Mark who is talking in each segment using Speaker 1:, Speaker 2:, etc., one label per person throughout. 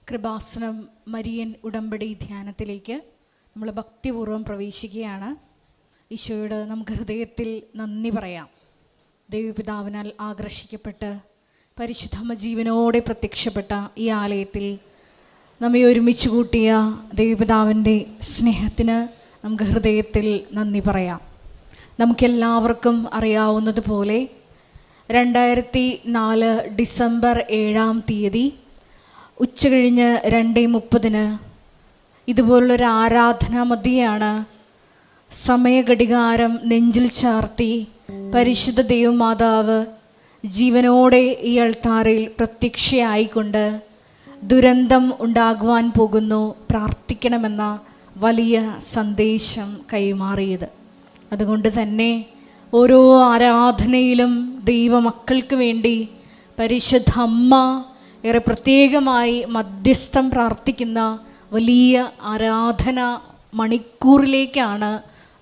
Speaker 1: Kripasanam Marian ഉടമ്പടി ധ്യാനത്തിലേക്ക് നമ്മൾ ഭക്തിപൂർവ്വം പ്രവേശിക്കുകയാണ്. ഈശോയോട് നമുക്ക് ഹൃദയത്തിൽ നന്ദി പറയാം. ദൈവപിതാവിനാൽ ആകർഷിക്കപ്പെട്ട് പരിശുദ്ധ ജീവനോടെ പ്രത്യക്ഷപ്പെട്ട ഈ ആലയത്തിൽ നമ്മെ ഒരുമിച്ച് കൂട്ടിയ ദൈവപിതാവിൻ്റെ സ്നേഹത്തിന് നമുക്ക് ഹൃദയത്തിൽ നന്ദി പറയാം. നമുക്കെല്ലാവർക്കും അറിയാവുന്നതുപോലെ 2004 ഡിസംബർ 7 ഉച്ചകഴിഞ്ഞ് 2:30 ഇതുപോലുള്ളൊരു ആരാധനാ മധ്യയാണ് സമയഘടികാരം നെഞ്ചിൽ ചാർത്തി പരിശുദ്ധ ദൈവമാതാവ് ജീവനോടെ ഈ അൾത്താരയിൽ പ്രത്യക്ഷയായിക്കൊണ്ട് ദുരന്തം ഉണ്ടാകുവാൻ പോകുന്നു, പ്രാർത്ഥിക്കണമെന്ന വലിയ സന്ദേശം കൈമാറിയത്. അതുകൊണ്ട് തന്നെ ഓരോ ആരാധനയിലും ദൈവമക്കൾക്ക് വേണ്ടി പരിശുദ്ധ അമ്മ ഏറെ പ്രത്യേകമായി മധ്യസ്ഥം പ്രാർത്ഥിക്കുന്ന വലിയ ആരാധന മണിക്കൂറിലേക്കാണ്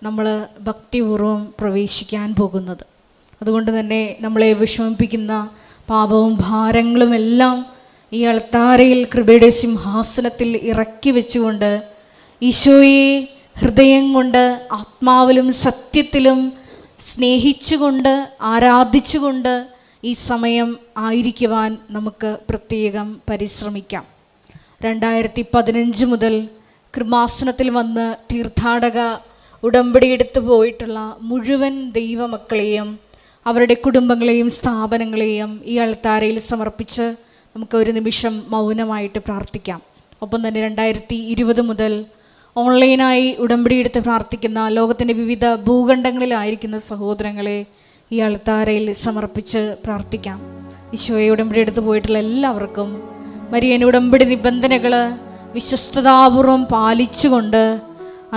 Speaker 1: നമ്മൾ ഭക്തിപൂർവ്വം പ്രവേശിക്കാൻ പോകുന്നത്. അതുകൊണ്ട് തന്നെ നമ്മളെ വിഷമിപ്പിക്കുന്ന പാപവും ഭാരങ്ങളും എല്ലാം ഈ അൾത്താരയിൽ കൃപയുടെ സിംഹാസനത്തിൽ ഇറക്കി വെച്ചുകൊണ്ട് ഈശോയെ ഹൃദയം കൊണ്ട് ആത്മാവിലും സത്യത്തിലും സ്നേഹിച്ചുകൊണ്ട് ആരാധിച്ചുകൊണ്ട് ഈ സമയം ആയിരിക്കുവാൻ നമുക്ക് പ്രത്യേകം പരിശ്രമിക്കാം. 2015 മുതൽ കൃപാസനത്തിൽ വന്ന് തീർത്ഥാടക ഉടമ്പടിയെടുത്ത് പോയിട്ടുള്ള മുഴുവൻ ദൈവമക്കളെയും അവരുടെ കുടുംബങ്ങളെയും സ്ഥാപനങ്ങളെയും ഈ അൾത്താരയിൽ സമർപ്പിച്ച് നമുക്ക് ഒരു നിമിഷം മൗനമായിട്ട് പ്രാർത്ഥിക്കാം. ഒപ്പം തന്നെ 2020 മുതൽ ഓൺലൈനായി ഉടമ്പടിയെടുത്ത് പ്രാർത്ഥിക്കുന്ന ലോകത്തിൻ്റെ വിവിധ ഭൂഖണ്ഡങ്ങളിലായിരിക്കുന്ന സഹോദരങ്ങളെ ഈ അൾത്താരയിൽ സമർപ്പിച്ച് പ്രാർത്ഥിക്കാം. ഈശോയെ ഉടമ്പടിയെടുത്ത് പോയിട്ടുള്ള എല്ലാവർക്കും മരിയൻ ഉടമ്പടി നിബന്ധനകൾ വിശ്വസ്തതാപൂർവം പാലിച്ചുകൊണ്ട്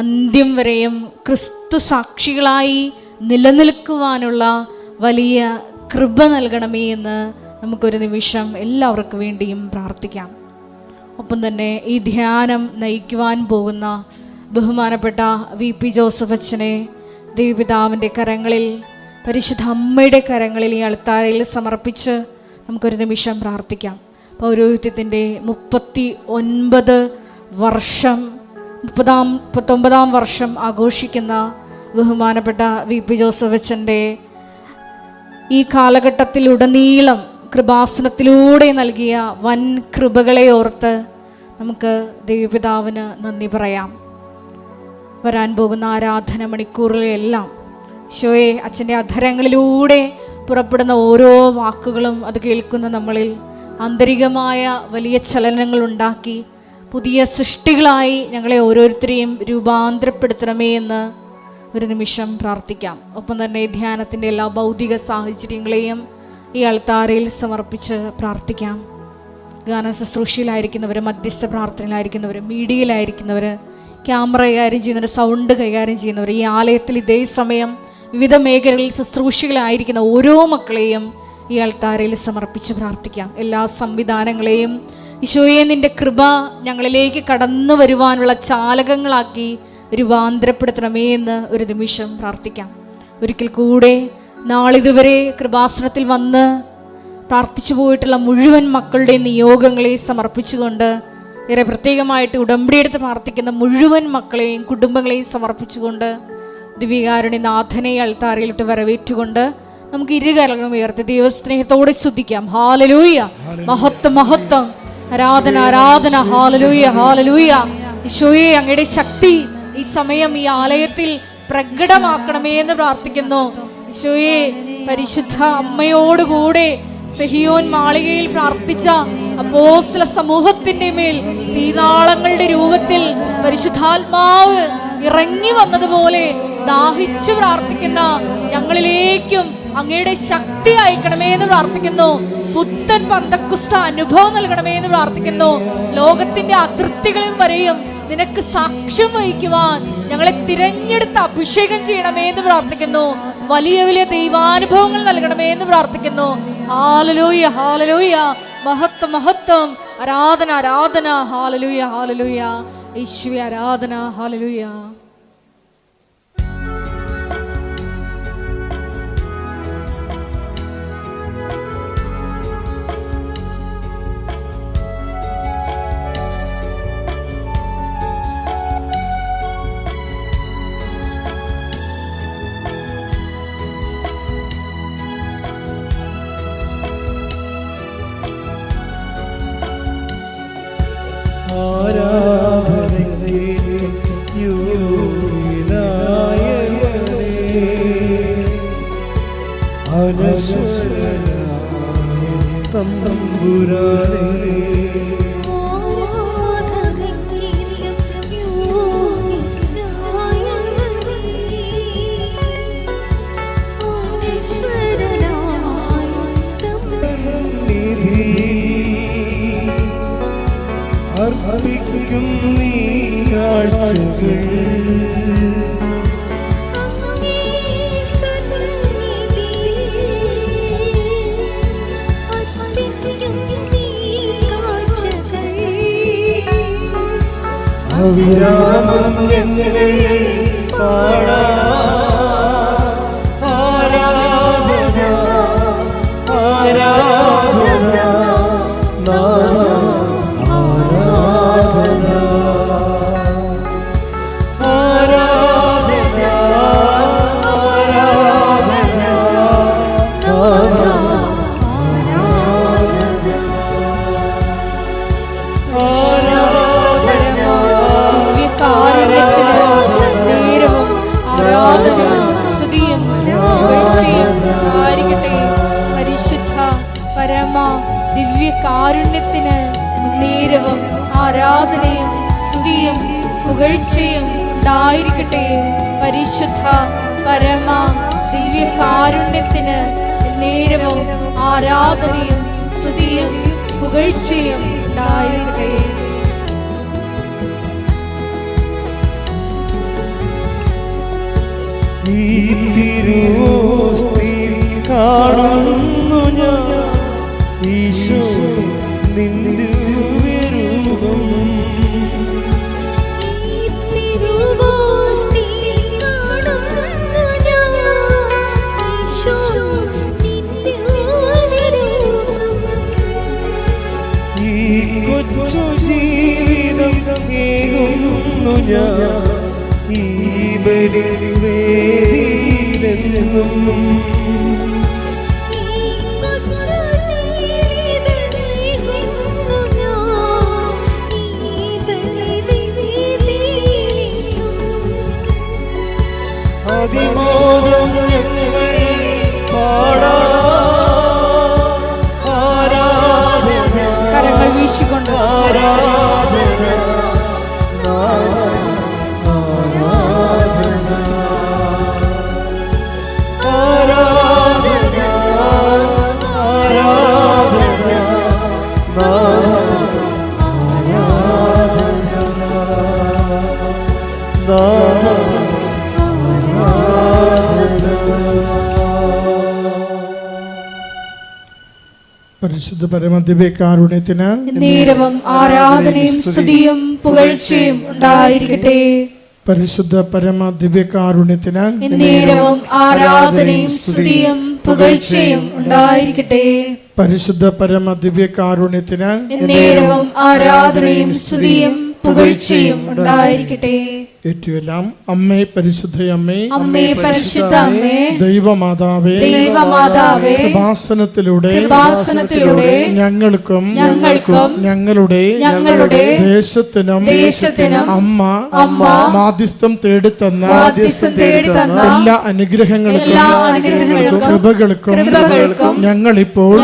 Speaker 1: അന്ത്യം വരെയും ക്രിസ്തു സാക്ഷികളായി നിലനിൽക്കുവാനുള്ള വലിയ കൃപ നൽകണമേ എന്ന് നമുക്കൊരു നിമിഷം എല്ലാവർക്കും വേണ്ടിയും പ്രാർത്ഥിക്കാം. ഒപ്പം തന്നെ ഈ ധ്യാനം നയിക്കുവാൻ പോകുന്ന ബഹുമാനപ്പെട്ട VP ജോസഫ് അച്ഛനെ ദൈവപിതാവിൻ്റെ കരങ്ങളിൽ, പരിശുദ്ധ അമ്മയുടെ കരങ്ങളിൽ ഈ അൾത്താരയിൽ സമർപ്പിച്ച് നമുക്കൊരു നിമിഷം പ്രാർത്ഥിക്കാം. പൗരോഹിത്യത്തിൻ്റെ 39 വർഷം ആഘോഷിക്കുന്ന ബഹുമാനപ്പെട്ട VP ജോസഫ് അച്ഛൻ്റെ ഈ കാലഘട്ടത്തിലുടനീളം കൃപാസനത്തിലൂടെ നൽകിയ വൻ കൃപകളെ ഓർത്ത് നമുക്ക് ദൈവപിതാവിന് നന്ദി പറയാം. വരാൻ പോകുന്ന ആരാധന മണിക്കൂറുകളെല്ലാം ഈശോയെ അച്ഛൻ്റെ അധരങ്ങളിലൂടെ പുറപ്പെടുന്ന ഓരോ വാക്കുകളും അത് കേൾക്കുന്ന നമ്മളിൽ ആന്തരികമായ വലിയ ചലനങ്ങൾ ഉണ്ടാക്കി പുതിയ സൃഷ്ടികളായി ഞങ്ങളെ ഓരോരുത്തരെയും രൂപാന്തരപ്പെടുത്തണമേ എന്ന് ഒരു നിമിഷം പ്രാർത്ഥിക്കാം. ഒപ്പം തന്നെ ധ്യാനത്തിൻ്റെ എല്ലാ ഭൗതിക സാഹചര്യങ്ങളെയും ഈ അൾത്താരയിൽ സമർപ്പിച്ച് പ്രാർത്ഥിക്കാം. ഗാന ശുശ്രൂഷയിലായിരിക്കുന്നവർ, മധ്യസ്ഥ പ്രാർത്ഥനയിലായിരിക്കുന്നവർ, മീഡിയയിലായിരിക്കുന്നവർ, ക്യാമറ കൈകാര്യം ചെയ്യുന്നവർ, സൗണ്ട് കൈകാര്യം ചെയ്യുന്നവർ, ഈ ആലയത്തിൽ ഇതേ സമയം വിവിധ മേഖലകളിൽ ശുശ്രൂഷകളായിരിക്കുന്ന ഓരോ മക്കളെയും ഈ അൾത്താരയിൽ സമർപ്പിച്ച് പ്രാർത്ഥിക്കാം. എല്ലാ സംവിധാനങ്ങളെയും ഈശോയെ നിൻ്റെ കൃപ ഞങ്ങളിലേക്ക് കടന്നു വരുവാനുള്ള ചാലകങ്ങളാക്കി രൂപാന്തരപ്പെടുത്തണമേ എന്ന് ഒരു നിമിഷം പ്രാർത്ഥിക്കാം. ഒരിക്കൽ കൂടെ നാളിതുവരെ കൃപാസനത്തിൽ വന്ന് പ്രാർത്ഥിച്ചു പോയിട്ടുള്ള മുഴുവൻ മക്കളുടെ നിയോഗങ്ങളെ സമർപ്പിച്ചുകൊണ്ട് ഏറെ പ്രത്യേകമായിട്ട് ഉടമ്പടിയെടുത്ത് പ്രാർത്ഥിക്കുന്ന മുഴുവൻ മക്കളെയും കുടുംബങ്ങളെയും സമർപ്പിച്ചുകൊണ്ട് ദിവ്യകാരുണ്യനാഥനെ അൾത്താരയിലോട്ട് വരവേറ്റുകൊണ്ട് നമുക്ക് ഇരുകരങ്ങളും ഉയർത്തി ദൈവസ്നേഹത്തോടെ സ്തുതിക്കാം. ഹാലലൂയ, മഹത്വം മഹത്വം, ആരാധന ആരാധന, ഹാലലൂയ ഹാലലൂയ. ഈശോയെ അങ്ങയുടെ ശക്തി ഈ സമയം ഈ ആലയത്തിൽ പ്രകടമാക്കണമേ എന്ന് പ്രാർത്ഥിക്കുന്നു. ഈശോയെ പരിശുദ്ധ അമ്മയോടുകൂടെ സെഹിയോൻ മാളികയിൽ പ്രാർത്ഥിച്ച അപ്പോസ്തല സമൂഹത്തിന്റെ മേൽ തീനാളങ്ങളുടെ രൂപത്തിൽ പരിശുദ്ധാത്മാവ് ഇറങ്ങി വന്നതുപോലെ ദാഹിച്ചു പ്രാർത്ഥിക്കുന്ന ഞങ്ങളിലേക്കും അങ്ങയുടെ ശക്തി അയക്കണമേ എന്ന് പ്രാർത്ഥിക്കുന്നു. പുത്തൻ പന്തക്കുസ്ത അനുഭവം നൽകണമേ എന്ന് പ്രാർത്ഥിക്കുന്നു. ലോകത്തിന്റെ അതിർത്തികളിൽ വരെയും നിനക്ക് സാക്ഷ്യം വഹിക്കുവാൻ ഞങ്ങളെ തിരഞ്ഞെടുത്ത് അഭിഷേകം ചെയ്യണമേ എന്ന് പ്രാർത്ഥിക്കുന്നു. വലിയ വലിയ ദൈവാനുഭവങ്ങൾ നൽകണമേ എന്ന് പ്രാർത്ഥിക്കുന്നു. ഹാലലൂയ ഹാലലൂയ, മഹത്വം മഹത്വം, ആരാധന ആരാധന, ഹാലലൂയ ഹാലലൂയ, യേശുവേ ആരാധന, ഹാലലൂയ.
Speaker 2: അനശ്വരനായ തമ്പുരാനേ, അർപ്പിക്കും നീ കാഴ്ചകൾ, അവിരാമം ഞങ്ങൾ പാടാം ആരാധന ആരാധന ആരാധന ആരാധന
Speaker 1: നേരവും ആരാധനയും സ്തുതിയും പുകഴ്ചയും ആയിരിക്കട്ടെ. പരിശുദ്ധ പരമ ദിവ്യകാരുണ്യത്തിന് നേരവും ആരാധനയും സ്തുതിയും പുകഴ്ചയും ഉണ്ടായിരിക്കട്ടെ. പരിശുദ്ധ പരമ ദിവ്യകാരുണ്യത്തിന് നേരവും ആരാധനയും സ്തുതിയും പുകഴ്ചയും ഉണ്ടായിരിക്കട്ടെ.
Speaker 2: ഈ തിരുവോസ്തിയിൽ കാണുന്നു ഞാൻ ഈശോ നിന്റെ രൂപം, ഈ കൊച്ചു ജീവിതം ഏകുന്നു ഞാൻ ഈ ബലിവേദിയിലെന്നും, അതിമോദം ഞങ്ങൾ പാടാം ആരാധന,
Speaker 1: കരങ്ങൾ വീശിക്കൊണ്ട്
Speaker 2: ആരാധന
Speaker 3: പരിശുദ്ധ പരമദിവ്യകാരുണ്യത്തിന്
Speaker 1: നേരവും ആരാധനയും സ്തുതിയും പുകഴ്ചയും ഉണ്ടായിരിക്കട്ടെ.
Speaker 3: പരിശുദ്ധ പരമദിവ്യകാരുണ്യത്തിന്
Speaker 1: നേരവും ആരാധനയും സ്തുതിയും പുകഴ്ചയും ഉണ്ടായിരിക്കട്ടെ.
Speaker 3: പരിശുദ്ധ പരമദിവ്യകാരുണ്യത്തിന്
Speaker 1: നേരവും ആരാധനയും സ്തുതിയും പുകഴ്ചയും ഉണ്ടായിരിക്കട്ടെ.
Speaker 3: ഏറ്റുമെല്ലാം അമ്മേ പരിശുദ്ധയമ്മേ,
Speaker 1: അമ്മേ പരിശുദ്ധ അമ്മേ,
Speaker 3: ദൈവമാതാവേ,
Speaker 1: ദൈവമാതാവേ,
Speaker 3: കൃപാസനത്തിലൂടെ ഞങ്ങൾക്കും ഞങ്ങളുടെ ദേശത്തിനും അമ്മ മാധ്യസ്ഥം തേടിത്തന്ന എല്ലാ അനുഗ്രഹങ്ങൾക്കും കൃപകൾക്കും ഞങ്ങളിപ്പോൾ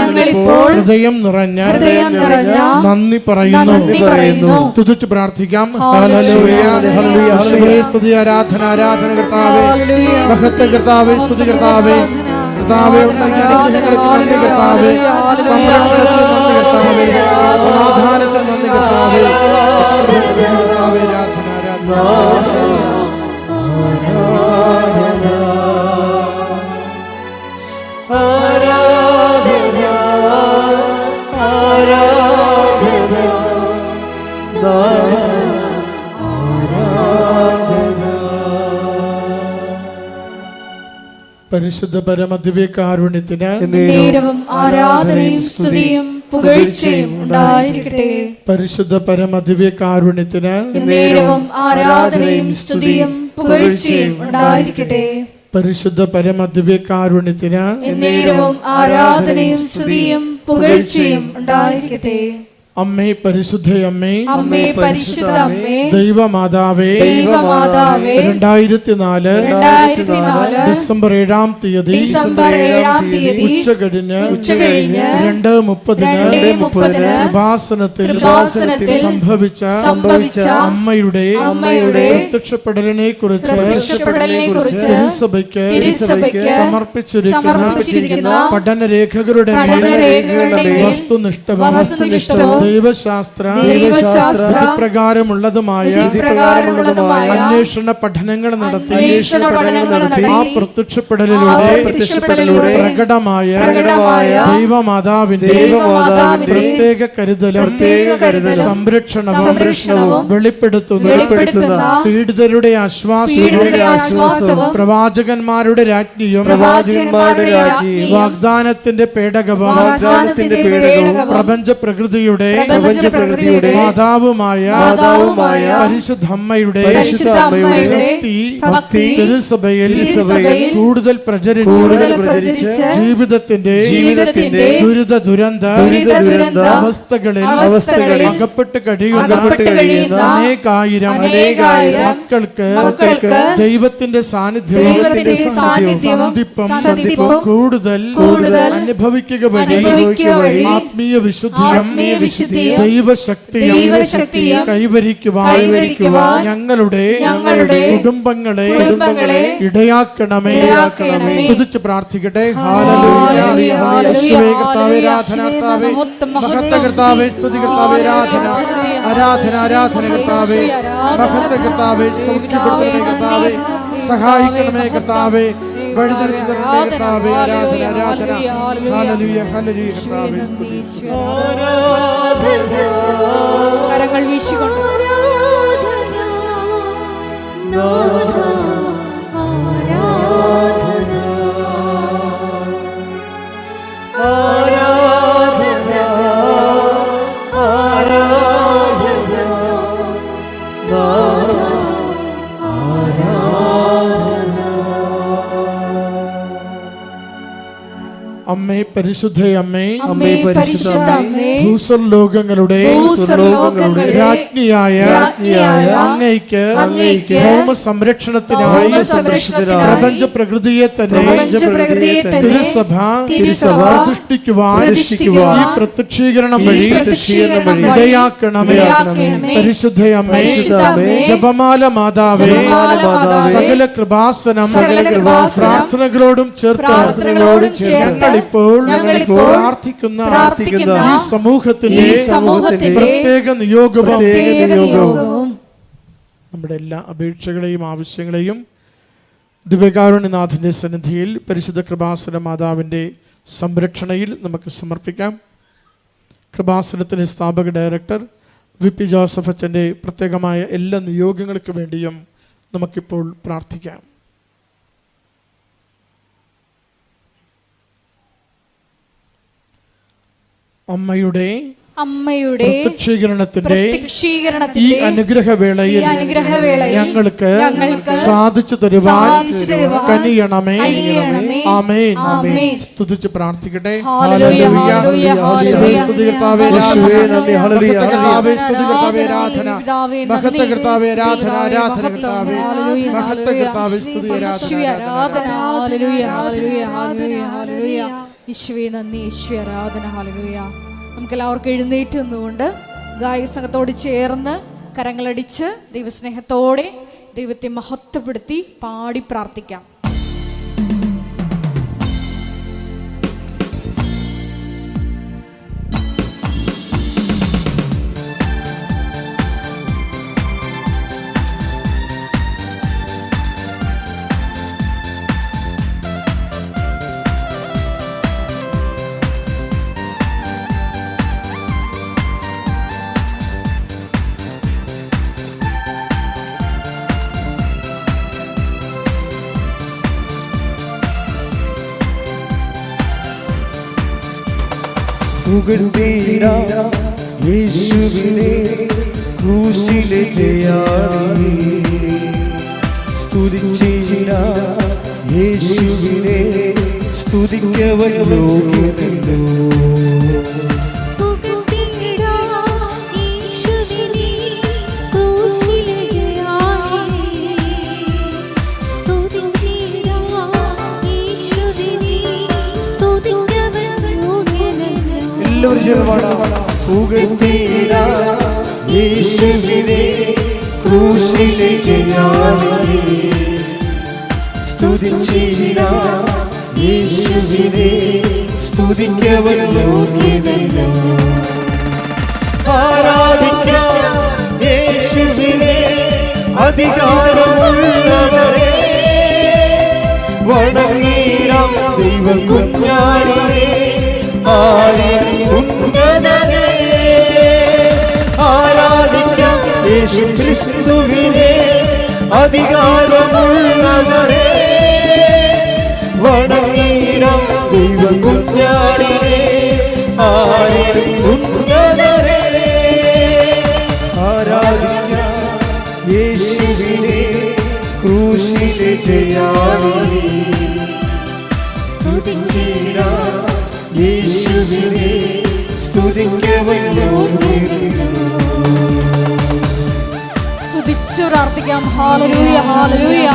Speaker 3: ഹൃദയം നിറഞ്ഞ നന്ദി പറയുന്നു. സ്തുതിച്ച് പ്രാർത്ഥിക്കാം. ഹല്ലേലൂയ, ഹല്ലേലൂയ, സ്തുതി, ആരാധന, ആരാധന കർത്താവേ, മഹത്വം കർത്താവേ, സ്തുതി കർത്താവേ, കർത്താവേ അനുഗ്രഹങ്ങൾക്ക് നന്ദി കർത്താവേ, സംരക്ഷണത്തിന് നന്ദി കർത്താവേ, സമാധാനത്തിന് നന്ദി കർത്താവേ, കർത്താവേ, ആരാധന, പരിശുദ്ധ പരമദിവ്യകാരുണ്യത്തിന്
Speaker 1: നേരവും ആരാധനയും സ്തുതിയും പുകഴ്ചയും ഉണ്ടായിരിക്കട്ടെ.
Speaker 3: പരിശുദ്ധ പരമദിവ്യകാരുണ്യത്തിന്
Speaker 1: നേരവും ആരാധനയും സ്തുതിയും പുകഴ്ചയും ഉണ്ടായിരിക്കട്ടെ.
Speaker 3: പരിശുദ്ധ പരമദിവ്യകാരുണ്യത്തിന്
Speaker 1: നേരവും ആരാധനയും സ്തുതിയും പുകഴ്ചയും ഉണ്ടായിരിക്കട്ടെ.
Speaker 3: അമ്മേ പരിശുദ്ധയമ്മേ,
Speaker 1: അമ്മേ പരിശുദ്ധ അമ്മേ,
Speaker 3: ദൈവമാതാവേ,
Speaker 1: ദൈവമാതാവേ,
Speaker 3: 2004 ഡിസംബർ 7-ാം തീയതി ഉച്ചകഴിഞ്ഞ് 2:30 കൃപാസനത്തിൽ സംഭവിച്ച അമ്മയുടെ പ്രത്യക്ഷപ്പെടലിനെ കുറിച്ച് തിരുസഭയ്ക്ക് സമർപ്പിച്ചിരിക്കുന്ന പഠനരേഖകളുടെ വസ്തുനിഷ്ഠവും ദൈവശാസ്ത്ര വിധിപ്രകാരമുള്ളതുമായ അന്വേഷണ പഠനങ്ങൾ നടത്തി ആ പ്രത്യക്ഷപ്പെടലിലൂടെ പ്രകടമായ ദൈവമാതാവിന്റെ പ്രത്യേക കരുതലും സംരക്ഷണവും വെളിപ്പെടുത്തുന്ന പീഡിതരുടെ ആശ്വാസവും പ്രവാചകന്മാരുടെ രാജ്ഞിയും വാഗ്ദാനത്തിന്റെ പേടകവും പ്രപഞ്ച പ്രകൃതിയുടെ മാതാവുമായ പരിശുദ്ധമ്മയുടെ ഭക്തി തിരുസഭയിൽ കൂടുതൽ പ്രചരിച്ച് ജീവിതത്തിന്റെ ദുരന്ത അവസ്ഥകളിൽ അകപ്പെട്ട് കഴിയുന്ന അനേകായിരം മക്കൾക്ക് ദൈവത്തിന്റെ സാന്നിധ്യവും കൂടുതൽ അനുഭവിക്കുക വഴി ആത്മീയ വിശുദ്ധിയും ദൈവശക്തിയും കൈവരിക്കുവാൻ ഞങ്ങളുടെ കുടുംബങ്ങളെ ഇടയാക്കണമേ. സ്തുതിച്ച് പ്രാർത്ഥിക്കട്ടെ. ഹല്ലേലൂയ. യേശുവേ കർത്താവേ, ആരാധന കർത്താവേ, മഹത്വ കർത്താവേ, സ്തുതി കർത്താവേ, ആരാധന കർത്താവേ, മഹത്വ കർത്താവേ, സൗഖ്യപ്പെടുത്തണമേ കർത്താവേ, സഹായിക്കണമേ കർത്താവേ, വഴിതെളിച്ചു തരണമേ കർത്താവേ. ആരാധന ഹല്ലേലൂയ ഹല്ലേലൂയ കർത്താവേ, സ്തുതി.
Speaker 1: കരങ്ങൾ വീശിക്കൊണ്ട്
Speaker 3: അമ്മേ പരിശുദ്ധയമ്മേ,
Speaker 1: അമ്മേ പരിശുദ്ധ അമ്മേ,
Speaker 3: ഭൂസ്വർലോകങ്ങളുടെ രാജ്ഞിയായ അങ്ങയ്ക്ക് ഭൗമ സംരക്ഷണത്തിനായി പ്രപഞ്ച പ്രകൃതിയെ തന്നെ തിരുസഭ പ്രതിഷ്ഠിക്കുവാൻ ഈ പ്രത്യക്ഷീകരണം വഴി ഇടയാക്കണമേ. പരിശുദ്ധയമ്മേ, ജപമാല മാതാവേ, സകല കൃപാസനം പ്രാർത്ഥനകളോടും ചേർത്ത് ഞങ്ങളിപ്പോൾ പ്രാർത്ഥിക്കുന്ന ഈ സമൂഹത്തിന്റെ പ്രത്യേക നിയോഗവും നമ്മുടെ എല്ലാ അപേക്ഷകളെയും ആവശ്യങ്ങളെയും ദിവ്യകാരുണ്യനാഥന്റെ സന്നിധിയിൽ പരിശുദ്ധ കൃപാസന മാതാവിന്റെ സംരക്ഷണയിൽ നമുക്ക് സമർപ്പിക്കാം. കൃപാസനത്തിന്റെ സ്ഥാപക ഡയറക്ടർ വി പി ജോസഫ് അച്ഛൻ്റെ പ്രത്യേകമായ എല്ലാ നിയോഗങ്ങൾക്ക് വേണ്ടിയും നമുക്കിപ്പോൾ പ്രാർത്ഥിക്കാം. അമ്മയുടെ പ്രത്യക്ഷീകരണത്തിന്റെ ഈ അനുഗ്രഹവേളയിൽ ഞങ്ങൾക്ക് സാധിച്ചു തരുവാൻ കനിയണമേ. ആമേൻ. സ്തുതിച്ച് പ്രാർത്ഥിക്കട്ടെ. ഹല്ലേലൂയ. സ്തുതി കർത്താവേ, ആരാധന മഹത്വ കർത്താവേ, ആരാധന കർത്താവേ, മഹത്വ കർത്താവേ, സ്തുതി
Speaker 1: യേശുവേ നന്ദി, യേശുവേ ആരാധന. ഹല്ലേലൂയ. നമുക്കെല്ലാവർക്കും എഴുന്നേറ്റ് നിന്നുകൊണ്ട് ഗായക സംഘത്തോട് ചേർന്ന് കരങ്ങളടിച്ച് ദൈവസ്നേഹത്തോടെ ദൈവത്തെ മഹത്വപ്പെടുത്തി പാടി പ്രാർത്ഥിക്കാം.
Speaker 2: പുകഴ്ത്തിടാം യേശുവിനെ ക്രൂശിലെ ജയാളി, സ്തുതിച്ചിടാം യേശുവിനെ സ്തുതിക്കവൻ യോഗ്യനല്ലോ.
Speaker 4: പുകഴ്ത്തിടാം
Speaker 2: എല്ലാവരും ചേർന്ന് പുകഴ്ത്തിടാം യേശുവിനെ ക്രൂശിലെ ജയാളിയെ സ്തുതിച്ചിടാം യേശുവിനെ സ്തുതിക്കവൻ യോഗ്യനല്ലോ ആരാധിക്കാം യേശുവിനെ അധികാരമുള്ളവരെ വണങ്ങിടാം ദൈവ കുഞ്ഞാടിനെ ഉന്നതനെ ആരാധിക്കാം യേശു ക്രിസ്തുവിനെ അധികാരമുള്ളവരെ വണങ്ങിടാം ദൈവ കുഞ്ഞാടിനെ ഉന്നതനെ ആരാധിക്കാം യേശുവിനെ ക്രൂശിലെ ജയാളിയെ സ്തുതിച്ചിടാം യേശുവിനെ സ്തുതിക്കവൻ യോഗ്യനല്ലോ
Speaker 1: സ്തുതിച്ചു പ്രാർത്ഥിക്കാം. Hallelujah hallelujah.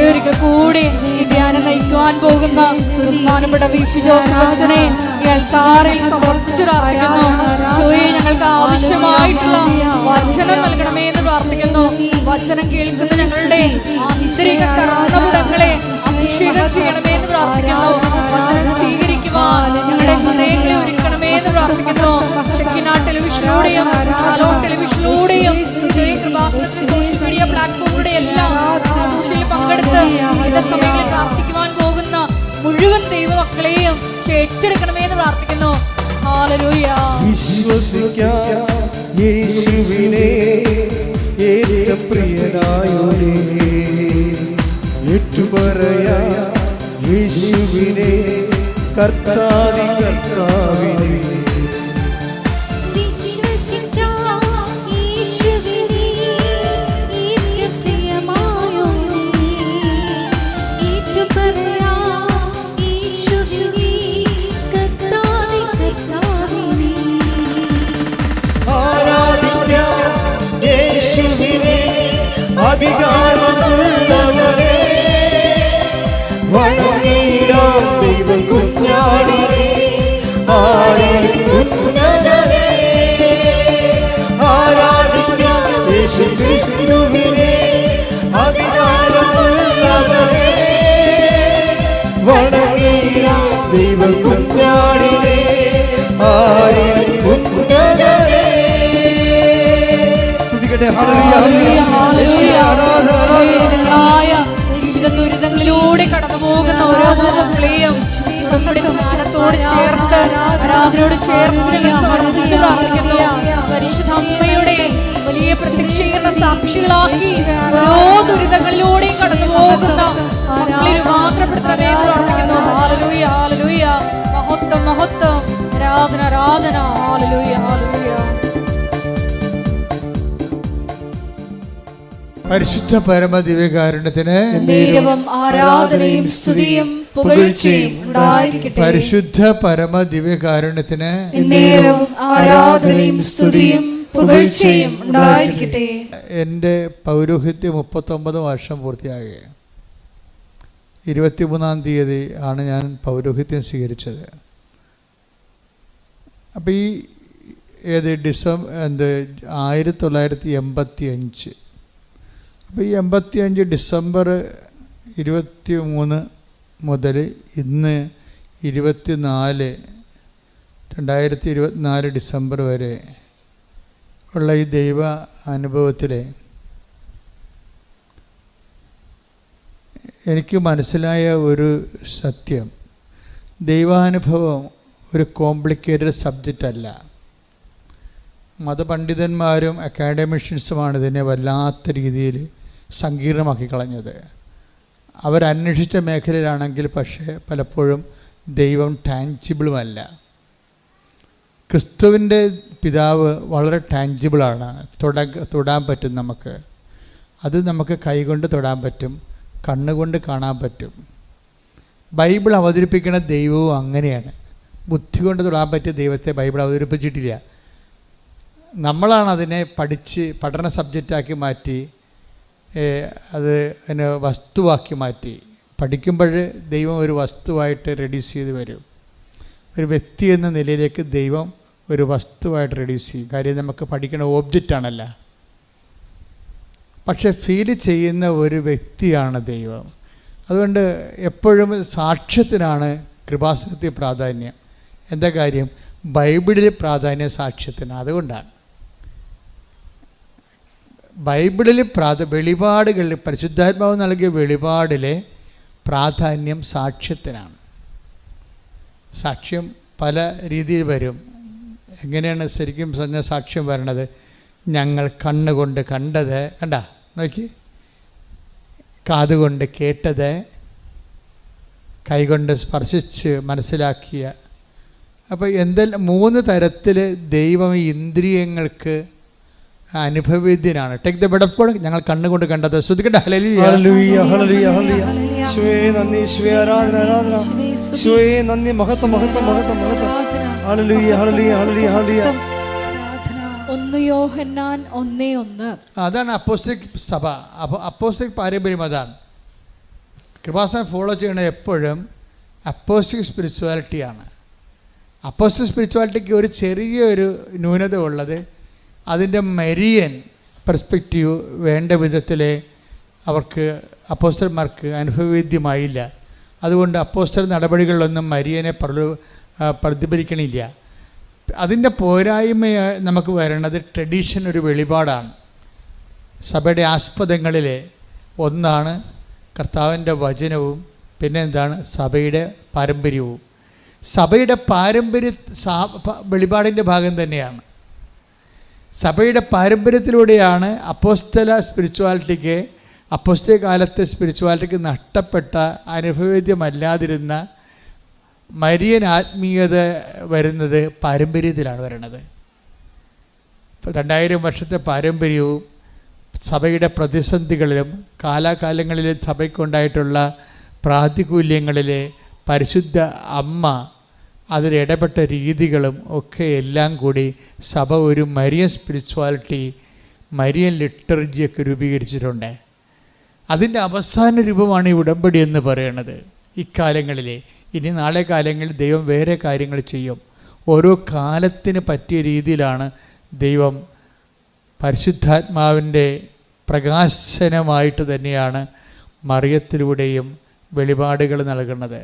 Speaker 1: ഒരിക്കൽ കൂടി ഈ ധ്യാനം നയിക്കുവാൻ പോകുന്ന ബഹുമാനപ്പെട്ട വിശു ജോസഫ് അച്ഛനെ ഈ അൾത്താരയിൽ സമർപ്പിച്ചു പ്രാർത്ഥിക്കുന്നു. ഈശോയെ, ഞങ്ങൾക്ക് ആവശ്യമായിട്ടുള്ള വചനം നൽകണമേ എന്ന് പ്രാർത്ഥിക്കുന്നു. വചനം കേൾക്കുന്ന ഞങ്ങളുടെ ആന്തരിക കർണപുടങ്ങളെ അഭിഷേകം ചെയ്യണമേ എന്ന് പ്രാർത്ഥിക്കുന്നു. വചനം സ്വീകരിക്കുവാൻ ഞങ്ങളുടെ ഹൃദയങ്ങളെ ഒരുക്കണമേ എന്ന് പ്രാർത്ഥിക്കുന്നു. ഷെക്കിന ടെലിവിഷനിലൂടെയും ഷാലോൺ ടെലിവിഷനിലൂടെയും സോഷ്യൽ മീഡിയ പ്ലാറ്റ്ഫോമിലൂടെ എല്ലാം സോഷ്യലിൽ പങ്കെടുത്ത് വിവിധ സമയങ്ങളിൽ പ്രാർത്ഥിക്കുവാൻ പോകുന്ന മുഴുവൻ ദൈവമക്കളെയും ഏറ്റെടുക്കണമേ എന്ന് പ്രാർത്ഥിക്കുന്നു. ഹല്ലേലൂയ.
Speaker 2: വിശ്വസിക്കാം യേശുവിനെ ഏറ്റവും പ്രിയനായോനെ ഏറ്റുപറയാം യേശുവിനെ കർത്താവി കർത്താവിനെ അധികാരമുള്ളവരെ വണങ്ങിടാം ദൈവ കുഞ്ഞാടിനെ ഉന്നതനെ ആരാധിക്കാം യേശു ക്രിസ്തുവിനെ അധികാരമുള്ളവരെ വണങ്ങിടാം ദൈവ കുഞ്ഞാടിനെ ഉന്നതനെ സ്തുതിക്കട്ടെ.
Speaker 1: ദുരിതങ്ങളിലൂടെ കടന്നു പോകുന്ന ഓരോ മക്കളെയും ജ്ഞാനത്തോട് ചേർത്ത് ആരാധനയോട് ചേർത്ത് ഞങ്ങൾ സമർപ്പിച്ച് പ്രാർത്ഥിക്കുന്നു. പരിശുദ്ധ അമ്മയുടെ വലിയ പ്രത്യക്ഷീകരണ സാക്ഷികളാക്കി ഓരോ ദുരിതങ്ങളിലൂടെയും കടന്നു പോകുന്ന മക്കളിൽ മാത്രപ്പെടുത്തണമേ എന്ന് പ്രാർത്ഥിക്കുന്നു. Hallelujah hallelujah. മഹത്വം മഹത്വം. ആരാധന ആരാധന. Hallelujah hallelujah.
Speaker 4: പരിശുദ്ധ പരമ ദിവ്യകാരുണ്യത്തിന്
Speaker 1: നേരവും ആരാധനയും സ്തുതിയും പുകഴ്ചയും ഉണ്ടായിരിക്കട്ടെ.
Speaker 4: പരിശുദ്ധ പരമ ദിവ്യകാരുണ്യത്തിന്
Speaker 1: നേരവും ആരാധനയും സ്തുതിയും പുകഴ്ചയും ഉണ്ടായിരിക്കട്ടെ.
Speaker 4: എൻ്റെ പൗരോഹിത്യം 39 വർഷം പൂർത്തിയായി. 23-ാം തീയതി ആണ് ഞാൻ പൗരോഹിത്യം സ്വീകരിച്ചത്. അപ്പോൾ ഈ 1985. അപ്പോൾ ഈ 85 ഡിസംബർ 23 മുതൽ ഇന്ന് 2024 ഡിസംബർ വരെ ഉള്ള ഈ ദൈവ അനുഭവത്തിൽ എനിക്ക് മനസ്സിലായ ഒരു സത്യം, ദൈവാനുഭവം ഒരു കോംപ്ലിക്കേറ്റഡ് സബ്ജക്റ്റ് അല്ല. മതപണ്ഡിതന്മാരും അക്കാഡമിഷ്യൻസുമാണ് ഇതിനെ വല്ലാത്ത രീതിയിൽ സങ്കീർണമാക്കി കളഞ്ഞത്. അവരന്വേഷിച്ച മേഖലയിലാണെങ്കിൽ പക്ഷേ പലപ്പോഴും ദൈവം ടാഞ്ചിബിളുമല്ല. ക്രിസ്തുവിൻ്റെ പിതാവ് വളരെ ടാഞ്ചിബിളാണ്, തൊടാൻ പറ്റും നമുക്ക്. അത് നമുക്ക് കൈകൊണ്ട് തൊടാൻ പറ്റും, കണ്ണുകൊണ്ട് കാണാൻ പറ്റും. ബൈബിൾ അവതരിപ്പിക്കുന്ന ദൈവവും അങ്ങനെയാണ്. ബുദ്ധി കൊണ്ട് തൊടാൻ പറ്റിയ ദൈവത്തെ ബൈബിൾ അവതരിപ്പിച്ചിട്ടില്ല. നമ്മളാണ് അതിനെ പഠന സബ്ജക്റ്റാക്കി മാറ്റി അതിനെ വസ്തുവാക്കി മാറ്റി. പഠിക്കുമ്പോൾ ദൈവം ഒരു വസ്തുവായിട്ട് റെഡ്യൂസ് ചെയ്ത് വരും. ഒരു വ്യക്തി എന്ന നിലയിലേക്ക് ദൈവം ഒരു വസ്തുവായിട്ട് റെഡ്യൂസ് ചെയ്യും. കാര്യം നമുക്ക് പഠിക്കുന്ന ഓബ്ജക്റ്റാണല്ല, പക്ഷെ ഫീൽ ചെയ്യുന്ന ഒരു വ്യക്തിയാണ് ദൈവം. അതുകൊണ്ട് എപ്പോഴും സാക്ഷ്യത്തിനാണ് കൃപാസനത്തിൽ പ്രാധാന്യം. എന്താ കാര്യം? ബൈബിളിൽ പ്രാധാന്യം സാക്ഷ്യത്തിന്. അതുകൊണ്ടാണ് ബൈബിളിൽ വെളിപാടുകളിൽ പരിശുദ്ധാത്മാവ് നൽകിയ വെളിപാടിലെ പ്രാധാന്യം സാക്ഷ്യത്തിനാണ്. സാക്ഷ്യം പല രീതിയിൽ വരും. എങ്ങനെയാണ് ശരിക്കും പറഞ്ഞ സാക്ഷ്യം വരണത്? ഞങ്ങൾ കണ്ണുകൊണ്ട് കണ്ടത്, കണ്ട നോക്കി, കാതുകൊണ്ട് കേട്ടത്, കൈകൊണ്ട് സ്പർശിച്ച് മനസ്സിലാക്കിയ. അപ്പോൾ എന്തെല്ലാം 3 തരത്തിൽ ദൈവം ഇന്ദ്രിയങ്ങൾക്ക് അനുഭവവേദ്യനാണ്. Take the bed of God. ഞങ്ങൾ കണ്ണുകൊണ്ട് കണ്ടത്. ശ്രദ്ധിക്കട്ടെ. ഹല്ലേലൂയ
Speaker 2: ഹല്ലേലൂയ ഹല്ലേലൂയ ഹല്ലേലൂയ. യേശുവേ നന്ദി, യേശുവേ ആരാധന ആരാധന. യേശുവേ നന്ദി, മഹത്വം മഹത്വം മഹത്വം മഹത്വം. ഹല്ലേലൂയ ഹല്ലേലൂയ ഹല്ലേലൂയ ഹല്ലേലൂയ.
Speaker 1: 1 യോഹന്നാൻ 1:1.
Speaker 4: അതാണ് അപ്പോസ്തലിക് സഭ. അപ്പോൾ അപ്പോസ്തലിക് പാരമ്പര്യം അതാണ്. കൃപാസനം ഫോളോ ചെയ്യണ എപ്പോഴും അപ്പോസ്തലിക് സ്പിരിച്വാലിറ്റിയാണ്. അപ്പോസ്തലിക് സ്പിരിച്വാലിറ്റിക്ക് ഒരു ചെറിയൊരു ന്യൂനത ഉള്ളത്, അതിൻ്റെ മരിയൻ പെർസ്പെക്റ്റീവ് വേണ്ട വിധത്തിൽ അവർക്ക് അപ്പോസ്തലന്മാർക്ക് അനുഭവവേദ്യമായില്ല. അതുകൊണ്ട് അപ്പോസ്തല നടപടികളിലൊന്നും മരിയനെ പ്രതിഫലിക്കണില്ല. അതിൻ്റെ പോരായ്മയായി നമുക്ക് വരണത് ട്രഡീഷൻ, ഒരു വെളിപാടാണ്. സഭയുടെ ആസ്പദങ്ങളിൽ ഒന്നാണ് കർത്താവിൻ്റെ വചനവും, പിന്നെ എന്താണ് സഭയുടെ പാരമ്പര്യവും. സഭയുടെ വെളിപാടിൻ്റെ ഭാഗം തന്നെയാണ്. സഭയുടെ പാരമ്പര്യത്തിലൂടെയാണ് അപ്പോസ്തല സ്പിരിച്വാലിറ്റിക്ക്, അപ്പോസ്തല കാലത്തെ സ്പിരിച്വാലിറ്റിക്ക് നഷ്ടപ്പെട്ട അനുഭവേദ്യമല്ലാതിരുന്ന മരിയൻ ആത്മീയത വരുന്നത് പാരമ്പര്യത്തിലാണ് വരുന്നത്. 2000 വർഷത്തെ പാരമ്പര്യവും സഭയുടെ പ്രതിസന്ധികളിലും കാലാകാലങ്ങളിലും സഭയ്ക്കുണ്ടായിട്ടുള്ള പ്രാതികൂല്യങ്ങളിൽ പരിശുദ്ധ അമ്മ അതിലിടപെട്ട രീതികളും ഒക്കെ എല്ലാം കൂടി സഭ ഒരു മരിയൻ സ്പിരിച്വാലിറ്റി, മരിയൻ ലിറ്റർജിയൊക്കെ രൂപീകരിച്ചിട്ടുണ്ട്. അതിൻ്റെ അവസാന രൂപമാണ് ഈ ഉടമ്പടി എന്ന് പറയുന്നത്. ഇക്കാലങ്ങളിൽ, ഇനി നാളെ കാലങ്ങളിൽ ദൈവം വേറെ കാര്യങ്ങൾ ചെയ്യും. ഓരോ കാലത്തിന് പറ്റിയ രീതിയിലാണ് ദൈവം പരിശുദ്ധാത്മാവിൻ്റെ പ്രകാശനമായിട്ട് തന്നെയാണ് മറിയത്തിലൂടെയും വെളിപാടുകൾ നൽകുന്നത്.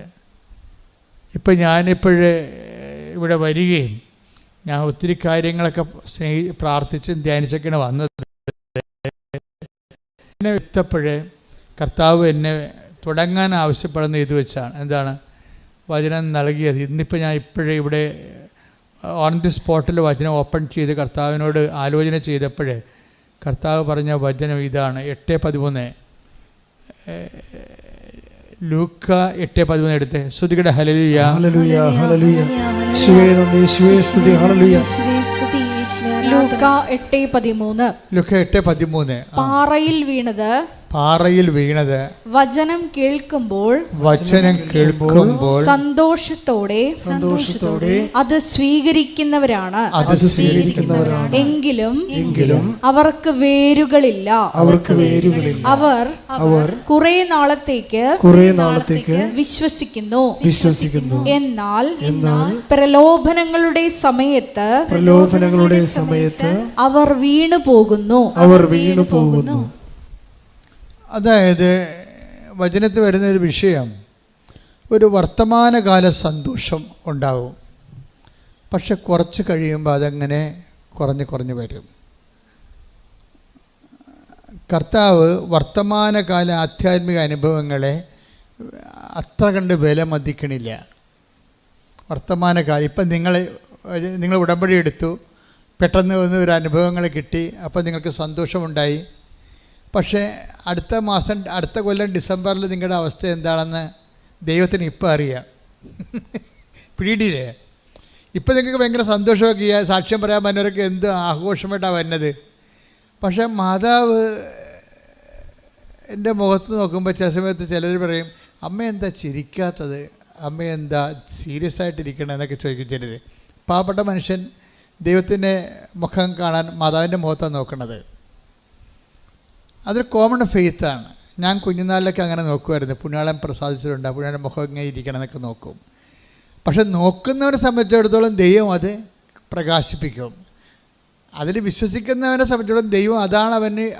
Speaker 4: ഇപ്പം ഞാനിപ്പോഴേ ഇവിടെ വരികയും ഞാൻ ഒത്തിരി കാര്യങ്ങളൊക്കെ പ്രാർത്ഥിച്ചും ധ്യാനിച്ചൊക്കെയാണ് വന്നത്. എന്നെ വിട്ടപ്പോഴേ കർത്താവ് എന്നെ തുടങ്ങാൻ ആവശ്യപ്പെടുന്ന ഇത് വെച്ചാണ്. എന്താണ്? വചനം നൽകിയത്. ഇന്നിപ്പോൾ ഞാൻ ഇപ്പോഴേ ഇവിടെ ഓൺ ദി സ്പോട്ടിൽ വചനം ഓപ്പൺ ചെയ്ത് കർത്താവിനോട് ആലോചന ചെയ്തപ്പോഴേ കർത്താവ് പറഞ്ഞ വചനം ഇതാണ്. 8:13 ലൂക്ക 8:13 എടുത്ത് ശ്രുതികടെ. ഹല്ലേലൂയ
Speaker 2: ഹല്ലേലൂയ ഹല്ലേലൂയ. യേശുവേ നന്ദി, യേശുവേ സ്തുതി. ഹല്ലേലൂയ.
Speaker 1: ലൂക്ക 8:13.
Speaker 4: ലൂക്ക 8:13.
Speaker 1: പാറയിൽ വീണത് വചനം കേൾക്കുമ്പോൾ സന്തോഷത്തോടെ അത് സ്വീകരിക്കുന്നവരാണ്. എങ്കിലും അവർക്ക് വേരുകളില്ല. അവർ കുറെ നാളത്തേക്ക് വിശ്വസിക്കുന്നു. എന്നാൽ പ്രലോഭനങ്ങളുടെ സമയത്ത് അവർ വീണു പോകുന്നു.
Speaker 4: അതായത് വചനത്തിൽ വരുന്നൊരു വിഷയം, ഒരു വർത്തമാനകാല സന്തോഷം ഉണ്ടാവും, പക്ഷെ കുറച്ച് കഴിയുമ്പോൾ അതങ്ങനെ കുറഞ്ഞ് വരും. കർത്താവ് വർത്തമാനകാല ആധ്യാത്മിക അനുഭവങ്ങളെ അത്ര കണ്ട് വില മതിക്കണില്ല. വർത്തമാനകാലം ഇപ്പം നിങ്ങൾ ഉടമ്പടി എടുത്തു, പെട്ടെന്ന് വന്ന് ഒരു അനുഭവങ്ങൾ കിട്ടി, അപ്പോൾ നിങ്ങൾക്ക് സന്തോഷമുണ്ടായി. പക്ഷേ അടുത്ത കൊല്ലം ഡിസംബറിൽ നിങ്ങളുടെ അവസ്ഥ എന്താണെന്ന് ദൈവത്തിന് ഇപ്പം അറിയാം. പിടിയില്ലേ? ഇപ്പം നിങ്ങൾക്ക് ഭയങ്കര സന്തോഷമൊക്കെ ചെയ്യുക, സാക്ഷ്യം പറയാൻ പറ്റുന്നവരൊക്കെ എന്ത് ആഘോഷമായിട്ടാണ് വരുന്നത്. പക്ഷേ മാതാവ് എൻ്റെ മുഖത്ത് നോക്കുമ്പോൾ ചില സമയത്ത് ചിലർ പറയും, അമ്മ എന്താ ചിരിക്കാത്തത്, അമ്മ എന്താ സീരിയസ് ആയിട്ടിരിക്കണം എന്നൊക്കെ ചോദിക്കും ചിലർ. പാവപ്പെട്ട മനുഷ്യൻ ദൈവത്തിൻ്റെ മുഖം കാണാൻ മാതാവിൻ്റെ മുഖത്താണ് നോക്കുന്നത്. അതൊരു കോമൺ ഫെയ്ത്താണ്. ഞാൻ കുഞ്ഞുനാളിലൊക്കെ അങ്ങനെ നോക്കുമായിരുന്നു. പുണ്യാളം പ്രസാദിച്ചിട്ടുണ്ട്, പുണ്യാളം മുഖം ഇങ്ങനെ ഇരിക്കണം എന്നൊക്കെ നോക്കും. പക്ഷെ നോക്കുന്നവരെ സംബന്ധിച്ചിടത്തോളം ദൈവം അത് പ്രകാശിപ്പിക്കും. അതിൽ വിശ്വസിക്കുന്നവനെ സംബന്ധിച്ചിടത്തോളം ദൈവം അതാണ്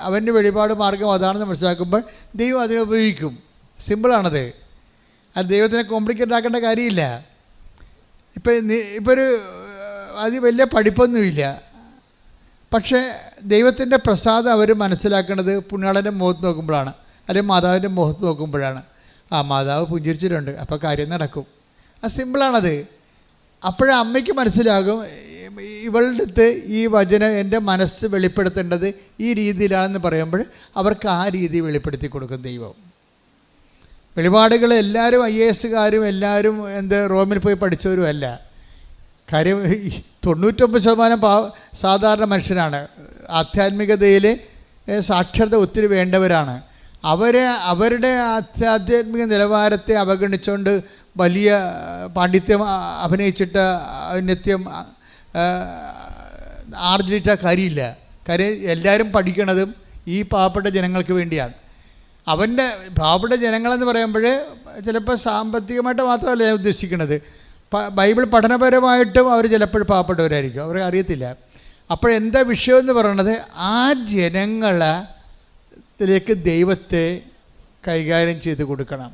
Speaker 4: അവൻ്റെ വെളിപാട് മാർഗം അതാണെന്ന് മനസ്സിലാക്കുമ്പോൾ ദൈവം അതിനെ ഉപയോഗിക്കും. സിമ്പിളാണത്. അത് ദൈവത്തിനെ കോംപ്ലിക്കേറ്റ് ആക്കേണ്ട കാര്യമില്ല. ഇപ്പോൾ ഒരു അത് വലിയ പഠിപ്പൊന്നുമില്ല, പക്ഷേ ദൈവത്തിൻ്റെ പ്രസാദം അവർ മനസ്സിലാക്കുന്നത് പുണ്യാളൻ്റെ മുഖത്ത് നോക്കുമ്പോഴാണ്, അല്ലെങ്കിൽ മാതാവിൻ്റെ മുഖത്ത് നോക്കുമ്പോഴാണ്. മാതാവ് പുഞ്ചിരിച്ചിട്ടുണ്ട്, അപ്പോൾ കാര്യം നടക്കും. അത് സിമ്പിളാണത്. അപ്പോഴേ അമ്മയ്ക്ക് മനസ്സിലാകും ഇവളുടെ അടുത്ത് ഈ വചനം എൻ്റെ മനസ്സ് വെളിപ്പെടുത്തേണ്ടത് ഈ രീതിയിലാണെന്ന് പറയുമ്പോൾ അവർക്ക് ആ രീതി വെളിപ്പെടുത്തി കൊടുക്കും ദൈവം. വെളിപാടുകൾ എല്ലാവരും IAS എല്ലാവരും റോമിൽ പോയി പഠിച്ചവരും അല്ല. കാര്യം 99% സാധാരണ മനുഷ്യരാണ്. ആധ്യാത്മികതയിൽ സാക്ഷരത ഒത്തിരി വേണ്ടവരാണ്. അവരുടെ ആധ്യാത്മിക നിലവാരത്തെ അവഗണിച്ചുകൊണ്ട് വലിയ പാണ്ഡിത്യം അഭിനയിച്ചിട്ട് നിത്യം ആർജിച്ച കാര്യമില്ല. കാര്യം എല്ലാവരും പഠിക്കണതും ഈ പാവപ്പെട്ട ജനങ്ങൾക്ക് വേണ്ടിയാണ്. അവൻ്റെ പാവപ്പെട്ട ജനങ്ങളെന്ന് പറയുമ്പോൾ ചിലപ്പോൾ സാമ്പത്തികമായിട്ട് മാത്രമല്ല ഞാൻ ഉദ്ദേശിക്കുന്നത്, ബൈബിൾ പഠനപരമായിട്ടും അവർ ചിലപ്പോൾ പാവപ്പെട്ടവരായിരിക്കും, അവർക്ക് അറിയത്തില്ല. അപ്പോഴെന്താ വിഷയമെന്ന് പറയണത്, ആ ജനങ്ങളിലേക്ക് ദൈവത്തെ കൈകാര്യം ചെയ്ത് കൊടുക്കണം.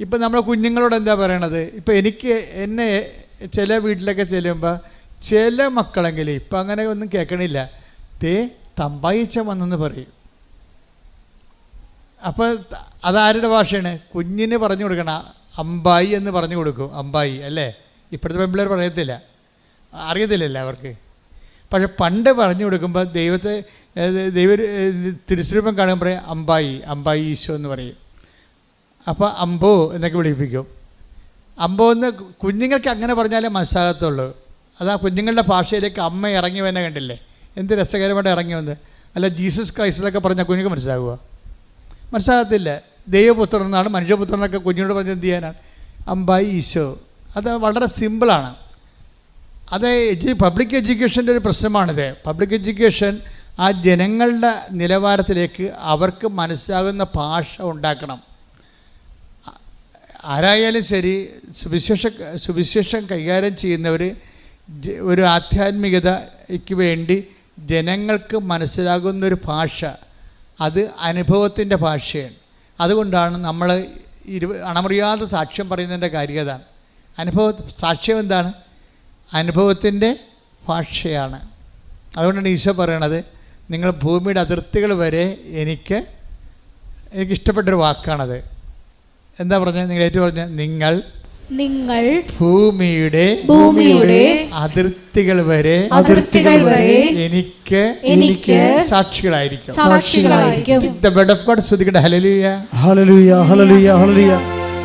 Speaker 4: ഇപ്പം നമ്മൾ കുഞ്ഞുങ്ങളോട് എന്താ പറയണത്, ഇപ്പം എന്നെ ചില വീട്ടിലൊക്കെ ചെല്ലുമ്പോൾ ചില മക്കളെങ്കിലും ഇപ്പം അങ്ങനെ ഒന്നും കേൾക്കണില്ല, തമ്പായിച്ച വന്നെന്ന് പറയും. അപ്പോൾ അതാരുടെ ഭാഷയാണ്? കുഞ്ഞിന് പറഞ്ഞു കൊടുക്കണം. അമ്പായി എന്ന് പറഞ്ഞു കൊടുക്കും. അമ്പായി അല്ലേ? ഇപ്പോഴത്തെ പെൺപിള്ളേർ അറിയത്തില്ലല്ലോ അവർക്ക്. പക്ഷെ പണ്ട് പറഞ്ഞു കൊടുക്കുമ്പോൾ ദൈവ തിരുസ്വരൂപം കാണുമ്പോൾ അമ്പായി ഈശോ എന്ന് പറയും. അപ്പോൾ അമ്പോ എന്നൊക്കെ വിളിപ്പിക്കും. അമ്പോ എന്ന് കുഞ്ഞുങ്ങൾക്ക് അങ്ങനെ പറഞ്ഞാലേ മനസ്സിലാകത്തുള്ളൂ. അതാ കുഞ്ഞുങ്ങളുടെ ഭാഷയിലേക്ക് അമ്മ ഇറങ്ങി വന്നെ കണ്ടില്ലേ, എന്ത് രസകരമായിട്ട് ഇറങ്ങി വന്ന്. അല്ല ജീസസ് ക്രൈസ്റ്റ് എന്നൊക്കെ പറഞ്ഞാൽ കുഞ്ഞുങ്ങൾക്ക് മനസ്സിലാകുക? മനസ്സിലാകത്തില്ല. ദൈവപുത്രൻ എന്നാണ്, മനുഷ്യപുത്രൻ എന്നൊക്കെ കുഞ്ഞിനോട് പറഞ്ഞ് എന്ത് ചെയ്യാനാണ്? അമ്പായി ഈശോ. അത് വളരെ സിമ്പിളാണ്. അത് പബ്ലിക് എഡ്യൂക്കേഷൻ്റെ ഒരു പ്രശ്നമാണിത്. പബ്ലിക് എഡ്യൂക്കേഷൻ ആ ജനങ്ങളുടെ നിലവാരത്തിലേക്ക് അവർക്ക് മനസ്സിലാകുന്ന ഭാഷ ഉണ്ടാക്കണം. ആരായാലും ശരി, സുവിശേഷം കൈകാര്യം ചെയ്യുന്നവർ ഒരു ആധ്യാത്മികതയ്ക്ക് വേണ്ടി ജനങ്ങൾക്ക് മനസ്സിലാകുന്നൊരു ഭാഷ, അത് അനുഭവത്തിൻ്റെ ഭാഷയാണ്. അതുകൊണ്ടാണ് നമ്മൾ അണമുറിയാതെ സാക്ഷ്യം പറയുന്നതിൻ്റെ കാര്യം അതാണ്. സാക്ഷ്യം എന്താണ്? അനുഭവത്തിൻ്റെ ഭാഷയാണ്. അതുകൊണ്ടാണ് ഈശോ പറയണത്, നിങ്ങൾ ഭൂമിയുടെ അതിർത്തികൾ വരെ എനിക്കിഷ്ടപ്പെട്ടൊരു വാക്കാണത്. എന്താ പറഞ്ഞത്? നിങ്ങൾ ഏറ്റു പറഞ്ഞ നിങ്ങൾ ഭൂമിയുടെ അതിർത്തികൾ വരെ എനിക്ക് സാക്ഷികളായിരിക്കും. The word of God സ്തുതിക്കട്ടെ. ഹല്ലേലൂയ
Speaker 2: ഹല്ലേലൂയ ഹല്ലേലൂയ ഹല്ലേലൂയ.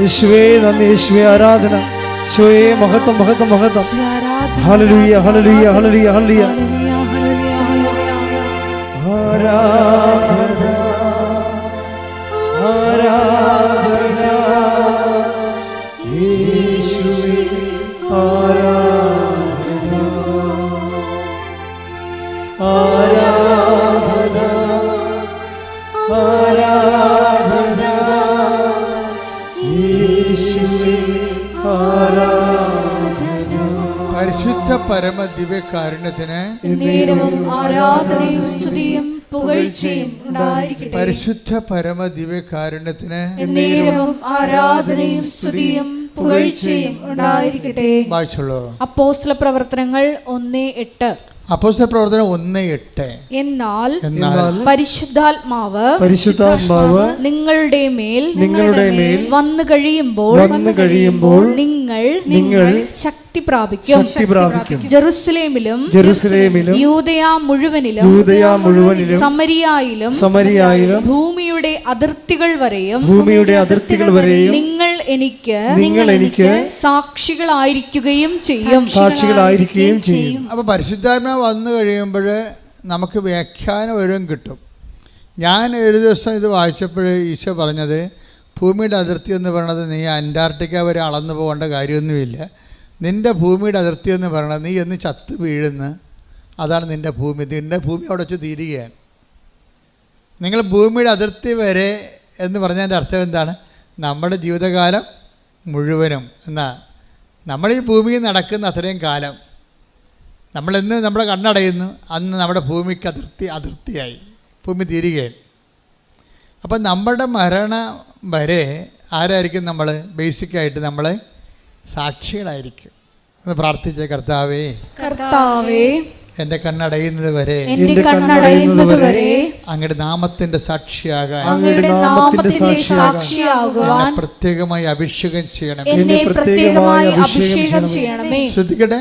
Speaker 2: യേശുവേ നന്ദി, യേശുവേ ആരാധന, യേശുവേ മഹത്വം മഹത്വം മഹത്വം. ഹല്ലേലൂയ ഹല്ലേലൂയ ഹല്ലേലൂയ ഹല്ലേലൂയ. ആരാധന ആരാധന യേശുവേ ആരാധന ആരാധന ആരാധന യേശുവേ ആരാധന.
Speaker 4: പരിശുദ്ധ പരമ ദിവ്യകാരുണ്യത്തിന്
Speaker 1: ആരാധനയും സ്തുതിയും പുകഴ്ചയും ഉണ്ടായിരിക്കട്ടെ.
Speaker 4: പരിശുദ്ധ പരമ ദിവ്യകാരുണ്യത്തിന്
Speaker 1: ആരാധനയും സ്തുതിയും പുകഴ്ചയും ഉണ്ടായിരിക്കട്ടെ.
Speaker 4: വായിച്ചോളൂ.
Speaker 1: അപ്പോസ്തല പ്രവർത്തനങ്ങൾ 1:8.
Speaker 4: അപ്പോസ്തല പ്രവർത്തനം 1:8.
Speaker 1: എന്നാൽ പരിശുദ്ധാത്മാവ് നിങ്ങളുടെ മേൽ വന്നു കഴിയുമ്പോൾ നിങ്ങൾ ശക്തി പ്രാപിക്കും. ജെറുസലേമിലും യൂദയ മുഴുവനിലും സമരിയായിലും ഭൂമിയുടെ അതിർത്തികൾ വരെയും നിങ്ങൾ എനിക്ക് സാക്ഷികളായിരിക്കുകയും ചെയ്യും.
Speaker 4: അപ്പോൾ പരിശുദ്ധാത്മാവ് വന്നു കഴിയുമ്പോൾ നമുക്ക് വ്യാഖ്യാനം ഓരോന്നും കിട്ടും. ഞാൻ ഒരു ദിവസം ഇത് വായിച്ചപ്പോൾ ഈശോ പറഞ്ഞത്, ഭൂമിയുടെ അതിർത്തി എന്ന് പറയുന്നത് നീ അന്റാർട്ടിക്ക വരെ അളന്നു പോകേണ്ട കാര്യമൊന്നുമില്ല. നിൻ്റെ ഭൂമിയുടെ അതിർത്തി എന്ന് പറയുന്നത് നീ എന്ന് ചത്ത് വീഴുന്ന അതാണ് നിൻ്റെ ഭൂമി. നിൻ്റെ ഭൂമി അവിടെ വെച്ച് തീരുകയാണ്. നിങ്ങൾ ഭൂമിയുടെ അതിർത്തി വരെ എന്ന് പറഞ്ഞതിൻ്റെ അർത്ഥം എന്താണ്? നമ്മുടെ ജീവിതകാലം മുഴുവനും എന്നാ. നമ്മൾ ഈ ഭൂമിയിൽ നടക്കുന്ന അത്രയും കാലം നമ്മളെന്ന് നമ്മുടെ കണ്ണടയുന്നു, അന്ന് നമ്മുടെ ഭൂമിക്ക് അതിർത്തിയായി, ഭൂമി തീരുകയാണ്. അപ്പം നമ്മുടെ മരണം വരെ ആരായിരിക്കും? നമ്മൾ ബേസിക്കായിട്ട് നമ്മൾ സാക്ഷികളായിരിക്കും. ഒന്ന് പ്രാർത്ഥിച്ച കർത്താവേ, എൻ്റെ കണ്ണടയുന്നത് വരെ അങ്ങയുടെ നാമത്തിന്റെ സാക്ഷിയാകാൻ പ്രത്യേകമായി അഭിഷേകം ചെയ്യണമേ. ശ്രദ്ധിക്കട്ടെ.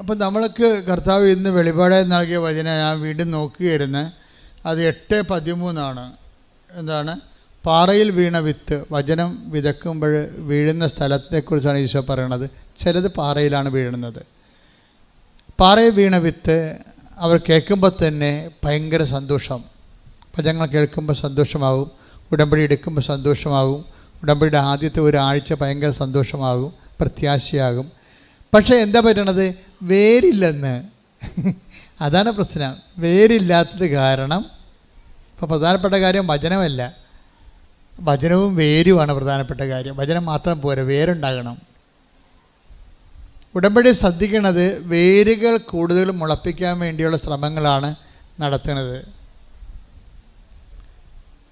Speaker 4: അപ്പം നമ്മൾക്ക് കർത്താവ് ഇന്ന് വെളിപാടായി നൽകിയ വചനം ഞാൻ വീണ്ടും നോക്കുകയായിരുന്നു. അത് 8:13 എന്താണ്? പാറയിൽ വീണ വിത്ത്. വചനം വിതക്കുമ്പോൾ വീഴുന്ന സ്ഥലത്തെക്കുറിച്ചാണ് ഈശോ പറയണത്. ചിലത് പാറയിലാണ് വീഴുന്നത്. പാറയിൽ വീണ വിത്ത് അവർ കേൾക്കുമ്പോൾ തന്നെ ഭയങ്കര സന്തോഷം. വചനങ്ങൾ കേൾക്കുമ്പോൾ സന്തോഷമാകും, ഉടമ്പടി എടുക്കുമ്പോൾ സന്തോഷമാകും, ഉടമ്പടിയുടെ ആദ്യത്തെ ഒരാഴ്ച ഭയങ്കര സന്തോഷമാകും, പ്രത്യാശയാകും. പക്ഷേ എന്താ പറ്റണത്? വേരില്ലെന്ന്. അതാണ് പ്രശ്നം. വേരില്ലാത്തത് കാരണം ഇപ്പോൾ പ്രധാനപ്പെട്ട കാര്യം വചനമല്ല, വചനവും വേരുമാണ് പ്രധാനപ്പെട്ട കാര്യം. വചനം മാത്രം പോരാ, വേരുണ്ടാകണം. ഉടമ്പടി ശ്രദ്ധിക്കുന്നത് വേരുകൾ കൂടുതൽ മുളപ്പിക്കാൻ വേണ്ടിയുള്ള ശ്രമങ്ങളാണ് നടത്തുന്നത്.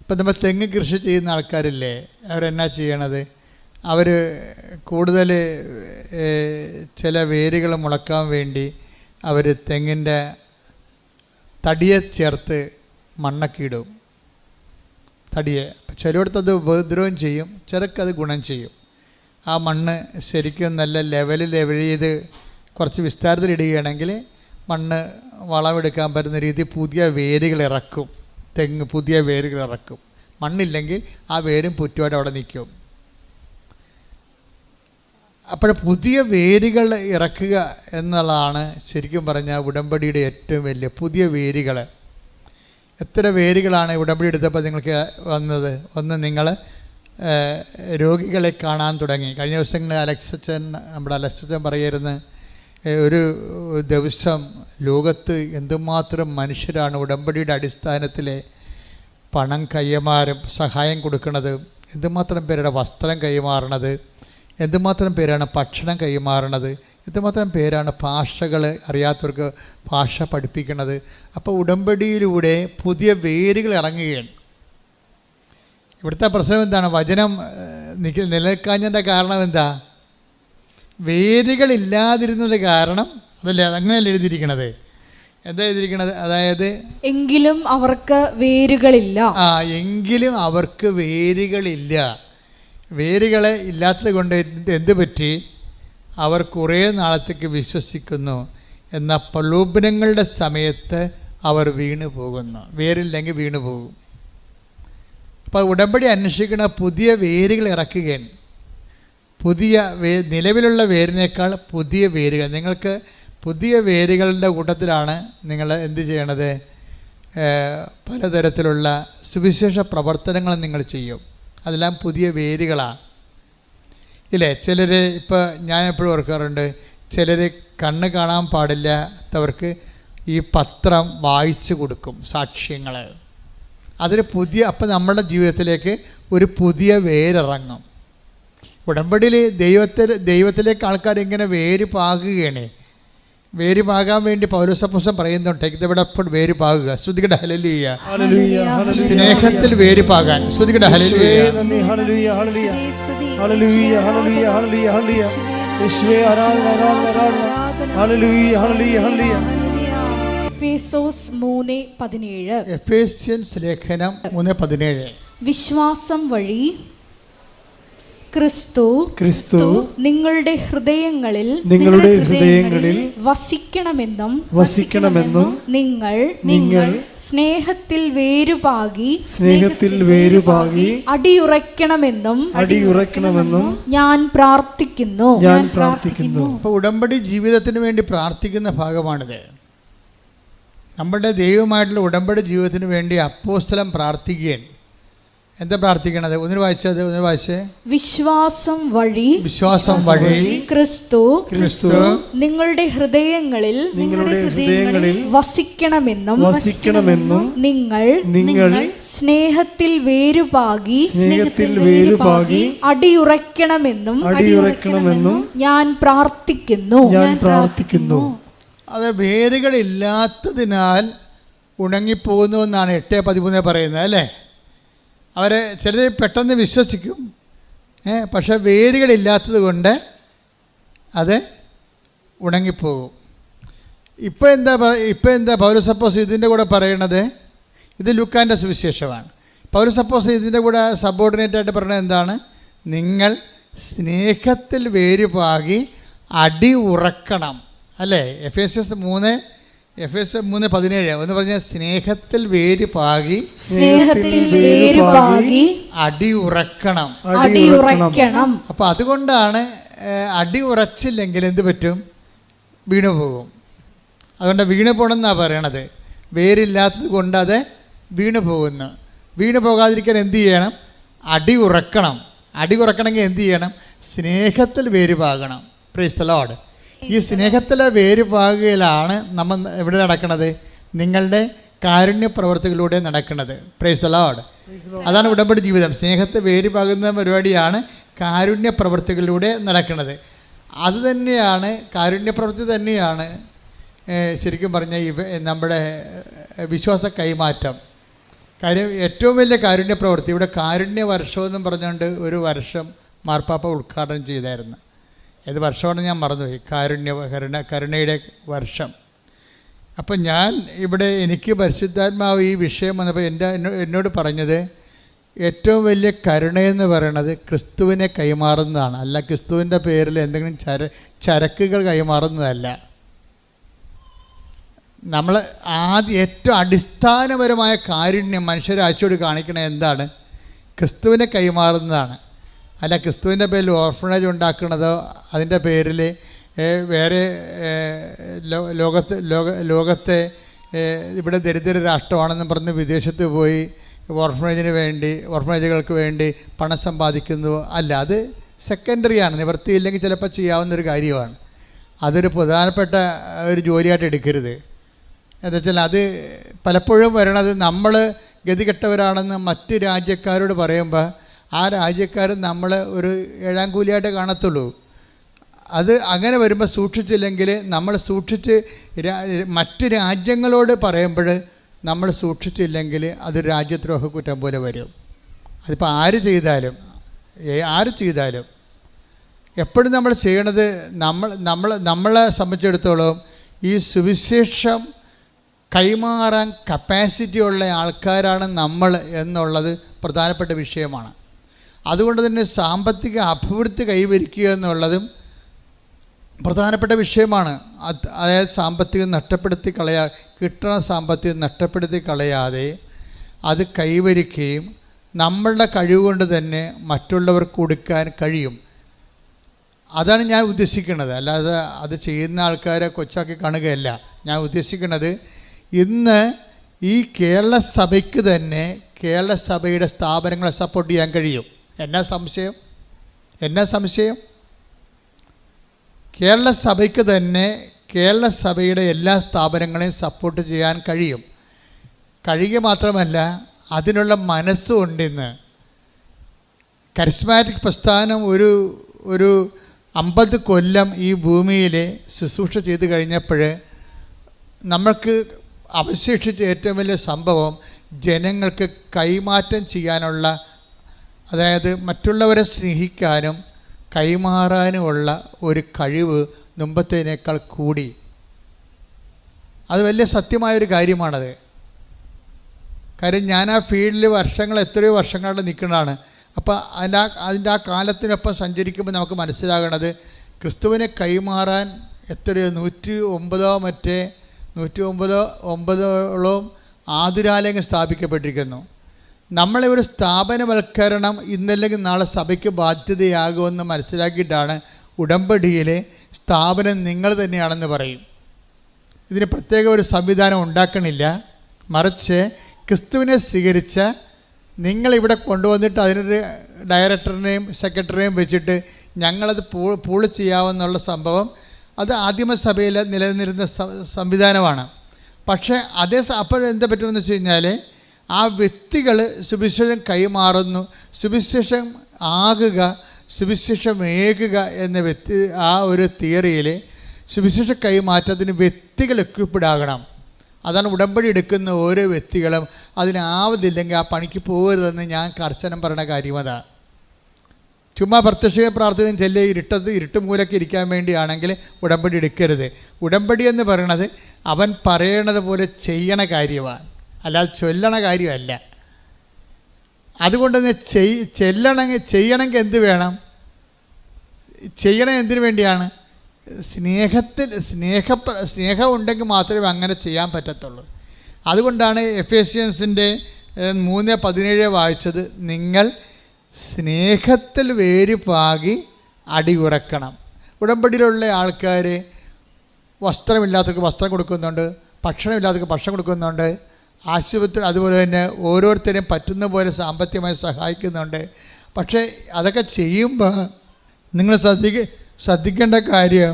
Speaker 4: ഇപ്പം നമ്മൾ തെങ്ങ് കൃഷി ചെയ്യുന്ന ആൾക്കാരില്ലേ, അവരെന്നാ ചെയ്യണത്? അവർ കൂടുതൽ ചില വേരുകൾ മുളക്കാൻ വേണ്ടി അവർ തെങ്ങിൻ്റെ തടിയെ ചേർത്ത് മണ്ണൊക്കെ ഇടും. തടിയെ ചിലയിടത്തത് ഉപദ്രവം ചെയ്യും, ചിലക്കത് ഗുണം ചെയ്യും. ആ മണ്ണ് ശരിക്കും നല്ല ലെവൽ ചെയ്ത് കുറച്ച് വിസ്താരത്തിലിടുകയാണെങ്കിൽ മണ്ണ് വളമെടുക്കാൻ പറ്റുന്ന രീതി പുതിയ വേരുകൾ ഇറക്കും. തെങ്ങ് പുതിയ വേരുകൾ ഇറക്കും. മണ്ണില്ലെങ്കിൽ ആ വേരും പുറ്റുമായിട്ട് അവിടെ നിൽക്കും. അപ്പോൾ പുതിയ വേരുകൾ ഇറക്കുക എന്നുള്ളതാണ് ശരിക്കും പറഞ്ഞാൽ ഉടമ്പടിയുടെ ഏറ്റവും വലിയ പുതിയ വേരുകൾ. എത്ര വേരുകളാണ് ഉടമ്പടി എടുത്തപ്പോൾ നിങ്ങൾക്ക് വന്നത്? ഒന്ന്, നിങ്ങൾ രോഗികളെ കാണാൻ തുടങ്ങി. കഴിഞ്ഞ ദിവസങ്ങളിൽ നമ്മുടെ അലക്സച്ചൻ പറയായിരുന്നു, ഒരു ദിവസം ലോകത്ത് എന്തുമാത്രം മനുഷ്യരാണ് ഉടമ്പടിയുടെ അടിസ്ഥാനത്തിൽ പണം കൈമാറും, സഹായം കൊടുക്കുന്നത്, എന്തുമാത്രം പേരുടെ വസ്ത്രം കൈമാറണത്, എന്തുമാത്രം പേരാണ് ഭക്ഷണം കൈമാറണത്, എന്തുമാത്രം പേരാണ് ഭാഷകൾ അറിയാത്തവർക്ക് ഭാഷ പഠിപ്പിക്കുന്നത്. അപ്പോൾ ഉടമ്പടിയിലൂടെ പുതിയ വേരുകൾ ഇറങ്ങുകയാണ്. ഇവിടുത്തെ പ്രശ്നം എന്താണ്? വചനം നിലനിൽക്കാഞ്ഞതിൻ്റെ കാരണം എന്താ? വേരുകളില്ലാതിരുന്നത് കാരണം. അതല്ലേ, അങ്ങനെയല്ല എഴുതിയിരിക്കണത്. എന്താ എഴുതിയിരിക്കണത്? അതായത്
Speaker 1: എങ്കിലും അവർക്ക് വേരുകളില്ല.
Speaker 4: എങ്കിലും അവർക്ക് വേരുകളില്ല. വേരുകളെ ഇല്ലാത്തത് കൊണ്ട് എന്ത് പറ്റി? അവർ കുറേ നാളത്തേക്ക് വിശ്വസിക്കുന്നു, എന്നാൽ പ്രലോഭനങ്ങളുടെ സമയത്ത് അവർ വീണു പോകുന്നു. വേരില്ലെങ്കിൽ വീണു പോകും. അപ്പോൾ ഉടമ്പടി അന്വേഷിക്കുന്ന പുതിയ വേരുകൾ ഇറക്കുകയാണ്. പുതിയ നിലവിലുള്ള വേരിനേക്കാൾ പുതിയ വേരുകൾ. നിങ്ങൾക്ക് പുതിയ വേരുകളുടെ കൂട്ടത്തിലാണ് നിങ്ങൾ എന്ത് ചെയ്യണത്? പലതരത്തിലുള്ള സുവിശേഷ പ്രവർത്തനങ്ങൾ നിങ്ങൾ ചെയ്യും. അതെല്ലാം പുതിയ വേരുകളാണ് ഇല്ലേ? ചിലർ, ഇപ്പോൾ ഞാൻ എപ്പോഴും ഓർക്കാറുണ്ട്, ചിലർ കണ്ണ് കാണാൻ പാടില്ലാത്തവർക്ക് ഈ പത്രം വായിച്ചു കൊടുക്കും, സാക്ഷ്യങ്ങൾ. അതൊരു പുതിയ, അപ്പം നമ്മുടെ ജീവിതത്തിലേക്ക് ഒരു പുതിയ വേരിറങ്ങും. ഉടമ്പടിയിൽ ദൈവത്തിലേക്ക് ആൾക്കാർ ഇങ്ങനെ വേര് പാകുകയാണ്. വേര് പാകാൻ വേണ്ടി പൗലോസപ്പോസ്തലൻ പറയുന്നുണ്ട്, വേര് പാകുക. ശ്രുതികട ഹല്ലേലൂയ. സ്നേഹത്തിൽ വേര് പാകാൻ. ശ്രുതികട ഹല്ലേലൂയ.
Speaker 1: എഫേസ്യൻസ് ലേഖനം 3:17 വിശ്വാസം വഴി ക്രിസ്തു
Speaker 2: ക്രിസ്തു
Speaker 1: നിങ്ങളുടെ ഹൃദയങ്ങളിൽ വസിക്കണമെന്നും നിങ്ങൾ സ്നേഹത്തിൽ വേരുപാകി അടിയുറയ്ക്കണമെന്നും ഞാൻ പ്രാർത്ഥിക്കുന്നു.
Speaker 4: അപ്പോൾ ഉടമ്പടി ജീവിതത്തിന് വേണ്ടി പ്രാർത്ഥിക്കുന്ന ഭാഗമാണിത്. നമ്മുടെ ദൈവമായിട്ടുള്ള ഉടമ്പടി ജീവിതത്തിന് വേണ്ടി അപ്പോസ്തലൻ പ്രാർത്ഥിക്കുകയാണ്. എന്താ പ്രാർത്ഥിക്കണത്? ഒന്ന് വായിച്ചേ.
Speaker 1: വിശ്വാസം വഴി ക്രിസ്തു നിങ്ങളുടെ ഹൃദയങ്ങളിൽ വസിക്കണമെന്നും നിങ്ങൾ സ്നേഹത്തിൽ വേരുപാകി അടിയുറയ്ക്കണമെന്നും ഞാൻ പ്രാർത്ഥിക്കുന്നു.
Speaker 4: അത് വേരുകളില്ലാത്തതിനാൽ ഉണങ്ങിപ്പോകുന്നു എന്നാണ് 8:13 പറയുന്നത് അല്ലേ? അവർ ചിലർ പെട്ടെന്ന് വിശ്വസിക്കും, പക്ഷെ വേരുകളില്ലാത്തത് കൊണ്ട് അത് ഉണങ്ങിപ്പോകും. ഇപ്പോൾ എന്താ പൗലോസ് ഇതിൻ്റെ കൂടെ പറയണത്? ഇത് ലൂക്കാൻ്റെ സുവിശേഷമാണ്. പൗലോസ് ഇതിൻ്റെ കൂടെ സബോർഡിനേറ്റായിട്ട് പറയുന്നത് എന്താണ്? നിങ്ങൾ സ്നേഹത്തിൽ വേരുപാകി അടി ഉറക്കണം അല്ലേ? എഫേസ്യസ് 3:17 ഒന്ന് പറഞ്ഞാൽ സ്നേഹത്തിൽ വേരുപാകി അടിയുറക്കണം. അപ്പം അതുകൊണ്ടാണ് അടി ഉറച്ചില്ലെങ്കിൽ എന്ത് പറ്റും? വീണു പോകും. അതുകൊണ്ട് വീണു പോകണമെന്നാണ് പറയണത്. വേരില്ലാത്തത് കൊണ്ട് അത് വീണു പോകുന്നു. വീണു പോകാതിരിക്കാൻ എന്ത് ചെയ്യണം? അടി ഉറക്കണം. അടി ഉറക്കണമെങ്കിൽ എന്ത് ചെയ്യണം? സ്നേഹത്തിൽ വേരുപാകണം. Price the Lord. ഈ സ്നേഹത്തിലെ വേരുപാകയിലാണ് നമ്മൾ എവിടെ നടക്കുന്നത്? നിങ്ങളുടെ കാരുണ്യ പ്രവർത്തികളിലൂടെ നടക്കുന്നത്. Price the Lord. അതാണ് ഉടമ്പടി ജീവിതം. സ്നേഹത്തെ വേരുപാകുന്ന പരിപാടിയാണ് കാരുണ്യ പ്രവർത്തികളിലൂടെ നടക്കുന്നത്. അത് തന്നെയാണ് കാരുണ്യ പ്രവൃത്തി തന്നെയാണ് ശരിക്കും പറഞ്ഞാൽ നമ്മുടെ വിശ്വാസ കൈമാറ്റം. കാര്യം ഏറ്റവും വലിയ കാരുണ്യ പ്രവൃത്തി ഇവിടെ കാരുണ്യ വർഷമെന്നും പറഞ്ഞുകൊണ്ട് ഒരു വർഷം മാർപ്പാപ്പ ഉദ്ഘാടനം ചെയ്തായിരുന്നു. ഏത് വർഷമാണെന്ന് ഞാൻ മറന്നുപോയി. കരുണയുടെ വർഷം. അപ്പം ഞാൻ ഇവിടെ എനിക്ക് പരിശുദ്ധാത്മാവ് ഈ വിഷയം വന്നപ്പോൾ എന്നോട് പറഞ്ഞത് ഏറ്റവും വലിയ കരുണയെന്ന് പറയണത് ക്രിസ്തുവിനെ കൈമാറുന്നതാണ്, അല്ല ക്രിസ്തുവിൻ്റെ പേരിൽ എന്തെങ്കിലും ചരക്കുകൾ കൈമാറുന്നതല്ല. നമ്മൾ ഏറ്റവും അടിസ്ഥാനപരമായ കാരുണ്യം മനുഷ്യരാശിയോട് കാണിക്കണത് എന്താണ്? ക്രിസ്തുവിനെ കൈമാറുന്നതാണ്. അല്ല ക്രിസ്തുവിൻ്റെ പേരിൽ ഓർഫണേജ് ഉണ്ടാക്കുന്നതോ അതിൻ്റെ പേരിൽ വേറെ ലോകത്തെ ഇവിടെ ദരിദ്ര രാഷ്ട്രമാണെന്നും പറഞ്ഞ് വിദേശത്ത് പോയി ഓർഫണേജുകൾക്ക് വേണ്ടി പണം സമ്പാദിക്കുന്നതോ അല്ല. അത് സെക്കൻഡറിയാണ്. നിവൃത്തിയില്ലെങ്കിൽ ചിലപ്പോൾ ചെയ്യാവുന്നൊരു കാര്യമാണ്. അതൊരു പ്രധാനപ്പെട്ട ഒരു ജോലിയായിട്ട് എടുക്കരുത്. എന്താ വെച്ചാൽ അത് പലപ്പോഴും വരണത് നമ്മൾ ഗതികെട്ടവരാണെന്ന് മറ്റ് രാജ്യക്കാരോട് പറയുമ്പോൾ ആ രാജ്യക്കാർ നമ്മൾ ഒരു ഏഴാം കൂലിയായിട്ട് കാണത്തുള്ളൂ. അത് അങ്ങനെ വരുമ്പോൾ സൂക്ഷിച്ചില്ലെങ്കിൽ നമ്മൾ മറ്റ് രാജ്യങ്ങളോട് പറയുമ്പോൾ നമ്മൾ സൂക്ഷിച്ചില്ലെങ്കിൽ അത് രാജ്യദ്രോഹ കുറ്റം പോലെ വരും. അതിപ്പോൾ ആര് ചെയ്താലും എപ്പോഴും നമ്മൾ ചെയ്യണത് നമ്മളെ സംബന്ധിച്ചിടത്തോളം ഈ സുവിശേഷം കൈമാറാൻ കപ്പാസിറ്റി ഉള്ള ആൾക്കാരാണ് നമ്മൾ എന്നുള്ളത് പ്രധാനപ്പെട്ട വിഷയമാണ്. അതുകൊണ്ട് തന്നെ സാമ്പത്തിക അഭിവൃദ്ധി കൈവരിക്കുക എന്നുള്ളതും പ്രധാനപ്പെട്ട വിഷയമാണ്. അതായത് കിട്ടുന്ന സാമ്പത്തികം നഷ്ടപ്പെടുത്തി കളയാതെ അത് കൈവരിക്കുകയും നമ്മളുടെ കഴിവുകൊണ്ട് തന്നെ മറ്റുള്ളവർക്ക് കൊടുക്കാൻ കഴിയും. അതാണ് ഞാൻ ഉദ്ദേശിക്കുന്നത്. അല്ലാതെ അത് ചെയ്യുന്ന ആൾക്കാരെ കൊച്ചാക്കി കാണുകയല്ല. ഞാൻ ഉദ്ദേശിക്കുന്നത് ഇന്ന് ഈ കേരള സഭയ്ക്ക് തന്നെ കേരള സഭയുടെ സ്ഥാപനങ്ങളെ സപ്പോർട്ട് ചെയ്യാൻ കഴിയും. എന്നാ സംശയം? കേരള സഭയ്ക്ക് തന്നെ കേരള സഭയുടെ എല്ലാ സ്ഥാപനങ്ങളെയും സപ്പോർട്ട് ചെയ്യാൻ കഴിയുക മാത്രമല്ല അതിനുള്ള മനസ്സുണ്ടിന്ന്. കരിസ്മാറ്റിക് പ്രസ്ഥാനം ഒരു 50 കൊല്ലം ഈ ഭൂമിയിൽ ശുശ്രൂഷ ചെയ്ത് കഴിഞ്ഞപ്പോൾ നമ്മൾക്ക് അവശേഷിച്ച ഏറ്റവും വലിയ സംഭവം ജനങ്ങൾക്ക് കൈമാറ്റം ചെയ്യാനുള്ള, അതായത് മറ്റുള്ളവരെ സ്നേഹിക്കാനും കൈമാറാനുമുള്ള ഒരു കഴിവ് മുമ്പത്തേനേക്കാൾ കൂടി. അത് വലിയ സത്യമായൊരു കാര്യമാണത്. കാര്യം ഞാൻ ആ ഫീൽഡിൽ എത്രയോ വർഷങ്ങളായിട്ട് നിൽക്കുന്നതാണ്. അപ്പോൾ അതിൻ്റെ ആ കാലത്തിനൊപ്പം സഞ്ചരിക്കുമ്പോൾ നമുക്ക് മനസ്സിലാകണത് ക്രിസ്തുവിനെ കൈമാറാൻ എത്രയോ 109 ആതുരാലയങ്ങൾ സ്ഥാപിക്കപ്പെട്ടിരിക്കുന്നു. നമ്മളെ ഒരു സ്ഥാപനവൽക്കരണം ഇന്നല്ലെങ്കിൽ നാളെ സഭയ്ക്ക് ബാധ്യതയാകുമെന്ന് മനസ്സിലാക്കിയിട്ടാണ് ഉടമ്പടിയിലെ സ്ഥാപനം നിങ്ങൾ തന്നെയാണെന്ന് പറയും. ഇതിന് പ്രത്യേക ഒരു സംവിധാനം ഉണ്ടാക്കണില്ല, മറിച്ച് ക്രിസ്തുവിനെ സ്വീകരിച്ച നിങ്ങളിവിടെ കൊണ്ടുവന്നിട്ട് അതിനൊരു ഡയറക്ടറിനെയും സെക്രട്ടറിയെയും വെച്ചിട്ട് ഞങ്ങളത് പൂൾ ചെയ്യാമെന്നുള്ള സംഭവം അത് ആദിമസഭയിൽ നിലനിന്നിരുന്ന സംവിധാനമാണ്. പക്ഷേ അപ്പോഴെന്താ പറ്റുമെന്ന് വെച്ച് കഴിഞ്ഞാൽ ആ വ്യക്തികൾ സുവിശേഷം കൈമാറുന്നു, സുവിശേഷം ആകുക, സുവിശേഷമേകുക എന്ന ആ ഒരു തിയറിയിൽ സുവിശേഷ കൈമാറ്റത്തിന് വ്യക്തികൾ എക്വിപ്ഡാകണം. അതാണ് ഉടമ്പടി എടുക്കുന്ന ഓരോ വ്യക്തികളും അതിനാവതില്ലെങ്കിൽ ആ പണിക്ക് പോകരുതെന്ന് ഞാൻ കർശനം പറയുന്ന കാര്യം അതാണ്. ചുമ്മാ പ്രത്യക്ഷ പ്രാർത്ഥനയും ചെല്ല് ഇരുട്ട് മൂലൊക്കെ ഇരിക്കാൻ വേണ്ടിയാണെങ്കിൽ ഉടമ്പടി എടുക്കരുത്. ഉടമ്പടി എന്ന് പറയണത് അവൻ പറയണത് പോലെ ചെയ്യണ കാര്യമാണ്, അല്ലാതെ ചൊല്ലണ കാര്യമല്ല. അതുകൊണ്ട് തന്നെ ചെയ്യണമെങ്കിൽ എന്ത് വേണം? ചെയ്യണം എന്തിനു വേണ്ടിയാണ്? സ്നേഹം ഉണ്ടെങ്കിൽ മാത്രമേ അങ്ങനെ ചെയ്യാൻ പറ്റത്തുള്ളൂ. അതുകൊണ്ടാണ് എഫേസ്യൻസിൻ്റെ 3:17 വായിച്ചത്, നിങ്ങൾ സ്നേഹത്തിൽ വേര് പാകി അടിയുറക്കണം. ഉടമ്പടിയിലുള്ള ആൾക്കാർ വസ്ത്രമില്ലാത്തവർക്ക് വസ്ത്രം കൊടുക്കുന്നുണ്ട്, ഭക്ഷണമില്ലാത്തവർക്ക് ഭക്ഷണം കൊടുക്കുന്നുണ്ട്, ആശുപത്രി അതുപോലെ തന്നെ ഓരോരുത്തരെയും പറ്റുന്ന പോലെ സാമ്പത്തികമായി സഹായിക്കുന്നുണ്ട്. പക്ഷേ അതൊക്കെ ചെയ്യുമ്പോൾ നിങ്ങൾ ശ്രദ്ധിക്കേണ്ട കാര്യം,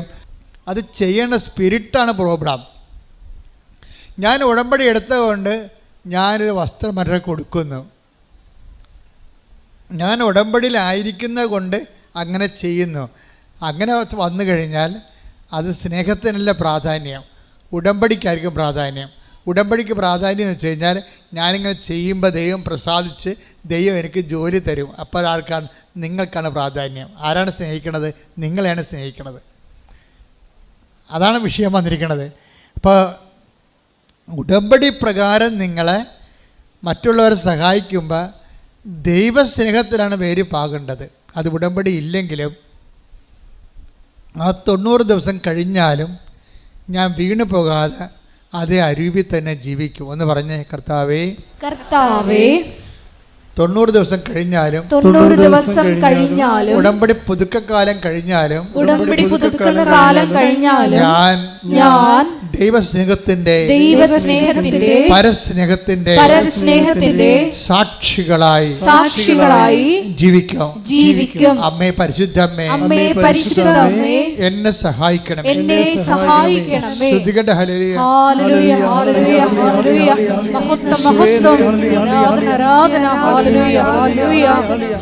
Speaker 4: അത് ചെയ്യേണ്ട സ്പിരിറ്റാണ് പ്രോബ്ലം. ഞാൻ ഉടമ്പടി എടുത്തതുകൊണ്ട് ഞാനൊരു വസ്ത്രം മറ്റൊരാൾക്ക് കൊടുക്കുന്നു, ഞാൻ ഉടമ്പടിയിലായിരിക്കുന്നത് കൊണ്ട് അങ്ങനെ ചെയ്യുന്നു. അങ്ങനെ വന്നു കഴിഞ്ഞാൽ അത് സ്നേഹത്തിനല്ല പ്രാധാന്യം, ഉടമ്പടിക്കായിരിക്കും പ്രാധാന്യം. ഉടമ്പടിക്ക് പ്രാധാന്യം എന്ന് വെച്ച് കഴിഞ്ഞാൽ ഞാനിങ്ങനെ ചെയ്യുമ്പോൾ ദൈവം പ്രസാദിച്ച് ദൈവം എനിക്ക് ജോലി തരും. അപ്പോൾ ആർക്കാണ്? നിങ്ങൾക്കാണ് പ്രാധാന്യം. ആരാണ് സ്നേഹിക്കണത്? നിങ്ങളെയാണ് സ്നേഹിക്കണത്. അതാണ് വിഷയം വന്നിരിക്കുന്നത്. അപ്പോൾ ഉടമ്പടി പ്രകാരം നിങ്ങളെ മറ്റുള്ളവരെ സഹായിക്കുമ്പോൾ ദൈവസ്നേഹത്തിലാണ് വേര് പാകേണ്ടത്. അത് ഉടമ്പടി ഇല്ലെങ്കിലും ആ 90 ദിവസം കഴിഞ്ഞാലും ഞാൻ വീണു പോകാതെ അതേ അരൂപിൽ തന്നെ ജീവിക്കും എന്ന് പറഞ്ഞേ. കർത്താവേ 90 ദിവസം കഴിഞ്ഞാലും ഉടമ്പടി പുതുക്കക്കാലം കഴിഞ്ഞാലും ഞാൻ ദൈവസ്നേഹത്തിന്റെ പരസ്നേഹത്തിന്റെ സാക്ഷികളായി ജീവിക്കും. അമ്മേ പരിശുദ്ധമ്മേ, എന്നെ സഹായിക്കണം. ശ്രുതികട ഹല്ലേലൂയ.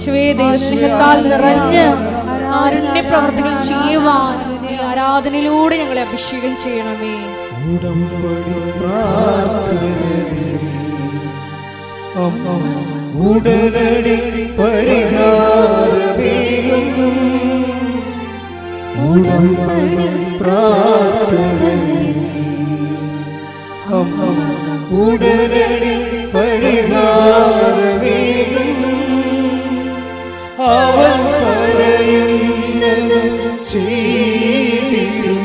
Speaker 1: സ്നേഹത്താൽ നിറഞ്ഞ് കാരുണ്യ പ്രവർത്തികൾ ചെയ്യുവാൻ ഈ ആരാധനയിലൂടെ ഞങ്ങളെ അഭിഷേകം ചെയ്യണമേ.
Speaker 2: ഉടമ്പടി പ്രാർത്ഥനയിൽ ഉടനടി പരിഹാരമേകും. ഉടമ്പടി പ്രാർത്ഥനയിൽ ഉടനടി പരിഹാരമേകും. അവൻ പറയുന്നത് ചെയ്തിടും.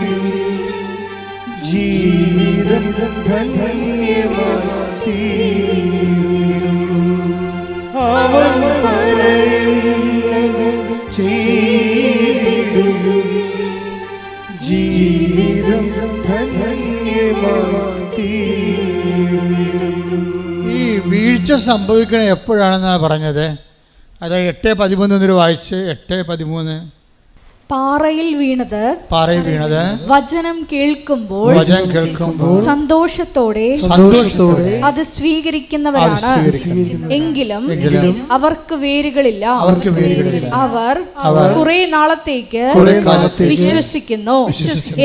Speaker 2: ജീവിതം ധന്യമായി തീരും. അവൻ പറയുന്നത് ചെയ്തിടും. ജീവിതം ധന്യമായി തീരും.
Speaker 4: ഈ വീഴ്ച സംഭവിക്കണ എപ്പോഴാണെന്നാണ് പറഞ്ഞത്. അതായത് 8:13 വായിച്ച് 8:13.
Speaker 1: പാറയിൽ വീണത് വചനം കേൾക്കുമ്പോൾ സന്തോഷത്തോടെ അത് സ്വീകരിക്കുന്നവരാണ്. എങ്കിലും അവർക്ക് വേരുകളില്ല. അവർ കുറെ നാളത്തേക്ക് വിശ്വസിക്കുന്നു.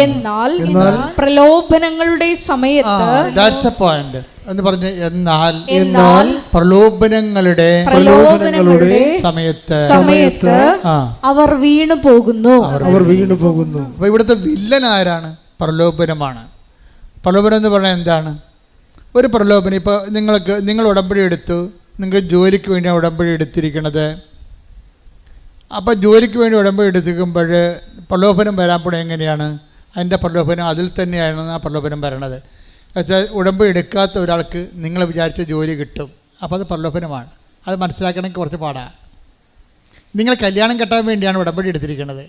Speaker 1: എന്നാൽ പ്രലോഭനങ്ങളുടെ സമയത്ത്
Speaker 4: എന്ന് പറഞ്ഞ് എന്നാൽ പ്രലോഭനങ്ങളുടെ സമയത്ത്
Speaker 1: അവർ വീണു പോകുന്നു.
Speaker 4: അപ്പൊ ഇവിടുത്തെ വില്ലൻ ആരാണ്? പ്രലോഭനമാണ്. പ്രലോഭനം എന്ന് പറഞ്ഞാൽ എന്താണ്? ഒരു പ്രലോഭനം. ഇപ്പോൾ നിങ്ങൾ ഉടമ്പടി എടുത്തു, നിങ്ങൾക്ക് ജോലിക്ക് വേണ്ടിയാണ് ഉടമ്പടി എടുത്തിരിക്കുന്നത്. അപ്പോൾ ജോലിക്ക് വേണ്ടി ഉടമ്പടി എടുത്തിരിക്കുമ്പോൾ പ്രലോഭനം വരാൻ പോണത് എങ്ങനെയാണ്? അതിൻ്റെ പ്രലോഭനം അതിൽ തന്നെയാണ് ആ പ്രലോഭനം വരണത്. വെച്ചാൽ ഉടമ്പടി എടുക്കാത്ത ഒരാൾക്ക് നിങ്ങൾ വിചാരിച്ച ജോലി കിട്ടും. അപ്പോൾ അത് പ്രലോഭനമാണ്. അത് മനസ്സിലാക്കണമെങ്കിൽ കുറച്ച് പാടാണ്. നിങ്ങൾ കല്യാണം കെട്ടാൻ വേണ്ടിയാണ് ഉടമ്പടി എടുത്തിരിക്കുന്നത്.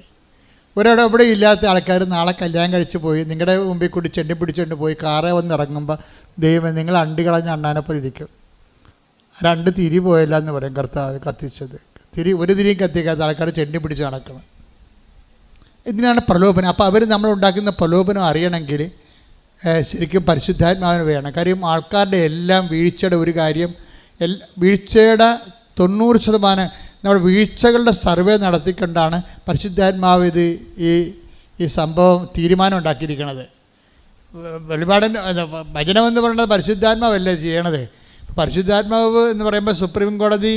Speaker 4: ഒരുടമ്പടി ഇല്ലാത്ത ആൾക്കാർ നാളെ കല്യാണം കഴിച്ച് പോയി നിങ്ങളുടെ മുമ്പിൽ കൂടി ചെണ്ടി പിടിച്ചുകൊണ്ട് പോയി കാറേ വന്ന് ഇറങ്ങുമ്പോൾ ദൈവം നിങ്ങൾ അണ്ടി കളഞ്ഞ അണ്ണാനെപ്പോലെ ഇരിക്കും. 2 തിരി പോയില്ല എന്ന് പറയും കർത്താവ് കത്തിച്ചത്. ഒരു തിരിയും കത്തിക്കാത്ത ആൾക്കാർ ചെണ്ടി പിടിച്ച് നടക്കണം. ഇതിനാണ് പ്രലോഭനം. അപ്പോൾ അവർ നമ്മളുണ്ടാക്കുന്ന പ്രലോഭനം അറിയണമെങ്കിൽ ശരിക്കും പരിശുദ്ധാത്മാവിന് വേണം. കാര്യം ആൾക്കാരുടെ എല്ലാം വീഴ്ചയുടെ ഒരു കാര്യം, വീഴ്ചയുടെ 90% നമ്മുടെ വീഴ്ചകളുടെ സർവേ നടത്തിക്കൊണ്ടാണ് പരിശുദ്ധാത്മാവ് ഈ സംഭവം തീരുമാനം ഉണ്ടാക്കിയിരിക്കുന്നത്. വെളിപാടിൻ്റെ വചനമെന്ന് പറയുന്നത് പരിശുദ്ധാത്മാവല്ലേ ചെയ്യണത്. പരിശുദ്ധാത്മാവ് എന്ന് പറയുമ്പോൾ സുപ്രീം കോടതി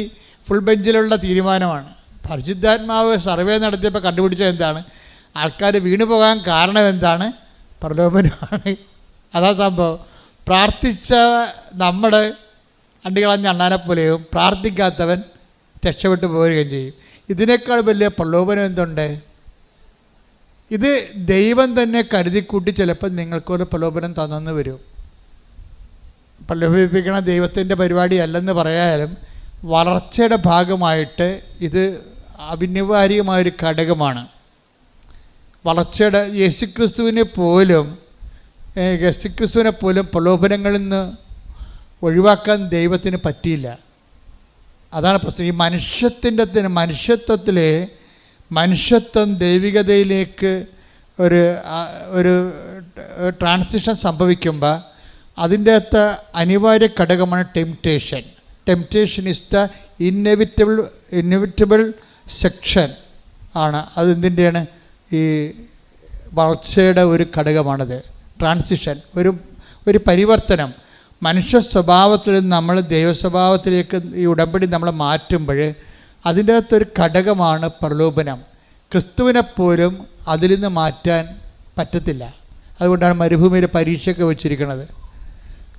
Speaker 4: ഫുൾ ബെഞ്ചിലുള്ള തീരുമാനമാണ്. പരിശുദ്ധാത്മാവ് സർവേ നടത്തിയപ്പോൾ കണ്ടുപിടിച്ചത് എന്താണ്? ആൾക്കാർ വീണു പോകാൻ കാരണം എന്താണ്? പ്രലോഭനമാണ്. അതാ സംഭവം. പ്രാർത്ഥിച്ച നമ്മുടെ അണ്ടികളഞ്ഞ അണ്ണാനെപ്പോലെയും പ്രാർത്ഥിക്കാത്തവൻ രക്ഷപ്പെട്ടു പോവുകയും ചെയ്യും. ഇതിനേക്കാൾ വലിയ പ്രലോഭനം എന്തുണ്ട്? ഇത് ദൈവം തന്നെ കരുതിക്കൂട്ടി ചിലപ്പോൾ നിങ്ങൾക്കൊരു പ്രലോഭനം തന്നെന്ന് വരും. പ്രലോഭിപ്പിക്കണ ദൈവത്തിൻ്റെ പരിപാടി അല്ലെന്ന് പറയാനും വളർച്ചയുടെ ഭാഗമായിട്ട് ഇത് അഭിനിവാര്യമായൊരു ഘടകമാണ്. വളർച്ചയുടെ യേശുക്രിസ്തുവിനെ പോലും പ്രലോഭനങ്ങളിൽ നിന്ന് ഒഴിവാക്കാൻ ദൈവത്തിന് പറ്റിയില്ല. അതാണ് പ്രശ്നം. ഈ മനുഷ്യത്വം ദൈവികതയിലേക്ക് ഒരു ട്രാൻസിഷൻ സംഭവിക്കുമ്പോൾ അതിൻ്റെ അകത്ത് അനിവാര്യ ഘടകമാണ് temptation. Temptation is the inevitable section ആണ്. അതെന്തിൻ്റെയാണ്? ഈ വളർച്ചയുടെ ഒരു ഘടകമാണത്. ട്രാൻസിഷൻ, ഒരു പരിവർത്തനം. മനുഷ്യ സ്വഭാവത്തിൽ നിന്ന് നമ്മൾ ദൈവസ്വഭാവത്തിലേക്ക് ഈ ഉടമ്പടി നമ്മൾ മാറ്റുമ്പോൾ അതിൻ്റെ അകത്തൊരു ഘടകമാണ് പ്രലോഭനം. ക്രിസ്തുവിനെപ്പോലും അതിൽ നിന്ന് മാറ്റാൻ പറ്റത്തില്ല. അതുകൊണ്ടാണ് മരുഭൂമിയിൽ പരീക്ഷയൊക്കെ വെച്ചിരിക്കുന്നത്.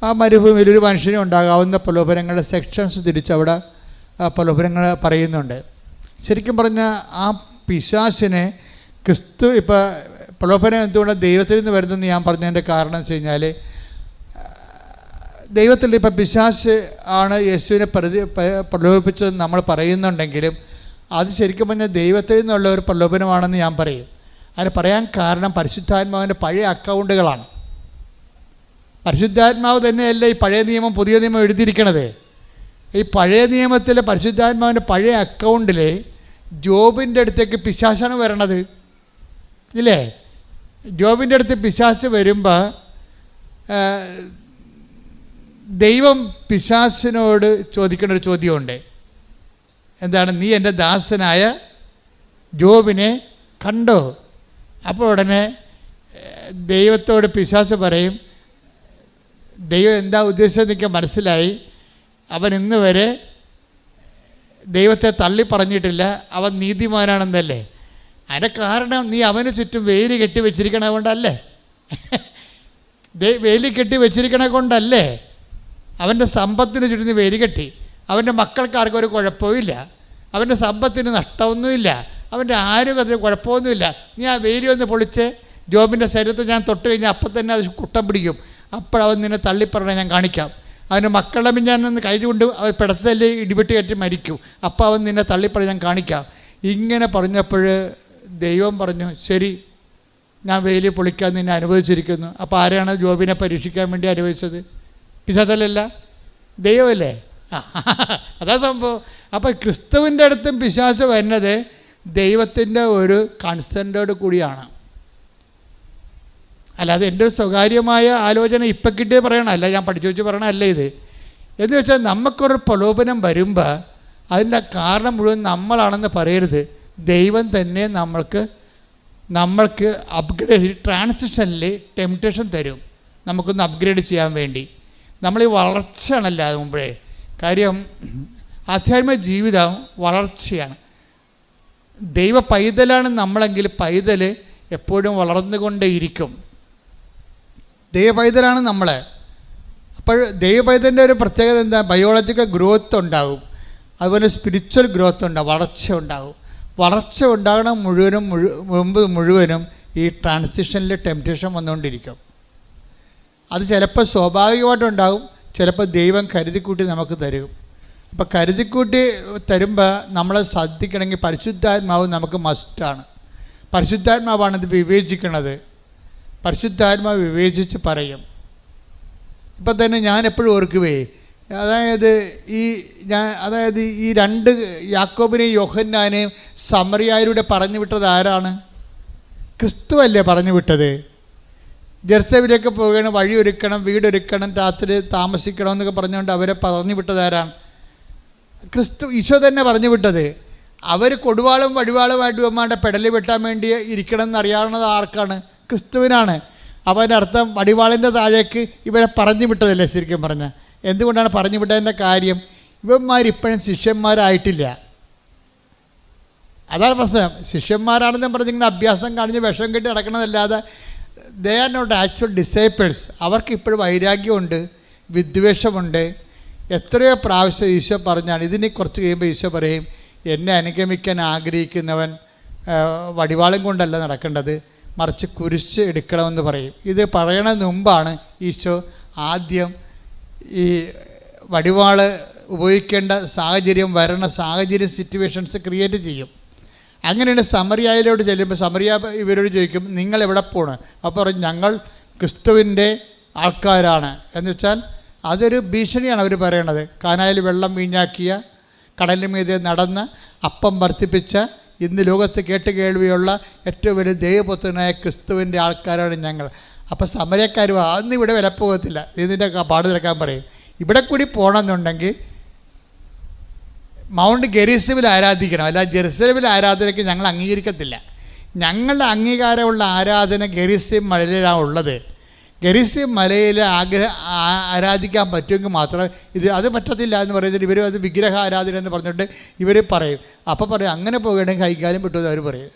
Speaker 4: ആ മരുഭൂമിയിൽ ഒരു മനുഷ്യന് ഉണ്ടാകാവുന്ന പ്രലോഭനങ്ങളുടെ സെക്ഷൻസ് തിരിച്ചവിടെ പ്രലോഭനങ്ങൾ പറയുന്നുണ്ട്. ശരിക്കും പറഞ്ഞാൽ ആ പിശാചിനെ ക്രിസ്തു ഇപ്പോൾ പ്രലോഭനം എന്തുകൊണ്ട് ദൈവത്തിൽ നിന്ന് വരുന്നതെന്ന് ഞാൻ പറഞ്ഞതിൻ്റെ കാരണം വെച്ച് കഴിഞ്ഞാൽ, ദൈവത്തിൽ ഇപ്പോൾ പിശാച് ആണ് യേശുവിനെ പ്രലോഭിപ്പിച്ചതെന്ന് നമ്മൾ പറയുന്നുണ്ടെങ്കിലും അത് ശരിക്കും പറഞ്ഞാൽ ദൈവത്തിൽ നിന്നുള്ള ഒരു പ്രലോഭനമാണെന്ന് ഞാൻ പറയും. അതിന് പറയാൻ കാരണം പരിശുദ്ധാത്മാവിൻ്റെ പഴയ അക്കൗണ്ടുകളാണ്. പരിശുദ്ധാത്മാവ് തന്നെയല്ല ഈ പഴയ നിയമം പുതിയ നിയമം എഴുതിയിരിക്കണത്. ഈ പഴയ നിയമത്തിലെ പരിശുദ്ധാത്മാവിൻ്റെ പഴയ അക്കൗണ്ടിൽ ജോബിൻ്റെ അടുത്തേക്ക് പിശാചാണ് വരണത്, ഇല്ലേ? ജോബിൻ്റെ അടുത്ത് പിശാച് വരുമ്പോൾ ദൈവം പിശാചിനോട് ചോദിക്കേണ്ട ഒരു ചോദ്യമുണ്ട്. എന്താണ്? നീ എൻ്റെ ദാസനായ ജോബിനെ കണ്ടോ? അപ്പോൾ ഉടനെ ദൈവത്തോട് പിശാച് പറയും, ദൈവം എന്താ ഉദ്ദേശിച്ചത് എനിക്ക് മനസ്സിലായി. അവൻ ഇന്ന് വരെ ദൈവത്തെ തള്ളി പറഞ്ഞിട്ടില്ല, അവൻ നീതിമാനാണെന്നല്ലേ. അതിൻ്റെ കാരണം നീ അവന് ചുറ്റും വേലി കെട്ടി വെച്ചിരിക്കണ കൊണ്ടല്ലേ? വേലി കെട്ടി വെച്ചിരിക്കണ കൊണ്ടല്ലേ? അവൻ്റെ സമ്പത്തിന് ചുറ്റും നീ വേലി കെട്ടി. അവൻ്റെ മക്കൾക്കാർക്കും ഒരു കുഴപ്പമില്ല, അവൻ്റെ സമ്പത്തിന് നഷ്ടമൊന്നുമില്ല, അവൻ്റെ ആരോഗ്യത്തിന് കുഴപ്പമൊന്നുമില്ല. നീ ആ വേലി ഒന്ന് പൊളിച്ച് ജോബിൻ്റെ ശരീരത്തിൽ ഞാൻ തൊട്ട് കഴിഞ്ഞാൽ അപ്പം തന്നെ അത് കുട്ടം പിടിക്കും. അപ്പോഴവൻ നിന്നെ തള്ളിപ്പറഞ്ഞ ഞാൻ കാണിക്കാം. അവൻ്റെ മക്കളുടെ ഞാൻ കൈ കൊണ്ട് അവർ പിടത്തല്ലേ ഇടിപെട്ട് കയറ്റി മരിക്കും. അപ്പോൾ അവൻ നിന്നെ തള്ളിപ്പറഞ്ഞ് ഞാൻ കാണിക്കാം. ഇങ്ങനെ പറഞ്ഞപ്പോൾ ദൈവം പറഞ്ഞു, ശരി, ഞാൻ വേലി പൊളിക്കാൻ നിന്നെ അനുവദിച്ചിരിക്കുന്നു. അപ്പോൾ ആരാണ് ജോബിനെ പരീക്ഷിക്കാൻ വേണ്ടി അനുവദിച്ചത്? പിശാചല്ല, ദൈവമല്ലേ? അതാ സംഭവം. അപ്പോൾ ക്രിസ്തുവിൻ്റെ അടുത്തും പിശാച് വരുന്നത് ദൈവത്തിൻ്റെ ഒരു കൺസെൻറ്റോട് കൂടിയാണ്. അല്ലാതെ എൻ്റെ ഒരു സ്വകാര്യമായ ആലോചന ഇപ്പം കിട്ടിയ പറയണമല്ല, ഞാൻ പഠിച്ചു വെച്ച് പറയണമല്ല ഇത്. എന്ന് വെച്ചാൽ നമുക്കൊരു പ്രലോഭനം വരുമ്പോൾ അതിൻ്റെ കാരണം മുഴുവൻ നമ്മളാണെന്ന് പറയരുത്. ദൈവം തന്നെ നമ്മൾക്ക് അപ്ഗ്രേഡ് ട്രാൻസിഷനിൽ ടെംപ്റ്റേഷൻ തരും, നമുക്കൊന്ന് അപ്ഗ്രേഡ് ചെയ്യാൻ വേണ്ടി. നമ്മൾ ഈ വളർച്ചയാണല്ലോ അത് മുമ്പേ. കാര്യം ആധ്യാത്മിക ജീവിതം വളർച്ചയാണ്. ദൈവ പൈതലാണ് നമ്മളെങ്കിൽ പൈതൽ എപ്പോഴും വളർന്നുകൊണ്ടേയിരിക്കും. ദൈവപൈതലാണ് നമ്മൾ. അപ്പോൾ ദൈവപൈതലിൻ്റെ ഒരു പ്രത്യേകത എന്താ? ബയോളജിക്കൽ ഗ്രോത്ത് ഉണ്ടാകും, അതുപോലെ സ്പിരിച്വൽ ഗ്രോത്ത് ഉണ്ടാകും, വളർച്ച ഉണ്ടാകും. വളർച്ച ഉണ്ടാകണം മുഴുവനും ഈ ട്രാൻസിഷനിൽ ടെംപ്റ്റേഷൻ വന്നുകൊണ്ടിരിക്കും. അത് ചിലപ്പോൾ സ്വാഭാവികമായിട്ടുണ്ടാകും, ചിലപ്പോൾ ദൈവം കരുതിക്കൂട്ടി നമുക്ക് തരും. അപ്പോൾ കരുതിക്കൂട്ടി തരുമ്പോൾ നമ്മൾ ശ്രദ്ധിക്കണമെങ്കിൽ പരിശുദ്ധാത്മാവ് നമുക്ക് മസ്റ്റാണ്. പരിശുദ്ധാത്മാവാണ് ഇത് വിവേചിക്കുന്നത്. പരിശുദ്ധാത്മാവ് വിവേചിച്ച് പറയും. ഇപ്പം തന്നെ ഞാൻ എപ്പോഴും ഓർക്കുവേ, അതായത് ഈ രണ്ട് യാക്കോബിനെയും യോഹന്നാനെയും സമറിയായിലൂടെ പറഞ്ഞു വിട്ടത് ആരാണ്? ക്രിസ്തുവല്ലേ പറഞ്ഞു വിട്ടത്. ജെറുസലേമിലേക്ക് പോകണം, വഴിയൊരുക്കണം, വീടൊരുക്കണം, രാത്രി താമസിക്കണം എന്നൊക്കെ പറഞ്ഞുകൊണ്ട് അവരെ പറഞ്ഞു വിട്ടത് ആരാണ്? ക്രിസ്തു, ഈശോ തന്നെ പറഞ്ഞു വിട്ടത്. അവർ കൊടുവാളും വടിവാളുമായിട്ട് ഇവന്മാരുടെ പെടലി വെട്ടാൻ വേണ്ടി ഇരിക്കണം എന്നറിയാവുന്നത് ആർക്കാണ്? ക്രിസ്തുവിനാണ്. അപ്പോൾ അതിൻ്റെ അർത്ഥം വടിവാളിൻ്റെ താഴേക്ക് ഇവരെ പറഞ്ഞു വിട്ടതല്ലേ ശരിക്കും പറഞ്ഞാൽ. എന്തുകൊണ്ടാണ് പറഞ്ഞു വിട്ടതിൻ്റെ കാര്യം? ഇവന്മാരിപ്പോഴും ശിഷ്യന്മാരായിട്ടില്ല. അതാണ് പ്രശ്നം. ശിഷ്യന്മാരാണെന്ന് പറഞ്ഞിങ്ങനെ അഭ്യാസം കാണിച്ച് വിഷം കെട്ടി നടക്കണതല്ലാതെ they are not actual disciples. അവർക്ക് ഇപ്പോഴും വൈരാഗ്യമുണ്ട്, വിദ്വേഷമുണ്ട്. എത്രയോ പ്രാവശ്യം ഈശോ പറഞ്ഞാണ്. ഇതിനെ കുറച്ച് കഴിയുമ്പോൾ ഈശോ പറയും, എന്നെ അനുഗമിക്കാൻ ആഗ്രഹിക്കുന്നവൻ വടിവാളും കൊണ്ടല്ല നടക്കേണ്ടത്, മറിച്ച് കുരിശ് എടുക്കണമെന്ന് പറയും. ഇത് പറയണതിന് മുമ്പാണ് ഈശോ ആദ്യം ഈ വടിവാള് ഉപയോഗിക്കേണ്ട സാഹചര്യം വരണ സാഹചര്യം സിറ്റുവേഷൻസ് ക്രിയേറ്റ് ചെയ്യും. അങ്ങനെയാണ് സമറിയായിലോട്ട് ചെല്ലുമ്പോൾ സമറിയ ഇവരോട് ചോദിക്കും, നിങ്ങൾ എവിടെ പോണ്? അപ്പോൾ പറയും, ഞങ്ങൾ ക്രിസ്തുവിൻ്റെ ആൾക്കാരാണ്. എന്ന് വെച്ചാൽ അതൊരു ഭീഷണിയാണ് അവർ പറയണത്. കാനായിൽ വെള്ളം വീഞ്ഞാക്കിയ, കടലിന് മീതെ നടന്ന് അപ്പം വർദ്ധിപ്പിച്ച, ഇന്ന് ലോകത്ത് കേട്ടുകേൾവിയുള്ള ഏറ്റവും വലിയ ദൈവപുത്രനായ ക്രിസ്തുവിൻ്റെ ആൾക്കാരാണ് ഞങ്ങൾ. അപ്പോൾ സമരക്കാർ അന്ന് ഇവിടെ വില പോകത്തില്ല, ഇതിൻ്റെ പാട് തിരക്കാൻ പറയും. ഇവിടെ കൂടി പോകണമെന്നുണ്ടെങ്കിൽ മൗണ്ട് ഗെറിസിമിൽ ആരാധിക്കണം, അല്ല ജെറുസലേമിൽ ആരാധനയ്ക്ക് ഞങ്ങൾ അംഗീകരിക്കത്തില്ല. ഞങ്ങളുടെ അംഗീകാരമുള്ള ആരാധന ഗെറിസിം മലയിലാണ് ഉള്ളത്. ഗെറിസിം മലയിൽ ആരാധിക്കാൻ പറ്റുമെങ്കിൽ മാത്രമേ അത് പറ്റത്തില്ല എന്ന് പറയുന്നത് ഇവർ അത് വിഗ്രഹ ആരാധന എന്ന് പറഞ്ഞിട്ട് ഇവർ പറയും. അപ്പോൾ പറയും, അങ്ങനെ പോകണമെങ്കിൽ കൈകാര്യം പറ്റുമെന്ന് അവർ പറയും.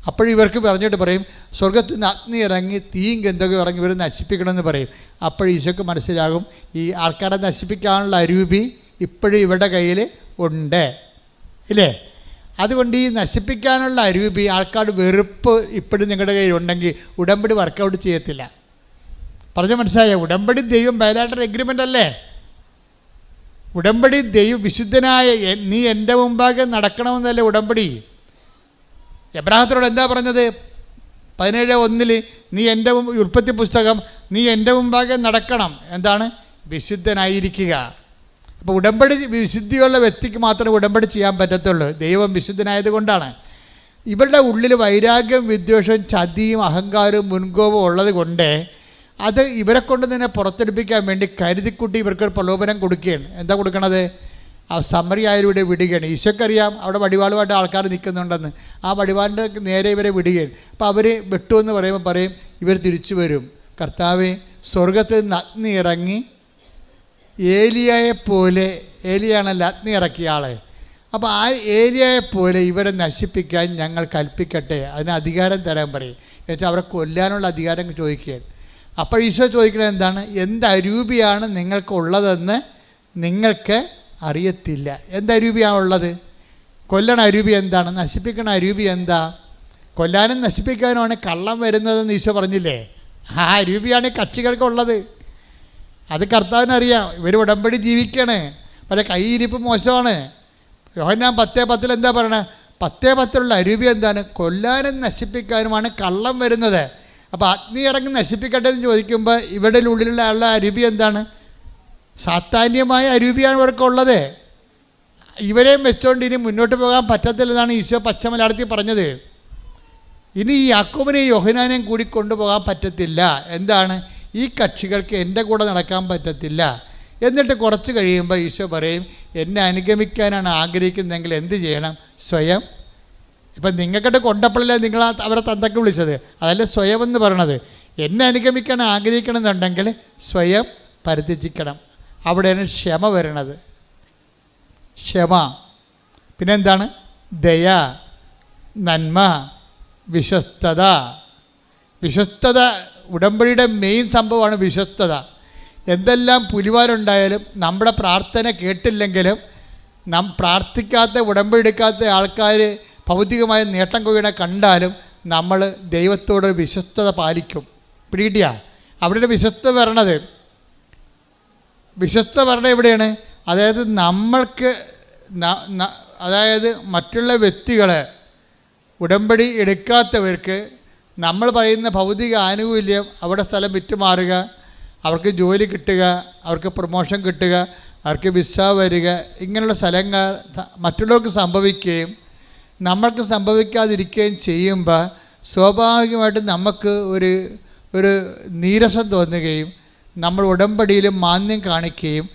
Speaker 4: അപ്പോഴിവർക്ക് പറഞ്ഞിട്ട് പറയും, സ്വർഗത്തിൽ നിന്ന് അഗ്നി ഇറങ്ങി തീയും ഗന്ധകം ഇറങ്ങി ഇവർ നശിപ്പിക്കണമെന്ന് പറയും. ഈശോക്ക് മനസ്സിലാകും, ഈ ആൾക്കാരെ നശിപ്പിക്കാനുള്ള അരൂപി ഇപ്പോഴും ഇവരുടെ കയ്യിൽ ഉണ്ട്, ഇല്ലേ? അതുകൊണ്ട് ഈ നശിപ്പിക്കാനുള്ള അരൂപി, ആൾക്കാരുടെ വെറുപ്പ് ഇപ്പോഴും നിങ്ങളുടെ കയ്യിൽ ഉണ്ടെങ്കിൽ ഉടമ്പടി വർക്കൗട്ട് ചെയ്യത്തില്ല. പറഞ്ഞ മനസ്സിലായോ? ഉടമ്പടി ദൈവം ബയലാറ്ററൽ എഗ്രിമെൻ്റ് അല്ലേ? ഉടമ്പടി ദൈവം വിശുദ്ധനായ നീ എൻ്റെ മുമ്പാകെ നടക്കണമെന്നല്ലേ ഉടമ്പടി. എബ്രാഹത്തോട് എന്താ പറഞ്ഞത്? 17:1 നീ എൻ്റെ ഉൽപ്പത്തി പുസ്തകം, നീ എൻ്റെ മുമ്പാകെ നടക്കണം. എന്താണ്? വിശുദ്ധനായിരിക്കുക. അപ്പോൾ ഉടമ്പടി വിശുദ്ധിയുള്ള വ്യക്തിക്ക് മാത്രമേ ഉടമ്പടി ചെയ്യാൻ പറ്റത്തുള്ളൂ. ദൈവം വിശുദ്ധനായത് കൊണ്ടാണ്. ഇവരുടെ ഉള്ളിൽ വൈരാഗ്യം, വിദ്വേഷവും, ചതിയും, അഹങ്കാരവും, മുൻകോപവും ഉള്ളത് കൊണ്ട് അത് ഇവരെ കൊണ്ട് തന്നെ പുറത്തെടുപ്പിക്കാൻ വേണ്ടി കരുതിക്കുട്ടി ഇവർക്കൊരു പ്രലോഭനം കൊടുക്കുകയാണ്. എന്താ കൊടുക്കണത്? ആ സമറിയായിലൂടെ വിടുകയാണ്. ഈശോക്കറിയാം അവിടെ വടിവാളുമായിട്ട് ആൾക്കാർ നിൽക്കുന്നുണ്ടെന്ന്. ആ വടിവാളിൻ്റെ നേരെ ഇവരെ വിടുകയാണ്. അപ്പോൾ അവർ വെട്ടുമെന്ന് പറയുമ്പോൾ പറയും, ഇവർ തിരിച്ചു വരും. കർത്താവേ, സ്വർഗത്തിൽ നിന്ന് അഗ്നി ഇറങ്ങി ഏലിയായെപ്പോലെ, ഏലിയാണല്ലോ അഗ്നി ഇറക്കിയ ആളെ, അപ്പോൾ ആ ഏലിയായെപ്പോലെ ഇവരെ നശിപ്പിക്കാൻ ഞങ്ങൾ കൽപ്പിക്കട്ടെ, അതിന് അധികാരം തരാൻ പറയും. എന്നുവെച്ചാൽ അവരെ കൊല്ലാനുള്ള അധികാരം ചോദിക്കുകയാണ്. അപ്പോൾ ഈശോ ചോദിക്കുന്നത് എന്താണ്? എന്ത് അരൂപിയാണ് നിങ്ങൾക്കുള്ളതെന്ന് നിങ്ങൾക്ക് അറിയത്തില്ല. എന്ത് അരൂപിയാണുള്ളത്? കൊല്ലണ അരൂപി എന്താണ്? നശിപ്പിക്കണ അരൂപി എന്താ? കൊല്ലാനും നശിപ്പിക്കാനുമാണ് കള്ളം വരുന്നതെന്ന് ഈശോ പറഞ്ഞില്ലേ? ആ അരൂപിയാണ് കക്ഷികൾക്കുള്ളത്. അത് കർത്താവിനറിയാം. ഇവർ ഉടമ്പടി ജീവിക്കണേ, പല കൈയിരിപ്പ് മോശമാണ്. യോഹന്നാൻ 10:10 എന്താ പറയണേ? 10:10 അരൂപി എന്താണ്? കൊല്ലാനും നശിപ്പിക്കാനുമാണ് കള്ളം വരുന്നത്. അപ്പോൾ അഗ്നി ഇറങ്ങി നശിപ്പിക്കട്ടെ എന്ന് ചോദിക്കുമ്പോൾ ഇവിടെ ഉള്ളിലുള്ള ആളുടെ അരൂപി എന്താണ്? സാത്താന്യമായ അരൂപിയാണ് ഇവർക്കുള്ളത്. ഇവരെയും വെച്ചുകൊണ്ട് ഇനി മുന്നോട്ട് പോകാൻ പറ്റത്തില്ലെന്നാണ് ഈശോ പച്ച മലയാളത്തിൽ പറഞ്ഞത്. ഇനി ഈ യാക്കോബിനെയും യോഹന്നാനെയും കൂടി കൊണ്ടുപോകാൻ പറ്റത്തില്ല. എന്താണ്? ഈ കക്ഷികൾക്ക് എൻ്റെ കൂടെ നടക്കാൻ പറ്റത്തില്ല. എന്നിട്ട് കുറച്ച് കഴിയുമ്പോൾ ഈശോ പറയും, എന്നെ അനുഗമിക്കാനാണ് ആഗ്രഹിക്കുന്നതെങ്കിൽ എന്ത് ചെയ്യണം? സ്വയം. ഇപ്പം നിങ്ങൾക്കിട്ട് കൊണ്ടപ്പോഴല്ലേ നിങ്ങൾ അവരെ തന്തക്ക് വിളിച്ചത്? അതല്ലേ സ്വയം എന്ന് പറയണത്. എന്നെ അനുഗമിക്കാൻ ആഗ്രഹിക്കണമെന്നുണ്ടെങ്കിൽ സ്വയം പരിത്യജിക്കണം. അവിടെയാണ് ക്ഷമ വരണത്. ക്ഷമ. പിന്നെന്താണ്? ദയ, നന്മ, വിശ്വസ്തത. വിശ്വസ്തത ഉടമ്പടിയുടെ മെയിൻ സംഭവമാണ് വിശ്വസ്തത. എന്തെല്ലാം പുലിവാലുണ്ടായാലും നമ്മുടെ പ്രാർത്ഥന കേട്ടില്ലെങ്കിലും പ്രാർത്ഥിക്കാത്ത ഉടമ്പടി എടുക്കാത്ത ആൾക്കാർ ഭൗതികമായ നേട്ടം കൊയ്യണ കണ്ടാലും നമ്മൾ ദൈവത്തോട് വിശ്വസ്തത പാലിക്കും. പിടികിട്ടിയ അവിടെ വിശ്വസ്ത വരണത്, വിശ്വസ്ത വരണ എവിടെയാണ്? അതായത് നമ്മൾക്ക് അതായത് മറ്റുള്ള വ്യക്തികളെ ഉടമ്പടി എടുക്കാത്തവർക്ക് നമ്മൾ പറയുന്ന ഭൗതിക ആനുകൂല്യം, അവിടെ സ്ഥലം വിറ്റുമാറുക, അവർക്ക് ജോലി കിട്ടുക, അവർക്ക് പ്രൊമോഷൻ കിട്ടുക, അവർക്ക് വിസ വരിക, ഇങ്ങനെയുള്ള സ്ഥലങ്ങൾ മറ്റുള്ളവർക്ക് സംഭവിക്കുകയും നമ്മൾക്ക് സംഭവിക്കാതിരിക്കുകയും ചെയ്യുമ്പോൾ സ്വാഭാവികമായിട്ടും നമുക്ക് ഒരു നീരസം തോന്നുകയും നമ്മൾ ഉടമ്പടിയിൽ മാന്യം കാണിക്കുകയും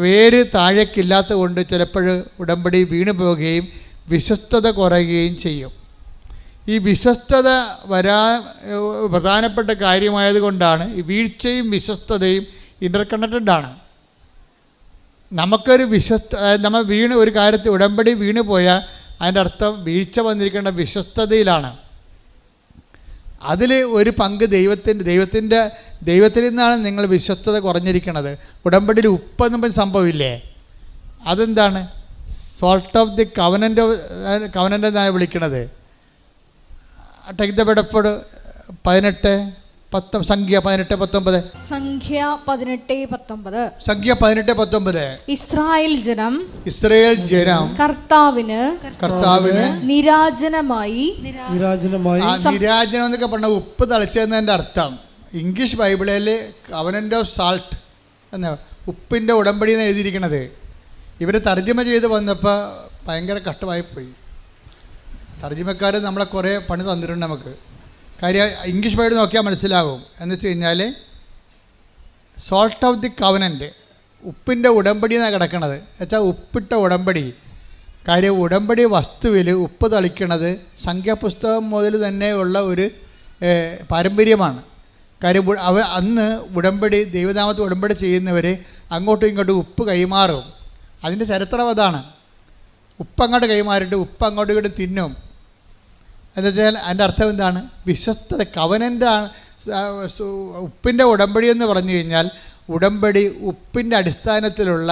Speaker 4: വേര് താഴേക്കില്ലാത്തത് കൊണ്ട് ചിലപ്പോൾ ഉടമ്പടി വീണു പോവുകയും വിശ്വസ്തത കുറയുകയും ചെയ്യും. ഈ വിശ്വസ്തത പ്രധാനപ്പെട്ട കാര്യമായതുകൊണ്ടാണ് ഈ വീഴ്ചയും വിശ്വസ്തതയും ഇൻ്റർകണക്റ്റഡാണ്. നമുക്കൊരു നമ്മൾ ഒരു കാര്യത്തിൽ ഉടമ്പടി വീണു പോയാൽ അതിൻ്റെ അർത്ഥം വീഴ്ച വന്നിരിക്കേണ്ട വിശ്വസ്തതയിലാണ്. അതിൽ ഒരു പങ്ക് ദൈവത്തിൽ നിന്നാണ് നിങ്ങൾ വിശ്വസ്തത കുറഞ്ഞിരിക്കുന്നത്. ഉടമ്പടിയിൽ ഉപ്പെന്നും സംഭവമില്ലേ? അതെന്താണ്? സോൾട്ട് ഓഫ് ദി കവനൻ്റ് എന്നാണ് വിളിക്കുന്നത്. ടേക്ക് ദ ബെഡഫോർഡ് 18:19 സംഖ്യ 18:19
Speaker 1: ഇസ്രായേൽ ജനം കർത്താവിന് നിരാജനമായി
Speaker 4: എന്നൊക്കെ പറഞ്ഞ ഉപ്പ് തളിച്ചതെന്നതിൻ്റെ അർത്ഥം ഇംഗ്ലീഷ് ബൈബിളിൽ കവനൻ്റ് ഓഫ് സാൾട്ട് എന്ന ഉപ്പിൻ്റെ ഉടമ്പടി എന്ന് എഴുതിയിരിക്കണത്. ഇവർ തർജ്ജമ ചെയ്ത് വന്നപ്പോൾ ഭയങ്കര കഷ്ടമായിപ്പോയി. തർജ്ജമക്കാർ നമ്മളെ കുറേ പണി തന്നിട്ടുണ്ട് നമുക്ക്. കാര്യം ഇംഗ്ലീഷ് ബൈബിൾ നോക്കിയാൽ മനസ്സിലാകും. എന്ന് വെച്ച് കഴിഞ്ഞാൽ സോൾട്ട് ഓഫ് ദി കവനൻ്റ്, ഉപ്പിൻ്റെ ഉടമ്പടി എന്നാണ് കിടക്കണത്. വെച്ചാൽ ഉപ്പിട്ട ഉടമ്പടി. കാര്യം ഉടമ്പടി വസ്തുവിൽ ഉപ്പ് തളിക്കണത് സംഖ്യാപുസ്തകം മുതൽ തന്നെ ഉള്ള ഒരു പാരമ്പര്യമാണ്. കാര്യം അന്ന് ഉടമ്പടി ദൈവനാമത്തിൽ ഉടമ്പടി ചെയ്യുന്നവർ അങ്ങോട്ടും ഇങ്ങോട്ടും ഉപ്പ് കൈമാറും. അതിൻ്റെ ചരിത്രം അതാണ്. ഉപ്പ് അങ്ങോട്ട് കൈമാറിയിട്ട് ഉപ്പ് അങ്ങോട്ടും ഇങ്ങോട്ടും തിന്നും. എന്ന് വെച്ചാൽ അതിൻ്റെ അർത്ഥം എന്താണ്? വിശ്വസ്തത. കവനൻ്റാണ് ഉപ്പിൻ്റെ ഉടമ്പടി എന്ന് പറഞ്ഞു കഴിഞ്ഞാൽ ഉടമ്പടി ഉപ്പിൻ്റെ അടിസ്ഥാനത്തിലുള്ള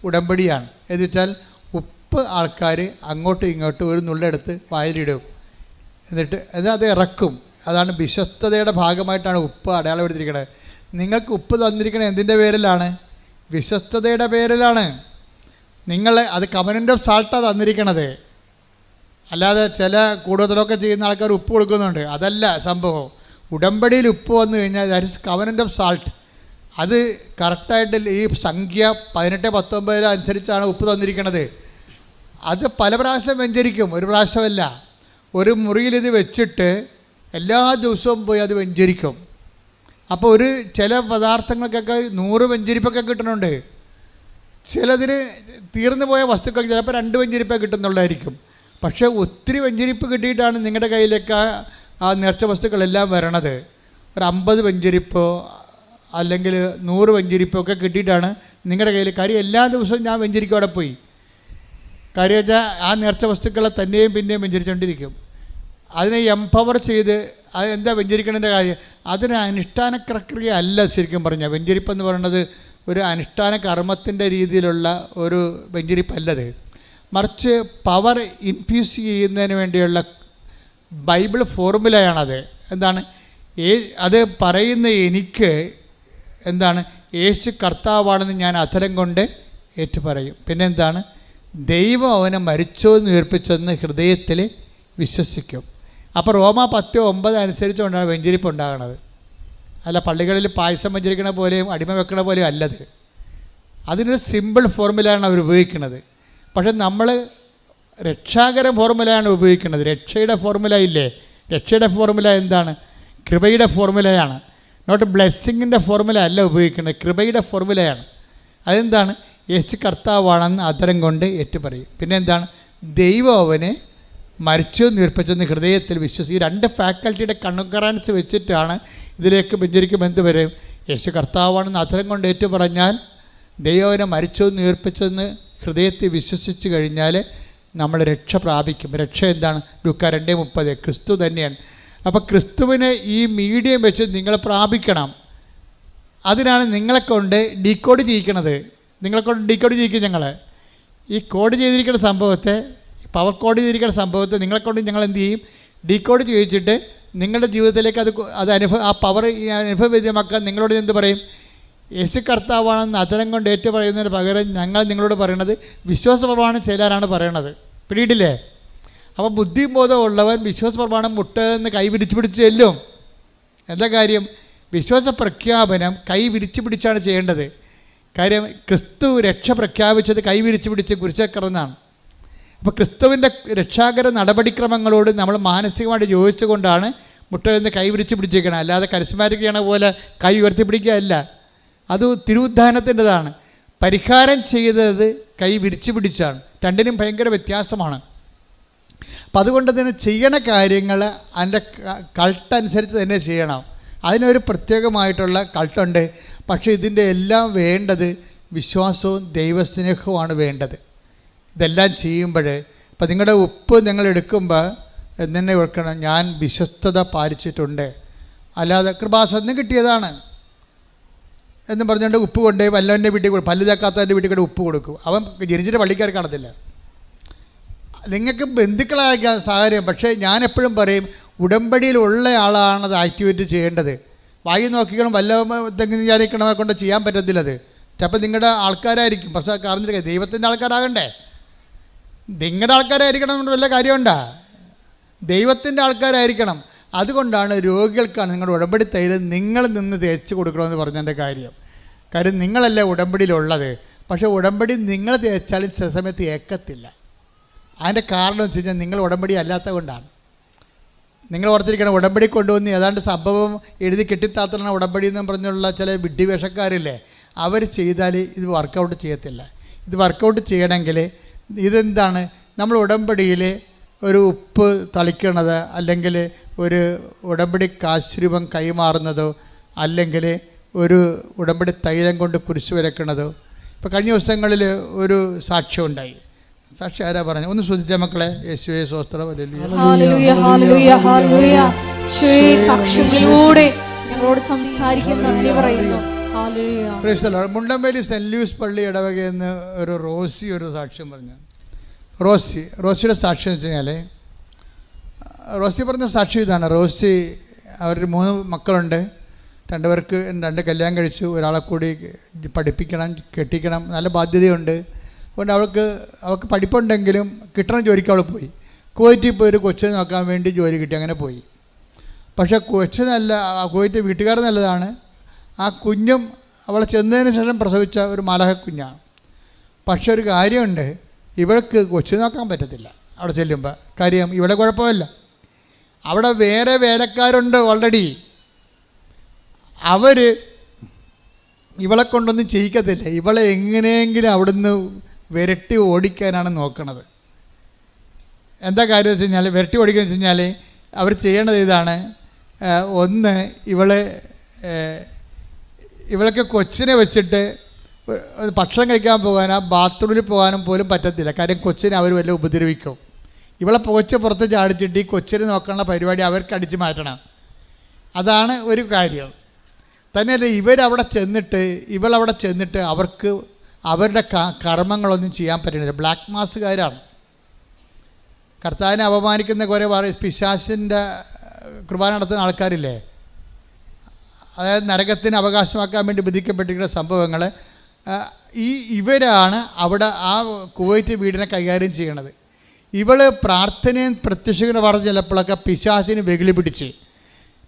Speaker 4: ഉടമ്പടിയാണ്. എന്ന് വെച്ചാൽ ഉപ്പ് ആൾക്കാർ അങ്ങോട്ടും ഇങ്ങോട്ടും ഒരു നുള്ളെടുത്ത് വായിലിടും, എന്നിട്ട് അത് ഇറക്കും. അതാണ് വിശ്വസ്തതയുടെ ഭാഗമായിട്ടാണ് ഉപ്പ് അടയാളപ്പെടുത്തിയിരിക്കുന്നത്. നിങ്ങൾക്ക് ഉപ്പ് തന്നിരിക്കുന്നത് എന്തിൻ്റെ പേരിലാണ്? വിശ്വസ്തതയുടെ പേരിലാണ്. അത് കവനൻ്റ് ഓഫ് സാൾട്ടാണ് തന്നിരിക്കണത്. അല്ലാതെ ചില കൂടുതലൊക്കെ ചെയ്യുന്ന ആൾക്കാർ ഉപ്പ് കൊടുക്കുന്നുണ്ട്. അതല്ല സംഭവം. ഉടമ്പടിയിൽ ഉപ്പ് വന്നു കഴിഞ്ഞാൽ that is covenant of salt. അത് കറക്റ്റായിട്ട് ഈ സംഖ്യ 18:19 അനുസരിച്ചാണ് ഉപ്പ് തന്നിരിക്കുന്നത്. അത് പല പ്രാവശ്യം വെഞ്ചരിക്കും, ഒരു പ്രാവശ്യമല്ല. ഒരു മുറിയിൽ ഇത് വെച്ചിട്ട് എല്ലാ ദിവസവും പോയി അത് വെഞ്ചരിക്കും. അപ്പോൾ ചില പദാർത്ഥങ്ങൾക്കൊക്കെ 100 വെഞ്ചരിപ്പൊക്കെ കിട്ടുന്നുണ്ട്. ചിലതിന് തീർന്നു പോയ വസ്തുക്കൾ ചിലപ്പോൾ 2 വെഞ്ചരിപ്പേ കിട്ടുന്നുള്ളതായിരിക്കും. പക്ഷേ ഒത്തിരി വെഞ്ചരിപ്പ് കിട്ടിയിട്ടാണ് നിങ്ങളുടെ കയ്യിലേക്ക് ആ നേർച്ച വസ്തുക്കളെല്ലാം വരണത്. ഒരു 50 വെഞ്ചരിപ്പോ അല്ലെങ്കിൽ 100 വെഞ്ചരിപ്പോ ഒക്കെ കിട്ടിയിട്ടാണ് നിങ്ങളുടെ കയ്യിൽ. കാര്യം എല്ലാ ദിവസവും ഞാൻ വെഞ്ചരിക്കും അവിടെ പോയി. കാര്യം വെച്ചാൽ ആ നേർച്ച വസ്തുക്കളെ തന്നെയും പിന്നെയും വെഞ്ചരിച്ചുകൊണ്ടിരിക്കും. അതിനെ എംപവർ ചെയ്ത് എന്താ വെഞ്ചരിക്കണതിൻ്റെ കാര്യം? അതൊരു അനുഷ്ഠാന പ്രക്രിയ അല്ല. ശരിക്കും പറഞ്ഞാൽ വെഞ്ചരിപ്പെന്ന് പറയുന്നത് ഒരു അനുഷ്ഠാന കർമ്മത്തിൻ്റെ രീതിയിലുള്ള ഒരു വെഞ്ചരിപ്പല്ലത്. മറിച്ച് പവർ ഇൻഫ്യൂസ് ചെയ്യുന്നതിന് വേണ്ടിയുള്ള ബൈബിൾ ഫോർമുലയാണത്. എന്താണ് അത് പറയുന്ന? എനിക്ക് എന്താണ്? യേശു കർത്താവാണെന്ന് ഞാൻ അധരം കൊണ്ട് ഏറ്റുപറയും. പിന്നെ എന്താണ്? ദൈവം അവനെ മരിച്ചോന്ന് ഉയർപ്പിച്ചെന്ന് ഹൃദയത്തിൽ വിശ്വസിക്കും. അപ്പോൾ റോമ 10:9 അനുസരിച്ചുകൊണ്ടാണ് വെഞ്ചരിപ്പ് ഉണ്ടാകുന്നത്. അല്ല പള്ളികളിൽ പായസം വെഞ്ചരിക്കണ പോലെയും അടിമ വെക്കണ പോലെയും അല്ലത്. അതിനൊരു സിമ്പിൾ ഫോർമുലയാണ് അവർ ഉപയോഗിക്കുന്നത്. പക്ഷെ നമ്മൾ രക്ഷാകര ഫോർമുലയാണ് ഉപയോഗിക്കുന്നത്. രക്ഷയുടെ ഫോർമുല ഇല്ലേ? രക്ഷയുടെ ഫോർമുല എന്താണ്? കൃപയുടെ ഫോർമുലയാണ്. നോട്ട് ബ്ലെസ്സിങ്ങിൻ്റെ ഫോർമുല അല്ല ഉപയോഗിക്കുന്നത്, കൃപയുടെ ഫോർമുലയാണ്. അതെന്താണ്? യേശു കർത്താവാണെന്ന് അധരം കൊണ്ട് ഏറ്റുപറയും. പിന്നെ എന്താണ്? ദൈവം അവനെ മരിച്ചു ഉയർപ്പിച്ചെന്ന് ഹൃദയത്തിൽ വിശ്വസിക്കും. ഈ 2 ഫാക്കൽറ്റിയുടെ കണ്ണുക്കറാൻസ് വെച്ചിട്ടാണ് ഇതിലേക്ക് വെഞ്ചരിക്കും. എന്ത് വരും? യേശു കർത്താവാണെന്ന് അധരം കൊണ്ട് ഏറ്റുപറഞ്ഞാൽ ദൈവം അവനെ മരിച്ചു ഉയർപ്പിച്ചെന്ന് ഹൃദയത്തിൽ വിശ്വസിച്ച് കഴിഞ്ഞാൽ നമ്മൾ രക്ഷ പ്രാപിക്കും. രക്ഷ എന്താണ്? ലൂക്കാ 2:30 ക്രിസ്തു തന്നെയാണ്. അപ്പോൾ ക്രിസ്തുവിനെ ഈ മീഡിയം വെച്ച് നിങ്ങൾ പ്രാപിക്കണം. അതിനാണ് നിങ്ങളെക്കൊണ്ട് ഡീകോഡ് ചെയ്യിക്കണത്. നിങ്ങളെക്കൊണ്ട് ഡീകോഡ് ചെയ്യിക്കും. ഞങ്ങൾ ഈ കോഡ് ചെയ്തിരിക്കുന്ന സംഭവത്തെ പവർ കോഡ് ചെയ്തിരിക്കുന്ന സംഭവത്തെ നിങ്ങളെ കൊണ്ട് ഞങ്ങൾ എന്ത് ചെയ്യും, ഡീകോഡ് ചെയ്യിച്ചിട്ട് നിങ്ങളുടെ ജീവിതത്തിലേക്ക് അത് ആ പവർ അനുഭവവേദ്യമാക്കാൻ നിങ്ങളോട് എന്ത് പറയും? യേശു കർത്താവാണെന്ന് അതരം കൊണ്ട് ഏറ്റു പറയുന്നതിന് പകരം ഞങ്ങൾ നിങ്ങളോട് പറയണത് വിശ്വാസപ്രമാണം ചെയ്യാനാണ് പറയണത്. പിടിയിട്ടില്ലേ? അപ്പോൾ ബുദ്ധിയും ബോധവും ഉള്ളവൻ വിശ്വാസപ്രമാണം മുട്ടെന്ന് കൈ വിരിച്ചു പിടിച്ച് ചെല്ലും. എന്താ കാര്യം? വിശ്വാസ പ്രഖ്യാപനം കൈ വിരിച്ചു പിടിച്ചാണ് ചെയ്യേണ്ടത്. കാര്യം ക്രിസ്തു രക്ഷ പ്രഖ്യാപിച്ചത് കൈ വിരിച്ചു പിടിച്ച് കുരിശിൽ. അപ്പോൾ ക്രിസ്തുവിൻ്റെ രക്ഷാകര നടപടിക്രമങ്ങളോട് നമ്മൾ മാനസികമായിട്ട് യോജിച്ചുകൊണ്ടാണ് മുട്ടെന്ന് കൈ വിരിച്ചു പിടിച്ചിരിക്കണം. അല്ലാതെ കരിസ്മാറ്റിക് ചെയ്യണ പോലെ കൈ ഉയർത്തി പിടിക്കുകയല്ല. അത് തിരുവുദ്ധാനത്തിൻ്റെതാണ്. പരിഹാരം ചെയ്തത് കൈ വിരിച്ചു പിടിച്ചാണ്. രണ്ടിനും ഭയങ്കര വ്യത്യാസമാണ്. അപ്പം അതുകൊണ്ട് തന്നെ ചെയ്യണ കാര്യങ്ങൾ അതിൻ്റെ കൾട്ടനുസരിച്ച് തന്നെ ചെയ്യണം. അതിനൊരു പ്രത്യേകമായിട്ടുള്ള കൾട്ടുണ്ട്. പക്ഷേ ഇതിൻ്റെ എല്ലാം വേണ്ടത് വിശ്വാസവും ദൈവസ്നേഹവുമാണ് വേണ്ടത്. ഇതെല്ലാം ചെയ്യുമ്പോൾ ഇപ്പം നിങ്ങളുടെ ഉപ്പ് നിങ്ങൾ എടുക്കുമ്പോൾ എന്നെ ഓർക്കണം, ഞാൻ വിശ്വസ്തത പാലിച്ചിട്ടുണ്ട്. അല്ലാതെ കൃപാസനം കിട്ടിയതാണ് എന്ന് പറഞ്ഞുകൊണ്ട് ഉപ്പ് കൊണ്ടുപോയി വല്ലവൻ്റെ വീട്ടിൽ കൊടുക്കും. പല്ല് തേക്കാത്തവൻ്റെ വീട്ടിൽ കൂടെ ഉപ്പ് കൊടുക്കും. അവൻ ജനിച്ചിട്ട് പള്ളിക്കാർ കാണത്തില്ല. നിങ്ങൾക്ക് ബന്ധുക്കളായ സാഹചര്യം. പക്ഷേ ഞാൻ എപ്പോഴും പറയും, ഉടമ്പടിയിലുള്ള ആളാണ് അത് ആക്ടിവേറ്റ് ചെയ്യേണ്ടത്. വായി നോക്കിക്കണം വല്ല എന്തെങ്കിലും വിചാരിക്കണമെ കൊണ്ട് ചെയ്യാൻ പറ്റത്തില്ലത്. ചിലപ്പോൾ നിങ്ങളുടെ ആൾക്കാരായിരിക്കും. പക്ഷേ കാരണം ദൈവത്തിൻ്റെ ആൾക്കാരാകണ്ടേ? നിങ്ങളുടെ ആൾക്കാരായിരിക്കണം കൊണ്ട് വല്ല കാര്യമുണ്ടോ? ദൈവത്തിൻ്റെ ആൾക്കാരായിരിക്കണം. അതുകൊണ്ടാണ് രോഗികൾക്കാണ് നിങ്ങളുടെ ഉടമ്പടി തൈലം നിങ്ങൾ നിന്ന് തേച്ച് കൊടുക്കണമെന്ന് പറഞ്ഞതിൻ്റെ കാര്യം. കാര്യം നിങ്ങളല്ലേ ഉടമ്പടിയിലുള്ളത്. പക്ഷേ ഉടമ്പടി നിങ്ങൾ തേച്ചാലും ചില സമയത്ത് ഏക്കത്തില്ല. അതിൻ്റെ കാരണം വെച്ച് കഴിഞ്ഞാൽ നിങ്ങൾ ഉടമ്പടി അല്ലാത്തത് കൊണ്ടാണ്. നിങ്ങൾ ഓർത്തിരിക്കണം, ഉടമ്പടി കൊണ്ടുവന്ന് ഏതാണ്ട് സംഭവം എഴുതി കെട്ടിത്താത്തണ ഉടമ്പടി എന്ന് പറഞ്ഞുള്ള ചില വിഡ്ഢിവേഷക്കാരില്ലേ, അവർ ചെയ്താൽ ഇത് വർക്കൗട്ട് ചെയ്യത്തില്ല. ഇത് വർക്കൗട്ട് ചെയ്യണമെങ്കിൽ ഇതെന്താണ്, നമ്മൾ ഉടമ്പടിയിൽ ഒരു ഉപ്പ് തളിക്കണത്, അല്ലെങ്കിൽ ഒരു ഉടമ്പടി കാശ്രൂപം കൈമാറുന്നതോ, അല്ലെങ്കിൽ ഒരു ഉടമ്പടി തൈലം കൊണ്ട് കുരിശ് വരയ്ക്കണതോ. ഇപ്പോൾ കഴിഞ്ഞ ദിവസങ്ങളിൽ ഒരു സാക്ഷ്യം ഉണ്ടായി. സാക്ഷി ആരാ പറഞ്ഞു? ഒന്ന് ശ്രദ്ധിച്ച മക്കളെ. യേശുവേ സ്തോത്രം.
Speaker 1: ഹല്ലേലൂയ ഹല്ലേലൂയ ഹല്ലേലൂയ. യേശുവേ സാക്ഷ്യങ്ങളിലൂടെ ഞങ്ങളോട് സംസാരിക്കാൻ നന്ദി പറയുന്നു. ഹല്ലേലൂയ.
Speaker 4: Praise the Lord. Mundampeli Saint Louis പള്ളി ഇടവകയെന്ന് ഒരു റോസി ഒരു സാക്ഷ്യം പറഞ്ഞു. റോസിയുടെ സാക്ഷ്യം എന്ന് വെച്ച് കഴിഞ്ഞാൽ, റോസി പറഞ്ഞ സാക്ഷ്യം ഇതാണ്. റോസി അവരുടെ 3 മക്കളുണ്ട്. 2 പേർക്ക് 2 കല്യാണം കഴിച്ചു. ഒരാളെ കൂടി പഠിപ്പിക്കണം, കെട്ടിക്കണം, നല്ല ബാധ്യതയുണ്ട്. അതുകൊണ്ട് അവൾക്ക് പഠിപ്പുണ്ടെങ്കിലും കിട്ടണ ജോലിക്ക് അവൾ പോയി. കുവൈറ്റിൽ പോയി ഒരു കൊച്ചിനെ നോക്കാൻ വേണ്ടി ജോലി കിട്ടി, അങ്ങനെ പോയി. പക്ഷേ കൊച്ചിനല്ല, കുവൈറ്റ് വീട്ടുകാർ നല്ലതാണ്. ആ കുഞ്ഞും അവളെ ചെന്നതിന് ശേഷം പ്രസവിച്ച ഒരു മാലാഹ കുഞ്ഞാണ്. പക്ഷെ ഒരു കാര്യമുണ്ട്, ഇവൾക്ക് കൊച്ചു നോക്കാൻ പറ്റത്തില്ല അവിടെ ചെല്ലുമ്പോൾ. കാര്യം ഇവിടെ കുഴപ്പമില്ല, അവിടെ വേറെ വേലക്കാരുണ്ട് ഓൾറെഡി. അവർ ഇവളെ കൊണ്ടൊന്നും ചെയ്യിക്കത്തില്ല. ഇവളെ എങ്ങനെയെങ്കിലും അവിടുന്ന് വിരട്ടി ഓടിക്കാനാണ് നോക്കണത്. എന്താ കാര്യം വെച്ച് കഴിഞ്ഞാൽ, വിരട്ടി ഓടിക്കുക വെച്ച് കഴിഞ്ഞാൽ അവർ ചെയ്യണത് ഇതാണ്. ഒന്ന്, ഇവളൊക്കെ കൊച്ചിനെ വെച്ചിട്ട് ഭക്ഷണം കഴിക്കാൻ പോകാനോ ബാത്റൂമിൽ പോകാനും പോലും പറ്റത്തില്ല. കാര്യം കൊച്ചിനെ അവർ വല്ല ഉപദ്രവിക്കും. ഇവളെ കൊച്ച് പുറത്ത് ചാടിച്ചിട്ട് ഈ കൊച്ചിനെ നോക്കാനുള്ള പരിപാടി അവർക്ക് അടിച്ചു മാറ്റണം. അതാണ് ഒരു കാര്യം. തന്നെയല്ല, ഇവളവിടെ ചെന്നിട്ട് അവർക്ക് അവരുടെ കർമ്മങ്ങളൊന്നും ചെയ്യാൻ പറ്റുന്നില്ല. ബ്ലാക്ക് മാസുകാരാണ്. കർത്താവിനെ അപമാനിക്കുന്ന കുറേ പിശാചിൻ്റെ കുർബാന നടത്തുന്ന ആൾക്കാരില്ലേ, അതായത് നരകത്തിന് അവകാശമാക്കാൻ വേണ്ടി വിധിക്കപ്പെട്ടിരിക്കുന്ന സംഭവങ്ങൾ. ഇവരാണ് അവിടെ ആ കുവൈറ്റ് വീടിനെ കൈകാര്യം ചെയ്യണത്. ഇവൾ പ്രാർത്ഥനയും പ്രത്യക്ഷങ്ങളും പറഞ്ഞ് ചിലപ്പോഴൊക്കെ പിശാചിന് വെകിളി പിടിച്ച്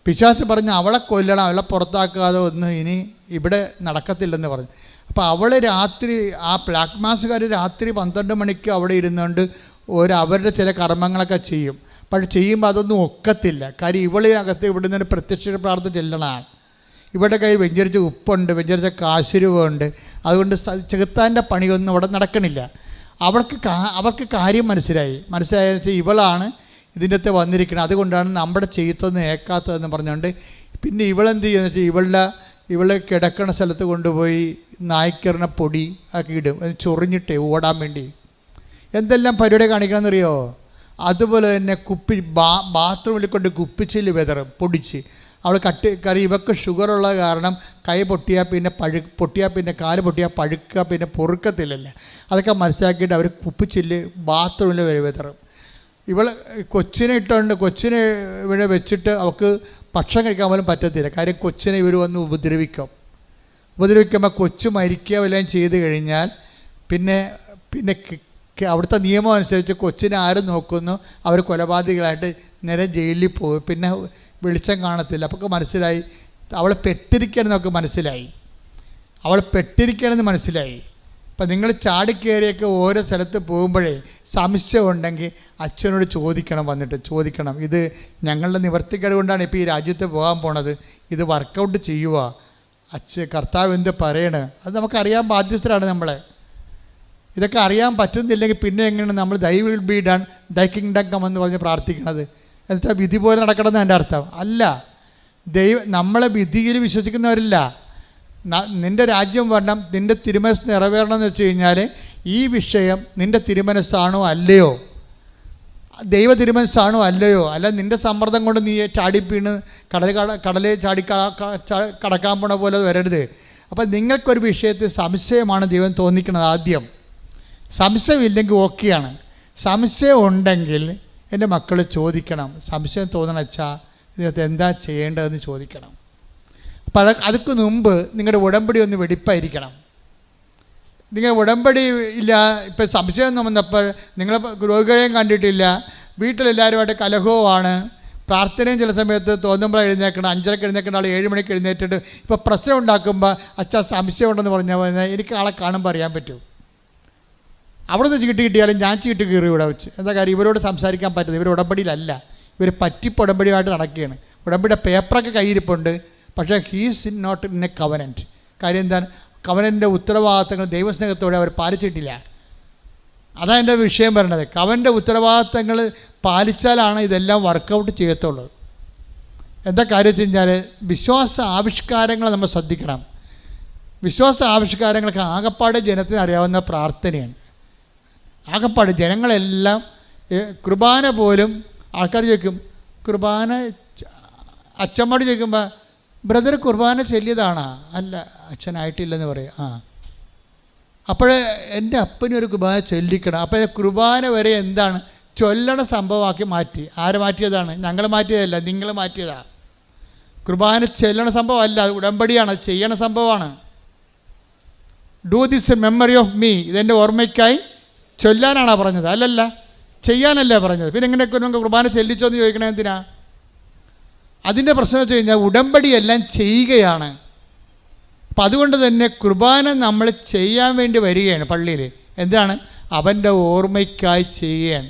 Speaker 4: പിശാച് പറഞ്ഞ് അവളെ കൊല്ലണം, അവളെ പുറത്താക്കാതെ ഒന്നും ഇനി ഇവിടെ നടക്കത്തില്ലെന്ന് പറഞ്ഞു. അപ്പോൾ അവൾ രാത്രി, ആ ബ്ലാക്ക് മാസുകാർ രാത്രി 12 മണിക്ക് അവിടെ ഇരുന്നുകൊണ്ട് അവരുടെ ചില കർമ്മങ്ങളൊക്കെ ചെയ്യും. പക്ഷെ ചെയ്യുമ്പോൾ അതൊന്നും ഒക്കത്തില്ല. കാര്യം ഇവളിനകത്ത് ഇവിടെ നിന്ന് പ്രത്യക്ഷ പ്രാർത്ഥന ചെല്ലണമാണ്. ഇവിടെ കൈ വെഞ്ചരിച്ച ഉപ്പുണ്ട്, വെഞ്ചരിച്ച കാശുരൂപമുണ്ട്. അതുകൊണ്ട് ചെകുത്താൻ്റെ പണിയൊന്നും അവിടെ നടക്കണില്ല. അവർക്ക് കാര്യം മനസ്സിലായെന്ന് വെച്ചാൽ ഇവളാണ് ഇതിൻ്റെ അകത്ത് വന്നിരിക്കുന്നത്. അതുകൊണ്ടാണ് നമ്മുടെ ചെയ്ത്തൊന്നും ഏക്കാത്തതെന്ന് പറഞ്ഞുകൊണ്ട് പിന്നെ ഇവളെന്ത് ചെയ്യുന്നത് വെച്ചാൽ ഇവള് കിടക്കണ സ്ഥലത്ത് കൊണ്ടുപോയി നായ്ക്കറിന പൊടി ആക്കി ഇടും, ചൊറിഞ്ഞിട്ടേ ഓടാൻ വേണ്ടി. എന്തെല്ലാം പരിപാടി കാണിക്കണമെന്നറിയോ? അതുപോലെ തന്നെ ബാത്റൂമിൽ കൊണ്ട് കുപ്പിച്ചില് വെതറും പൊടിച്ച്. അവൾ കറി ഇവക്ക് ഷുഗറുള്ള കാരണം കൈ പൊട്ടിയാൽ പിന്നെ കാല് പൊട്ടിയാൽ പഴുക്കുക, പിന്നെ പൊറുക്കത്തില്ലല്ലേ. അതൊക്കെ മനസ്സിലാക്കിയിട്ട് അവർ കുപ്പിച്ചില്ല് ബാത്റൂമിൽ വിതറും. ഇവൾ കൊച്ചിനെ കൊച്ചിനെ ഇവിടെ വെച്ചിട്ട് അവൾക്ക് ഭക്ഷണം കഴിക്കാൻ പോലും പറ്റത്തില്ല. കാര്യം കൊച്ചിനെ ഇവർ വന്ന് ഉപദ്രവിക്കുമ്പോൾ കൊച്ചു മരിക്കുക വല്ലതും ചെയ്ത് കഴിഞ്ഞാൽ പിന്നെ അവിടുത്തെ നിയമം അനുസരിച്ച് കൊച്ചിനെ ആര് നോക്കുന്നു അവർ കൊലപാതകളായിട്ട് നേരെ ജയിലിൽ പോകും. പിന്നെ വെളിച്ചം കാണത്തില്ല. അപ്പോൾ മനസ്സിലായി അവൾ പെട്ടിരിക്കണമെന്നൊക്കെ മനസ്സിലായി. അപ്പം നിങ്ങൾ ചാടിക്കയറിയൊക്കെ ഓരോ സ്ഥലത്ത് പോകുമ്പോഴേ സംശയം ഉണ്ടെങ്കിൽ അച്ഛനോട് ചോദിക്കണം. ഇത് ഞങ്ങളുടെ നിവർത്തിക്കേട് കൊണ്ടാണ് ഇപ്പോൾ ഈ രാജ്യത്ത് പോകാൻ പോണത്, ഇത് വർക്കൗട്ട് ചെയ്യുക, കർത്താവ് എന്ത് പറയണ, അത് നമുക്കറിയാൻ ബാധ്യസ്ഥരാണ് നമ്മളെ. ഇതൊക്കെ അറിയാൻ പറ്റുന്നില്ലെങ്കിൽ പിന്നെ എങ്ങനെയാണ് നമ്മൾ thy will be done, thy kingdom come എന്ന് പറഞ്ഞ് പ്രാർത്ഥിക്കണത്? എന്നുവെച്ചാൽ വിധി പോലെ നടക്കണമെന്ന് എൻ്റെ അർത്ഥം അല്ല. നമ്മളെ വിധിയിൽ വിശ്വസിക്കുന്നവരില്ല. നിൻ്റെ രാജ്യം വരണം, നിൻ്റെ തിരുമനസ് നിറവേറണം എന്ന് വെച്ച് കഴിഞ്ഞാൽ ഈ വിഷയം നിൻ്റെ തിരുമനസ്സാണോ അല്ലയോ, ദൈവ തിരുമനസ്സാണോ അല്ലയോ, അല്ല നിൻ്റെ സമ്മർദ്ദം കൊണ്ട് നീ ചാടിപ്പീണ് കടലിൽ കടക്കാൻ പോണ പോലെ വരരുത്. അപ്പം നിങ്ങൾക്കൊരു വിഷയത്തിൽ സംശയമാണ് ദൈവം തോന്നിക്കുന്നത്. ആദ്യം സംശയമില്ലെങ്കിൽ ഓക്കെയാണ്. സംശയം ഉണ്ടെങ്കിൽ എൻ്റെ മക്കൾ ചോദിക്കണം. സംശയം തോന്നണച്ചാ ഇതിനകത്ത് എന്താ ചെയ്യേണ്ടതെന്ന് ചോദിക്കണം. അപ്പം അതൊക്കെ മുമ്പ് നിങ്ങളുടെ ഉടമ്പടി ഒന്ന് വെടിപ്പായിരിക്കണം. നിങ്ങൾ ഉടമ്പടി ഇല്ല, ഇപ്പം സംശയം വന്നപ്പോൾ നിങ്ങൾ രോഗികളെയും കണ്ടിട്ടില്ല, വീട്ടിലെല്ലാവരുമായിട്ട് കലഹവുമാണ്, പ്രാർത്ഥനയും ചില സമയത്ത് തോന്നുമ്പോൾ എഴുന്നേക്കണം, 5:30 എഴുന്നേക്കേണ്ട ആൾ 7 മണിക്ക് എഴുന്നേറ്റിട്ട് ഇപ്പോൾ പ്രശ്നം ഉണ്ടാക്കുമ്പോൾ അച്ഛാ സംശയം ഉണ്ടെന്ന് പറഞ്ഞാൽ എനിക്ക് ആളെ കാണുമ്പോൾ അറിയാൻ പറ്റും. അവിടുന്ന് ചീട്ട് കിട്ടിയാലും ഞാൻ ചീട്ട് കീറി ഇവിടെ വെച്ച് എന്താ കാര്യം, ഇവരോട് സംസാരിക്കാൻ പറ്റുന്നത്, ഇവർ ഉടമ്പടിയിലല്ല, ഇവർ ഉടമ്പടിയായിട്ട് നടക്കുകയാണ്. ഉടമ്പടിയുടെ പേപ്പറൊക്കെ കയ്യിരിപ്പുണ്ട്, പക്ഷേ he's not in a covenant. കാര്യം എന്താണ്, കവനൻ്റെ ഉത്തരവാദിത്തങ്ങൾ ദൈവസ്നേഹത്തോടെ അവർ പാലിച്ചിട്ടില്ല. അതാണ് എൻ്റെ വിഷയം പറയണത്. കവൻ്റെ ഉത്തരവാദിത്തങ്ങൾ പാലിച്ചാലാണ് ഇതെല്ലാം വർക്കൗട്ട് ചെയ്യത്തുള്ളൂ. എന്താ കാര്യം വെച്ച് കഴിഞ്ഞാൽ വിശ്വാസ ആവിഷ്കാരങ്ങൾ നമ്മൾ ശ്രദ്ധിക്കണം. വിശ്വാസ ആവിഷ്കാരങ്ങൾക്ക് ആകപ്പാട് ജനത്തിന് അറിയാവുന്ന പ്രാർത്ഥനയാണ്. ആകപ്പാട് ജനങ്ങളെല്ലാം കുർബാന പോലും ആൾക്കാർ ചോദിക്കും, കുർബാന അച്ഛമ്മോട് ചോദിക്കുമ്പോൾ ബ്രദർ കുർബാന ചൊല്ലിയതാണോ? അല്ല അച്ഛനായിട്ടില്ലെന്ന് പറയും. അപ്പോൾ എൻ്റെ അപ്പനൊരു കുർബാന ചൊല്ലിക്കണം. അപ്പോൾ കുർബാന വരെ എന്താണ് ചൊല്ലണ സംഭവമാക്കി മാറ്റി. ആര് മാറ്റിയതാണ്? ഞങ്ങൾ മാറ്റിയതല്ല, നിങ്ങൾ മാറ്റിയതാണ്. കുർബാന ചൊല്ലണ സംഭവമല്ല, അത് ഉടമ്പടിയാണ്, അത് ചെയ്യണ സംഭവമാണ്. Do this memory of me, ഇതെൻ്റെ ഓർമ്മയ്ക്കായി ചൊല്ലാനാണോ പറഞ്ഞത്? അല്ലല്ല, ചെയ്യാനല്ല പറഞ്ഞത്. പിന്നെ എങ്ങനെയൊക്കെ നമുക്ക് കുർബാന ചൊല്ലിച്ചോ എന്ന് ചോദിക്കണേ എന്തിനാ? അതിൻ്റെ പ്രശ്നം വെച്ച് കഴിഞ്ഞാൽ ഉടമ്പടിയെല്ലാം ചെയ്യുകയാണ്. അപ്പം അതുകൊണ്ട് തന്നെ കുർബാന നമ്മൾ ചെയ്യാൻ വേണ്ടി വരികയാണ് പള്ളിയിൽ. എന്താണ്? അവൻ്റെ ഓർമ്മയ്ക്കായി ചെയ്യുകയാണ്.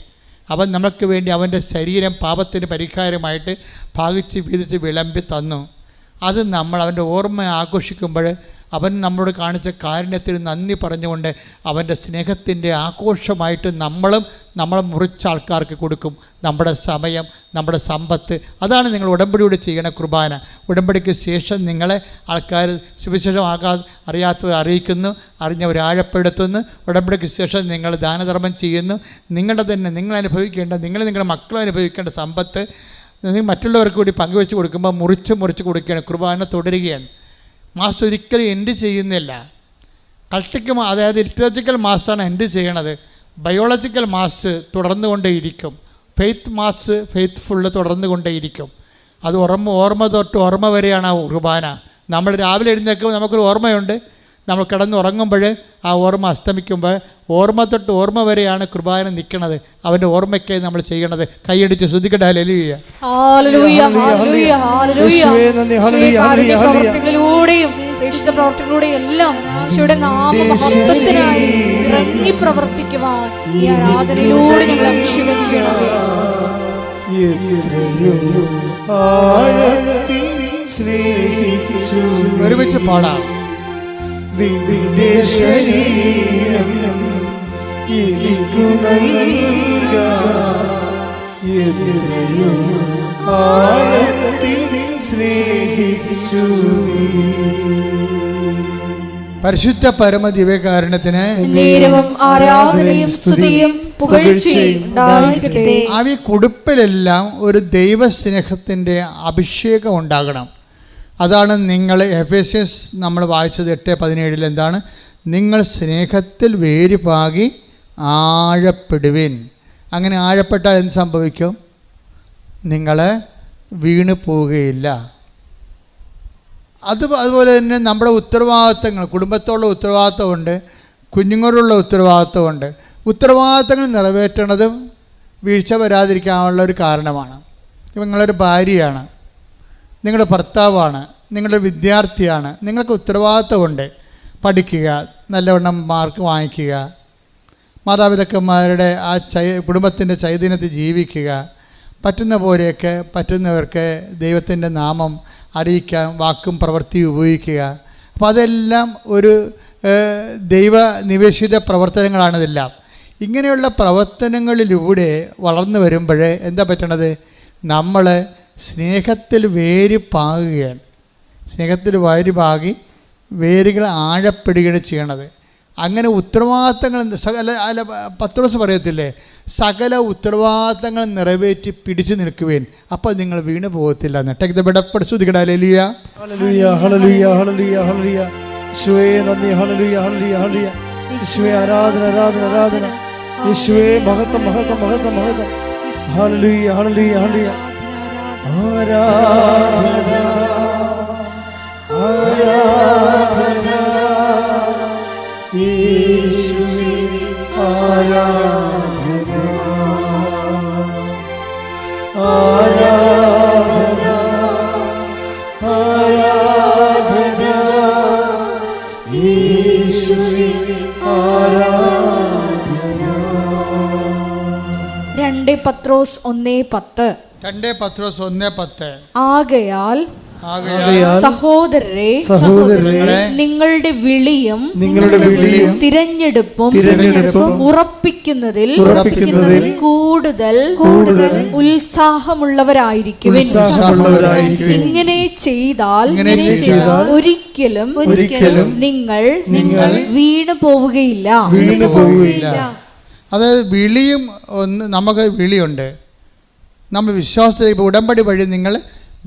Speaker 4: അവൻ നമുക്ക് വേണ്ടി അവൻ്റെ ശരീരം പാപത്തിന് പരിഹാരമായിട്ട് ഭാഗിച്ച് വീതിച്ച് വിളമ്പി തന്നു. അത് നമ്മൾ അവൻ്റെ ഓർമ്മ ആഘോഷിക്കുമ്പോൾ അവൻ നമ്മളോട് കാണിച്ച കാരുണ്യത്തിന് നന്ദി പറഞ്ഞുകൊണ്ട് അവൻ്റെ സ്നേഹത്തിൻ്റെ ആഘോഷമായിട്ട് നമ്മളെ മുറിച്ച ആൾക്കാർക്ക് കൊടുക്കും. നമ്മുടെ സമയം, നമ്മുടെ സമ്പത്ത്, അതാണ് നിങ്ങൾ ഉടമ്പടിയോട് ചെയ്യണ കുർബാന. ഉടമ്പടിക്ക് ശേഷം നിങ്ങളെ ആൾക്കാർ സുവിശേഷം അറിയാത്തവർ അറിയിക്കുന്നു, അറിഞ്ഞവർ ആഴപ്പെടുത്തുന്നു. ഉടമ്പടിക്ക് ശേഷം നിങ്ങൾ ദാനധർമ്മം ചെയ്യുന്നു. നിങ്ങൾ അനുഭവിക്കേണ്ട, നിങ്ങളുടെ മക്കളും അനുഭവിക്കേണ്ട സമ്പത്ത് നിങ്ങൾ മറ്റുള്ളവർക്ക് കൂടി പങ്കുവെച്ച് കൊടുക്കുമ്പോൾ മുറിച്ച് കൊടുക്കുകയാണ്. കുർബാന തുടരുകയാണ്. മാസ് ഒരിക്കലും എൻഡ് ചെയ്യുന്നില്ല. കൾട്ടിക്ക് അതായത് ലിറ്ററേച്ചറിക്കൽ മാസാണ് എൻഡ് ചെയ്യണത്. ബയോളജിക്കൽ മാസ് തുടർന്നു കൊണ്ടേയിരിക്കും. ഫെയ്ത്ത് മാസ് ഫെയ്ത്ത്ഫുള്ള് തുടർന്നു കൊണ്ടേയിരിക്കും. അത് ഓർമ്മ തൊട്ട് ഓർമ്മ വരെയാണ് ആ കുർബാന. നമ്മൾ രാവിലെ എഴുന്നേൽക്കുമ്പോൾ നമുക്കൊരു ഓർമ്മയുണ്ട്, നമ്മൾ കിടന്നുറങ്ങുമ്പോൾ ആ ഓർമ്മ അസ്തമിക്കുമ്പോൾ ഓർമ്മ തൊട്ട് ഓർമ്മ വരെയാണ് കുർബാന നിൽക്കുന്നത്. അവൻ്റെ ഓർമ്മയ്ക്കായി നമ്മൾ ചെയ്യണത്. കൈയടിച്ച് ശ്രദ്ധിക്കട്ടെ. ഹല്ലേലൂയ,
Speaker 1: പ്രവർത്തികളിലൂടെയും പ്രവർത്തികളിലൂടെയും എല്ലാം ഈശോയുടെ നാമമഹത്വത്തിനായി ഇറങ്ങി പ്രവർത്തിക്കുവാൻ ഈ ആരാധനയിലൂടെ ഞങ്ങൾ അഭിഷേകം ചെയ്യണമേ.
Speaker 4: ഒരുമിച്ച് പാടാം.
Speaker 2: നിന്റെ ശരീരം എനിക്കു നൽകാൻ എത്രയോ ആഴത്തിൽ സ്നേഹിച്ചു നീ.
Speaker 4: പരിശുദ്ധ പരമ ദിവ്യകാരുണ്യത്തിന്
Speaker 1: നേരവും ആരാധനയും സ്തുതിയും പുകഴ്ചയുണ്ടായിരിക്കട്ടെ.
Speaker 4: ആ ഈ കൊടുപ്പിലെല്ലാം ഒരു ദൈവസ്നേഹത്തിൻ്റെ അഭിഷേകം ഉണ്ടാകണം. അതാണ് നിങ്ങൾ എഫേസ്യസ് നമ്മൾ വായിച്ചത് 8:17 എന്താണ്? നിങ്ങൾ സ്നേഹത്തിൽ വേര് പാകി ആഴപ്പെടുവിൻ. അങ്ങനെ ആഴപ്പെട്ടാൽ എന്ത് സംഭവിക്കും? നിങ്ങൾ വീണു പോവുകയില്ല. അതുപോലെ തന്നെ നമ്മുടെ ഉത്തരവാദിത്തങ്ങൾ, കുടുംബത്തോടുള്ള ഉത്തരവാദിത്തമുണ്ട്, കുഞ്ഞുങ്ങളോടുള്ള ഉത്തരവാദിത്തമുണ്ട്. ഉത്തരവാദിത്തങ്ങൾ നിറവേറ്റണതും വീഴ്ച വരാതിരിക്കാനുള്ള ഒരു കാരണമാണ്. ഇപ്പം നിങ്ങളൊരു ഭാര്യയാണ്, നിങ്ങളുടെ ഭർത്താവാണ്, നിങ്ങളുടെ വിദ്യാർത്ഥിയാണ്, നിങ്ങൾക്ക് ഉത്തരവാദിത്തമുണ്ട്. പഠിക്കുക, നല്ലവണ്ണം മാർക്ക് വാങ്ങിക്കുക, മാതാപിതാക്കന്മാരുടെ ആ കുടുംബത്തിൻ്റെ ചൈതന്യത്തിൽ ജീവിക്കുക, പറ്റുന്ന പോലെയൊക്കെ പറ്റുന്നവർക്ക് ദൈവത്തിൻ്റെ നാമം അറിയിക്കാൻ വാക്കും പ്രവൃത്തിയും ഉപയോഗിക്കുക. അപ്പോൾ അതെല്ലാം ഒരു ദൈവ നിവേശിത പ്രവർത്തനങ്ങളാണിതെല്ലാം. ഇങ്ങനെയുള്ള പ്രവർത്തനങ്ങളിലൂടെ വളർന്നു വരുമ്പോഴേ എന്താ പറ്റണത്? നമ്മൾ സ്നേഹത്തിൽ വേര് പാകുകയാണ്. സ്നേഹത്തിൽ വേര് പാകി വേരുകൾ ആഴപ്പെടുകയാണ് ചെയ്യണത്. അങ്ങനെ ഉത്തരവാദിത്തങ്ങൾ പത്രോസ് പറയത്തില്ലേ, സകല ഉത്തരവാദിത്തങ്ങൾ നിറവേറ്റി പിടിച്ചു നിൽക്കുവേൻ, അപ്പോൾ നിങ്ങൾ വീണ് പോകത്തില്ല എന്ന്. ടേക്ക് ദ ബെഡ് അപ്പ്, പഠിച്ചുദിക്കട. ഹല്ലേലൂയ
Speaker 2: ഹല്ലേലൂയ ഹല്ലേലൂയ ഹല്ലേലൂയ ഹല്ലേലൂയ. യേശുവേ നന്ദി. ഹല്ലേലൂയ ഹല്ലേലൂയ ഹല്ലേലൂയ. യേശുവേ ആരാധന ആരാധന ആരാധന. യേശുവേ മഹത്വം മഹത്വം മഹത്വം മഹത്വം. ഹല്ലേലൂയ ഹല്ലേലൂയ ഹല്ലേലൂയ. ആരാധന ആരാധന യേശുവേ ആരാധന ആരാധന ആരാധന യേശുവേ ആരാധന.
Speaker 1: 2 പത്രോസ് 1:10.
Speaker 4: 2 പത്രോസ് 1:10.
Speaker 1: ആകയാൽ
Speaker 2: സഹോദരരെ
Speaker 1: നിങ്ങളുടെ വിളിയും തിരഞ്ഞെടുപ്പും ഉറപ്പിക്കുന്നതിൽ കൂടുതൽ ഉത്സാഹമുള്ളവരായിരിക്കുവിൻ. ഇങ്ങനെ ചെയ്താൽ ഒരിക്കലും നിങ്ങൾ വീണു പോവുകയില്ല.
Speaker 4: അതായത് വിളിയും നമുക്ക് വിളിയുണ്ട്. നമ്മൾ വിശ്വാസത്തിലേക്ക് ഉടമ്പടി വഴി നിങ്ങൾ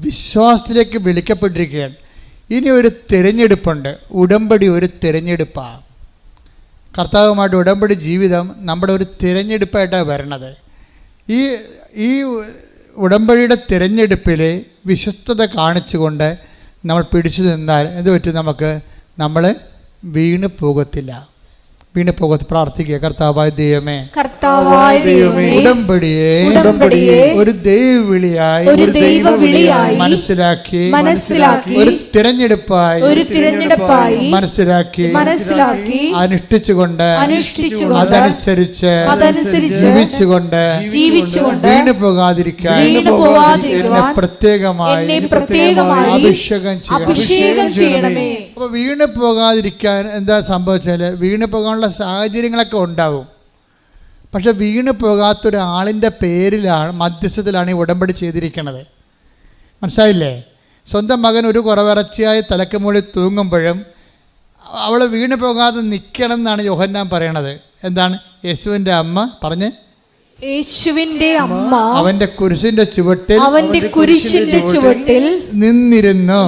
Speaker 4: വിശ്വാസത്തിലേക്ക് വിളിക്കപ്പെട്ടിരിക്കുകയാണ്. ഇനി ഒരു തിരഞ്ഞെടുപ്പുണ്ട്. ഉടമ്പടി ഒരു തിരഞ്ഞെടുപ്പാണ്. കർത്താവുമായിട്ട് ഉടമ്പടി ജീവിതം നമ്മുടെ ഒരു തിരഞ്ഞെടുപ്പായിട്ടാണ് വരണത്. ഈ ഉടമ്പടിയുടെ തിരഞ്ഞെടുപ്പിൽ വിശ്വസ്തത കാണിച്ചുകൊണ്ട് നമ്മൾ പിടിച്ചു നിന്നാൽ എന്ത് പറ്റും? നമ്മൾ വീണ് പോകത്തില്ല. പ്രാർത്ഥിക്കുക. കർത്താവായ ദൈവമേ, ഉടമ്പടിയെ ഒരു ദൈവവിളിയായി മനസ്സിലാക്കി ഒരു തിരഞ്ഞെടുപ്പായി മനസ്സിലാക്കി അനുഷ്ഠിച്ചുകൊണ്ട് അതനുസരിച്ച് ജീവിച്ചുകൊണ്ട് വീണു പോകാതിരിക്കാൻ എന്നെ പ്രത്യേകമായി അഭിഷേകം ചെയ്യണമേ. അപ്പോൾ വീണു പോകാതിരിക്കാൻ എന്താ സംഭവിച്ചാൽ, വീണു പോകാനുള്ള സാഹചര്യങ്ങളൊക്കെ ഉണ്ടാവും. പക്ഷെ വീണു പോകാത്തൊരാളിൻ്റെ പേരിലാണ്, മധ്യസ്ഥത്തിലാണ് ഈ ഉടമ്പടി ചെയ്തിരിക്കുന്നത്. മനസ്സിലായില്ലേ? സ്വന്തം മകൻ ഒരു കുറവിറച്ചിയായി തലക്ക് മുകളിൽ തൂങ്ങുമ്പോഴും അവൾ വീണു പോകാതെ നിൽക്കണം എന്നാണ് യോഹന്നാൻ പറയണത്. എന്താണ്? യേശുവിൻ്റെ അമ്മ പറഞ്ഞ്,
Speaker 1: യേശുവിന്റെ അമ്മ
Speaker 4: അവന്റെ കുരിശിന്റെ ചുവട്ടിൽ നിന്നിരുന്നു.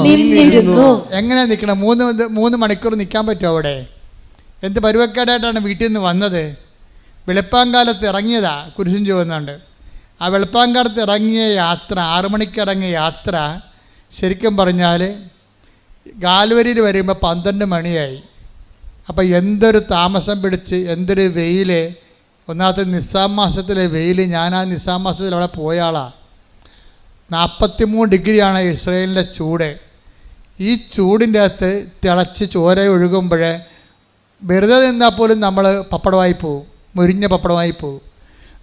Speaker 4: എങ്ങനെ നിൽക്കണം? 3 മണിക്കൂർ നിൽക്കാൻ പറ്റുമോ അവിടെ? എന്ത് പരുവക്കേടായിട്ടാണ് വീട്ടിൽ നിന്ന് വന്നത്? വെളുപ്പാങ്കാലത്ത് ഇറങ്ങിയതാ, കുരിശും ചുവന്നുണ്ട്. ആ വെളുപ്പാങ്കാലത്ത് ഇറങ്ങിയ യാത്ര, 6 മണിക്ക് ഇറങ്ങിയ യാത്ര ശരിക്കും പറഞ്ഞാൽ ഗാൽവരിയിൽ വരുമ്പോൾ 12 മണിയായി. അപ്പോൾ എന്തൊരു താമസം പിടിച്ച്, എന്തൊരു വെയിൽ. ഒന്നാമത്തെ നിസാം മാസത്തിലെ വെയിൽ. ഞാൻ ആ നിസാം മാസത്തിൽ അവിടെ പോയ ആളാണ്. 43 ഡിഗ്രിയാണ് ഇസ്രയേലിൻ്റെ ചൂട്. ഈ ചൂടിൻ്റെ അകത്ത് തിളച്ച് ചോര ഒഴുകുമ്പോൾ വെറുതെ നിന്നാൽ പോലും നമ്മൾ പപ്പടമായി പോവും, മുരിഞ്ഞ പപ്പടമായി പോവും.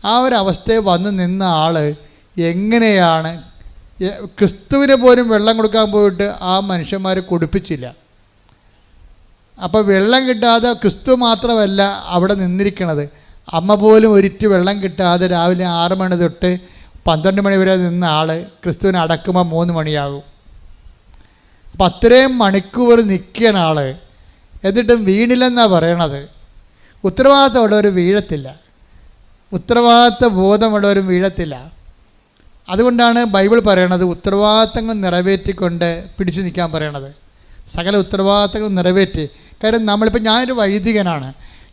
Speaker 4: ആ ഒരു അവസ്ഥയിൽ വന്ന് നിന്ന ആൾ എങ്ങനെയാണ് ക്രിസ്തുവിന് പോലും വെള്ളം കൊടുക്കാൻ പോയിട്ട് ആ മനുഷ്യന്മാർ കുടിപ്പിച്ചില്ല. അപ്പോൾ വെള്ളം കിട്ടാതെ ക്രിസ്തു മാത്രമല്ല അവിടെ നിന്നിരിക്കണത്, അമ്മ പോലും ഒരിറ്റ് വെള്ളം കിട്ടാതെ രാവിലെ 6 മണി തൊട്ട് 12 മണി വരെ നിന്ന ആൾ ക്രിസ്തുവിനെ അടക്കുമ്പോൾ 3 മണിയാകും. അപ്പം അത്രയും മണിക്കൂർ നിൽക്കുന്ന ആൾ എന്നിട്ടും വീണില്ലെന്നാണ് പറയണത്. ഉത്തരവാദിത്തമുള്ളവർ വീഴത്തില്ല. ഉത്തരവാദിത്ത ബോധമുള്ളവരും വീഴത്തില്ല. അതുകൊണ്ടാണ് ബൈബിൾ പറയണത് ഉത്തരവാദിത്തങ്ങൾ നിറവേറ്റിക്കൊണ്ട് പിടിച്ചു നിൽക്കാൻ പറയണത്. സകല ഉത്തരവാദിത്തങ്ങൾ നിറവേറ്റി. കാര്യം നമ്മളിപ്പോൾ ഞാനൊരു വൈദികനാണ്.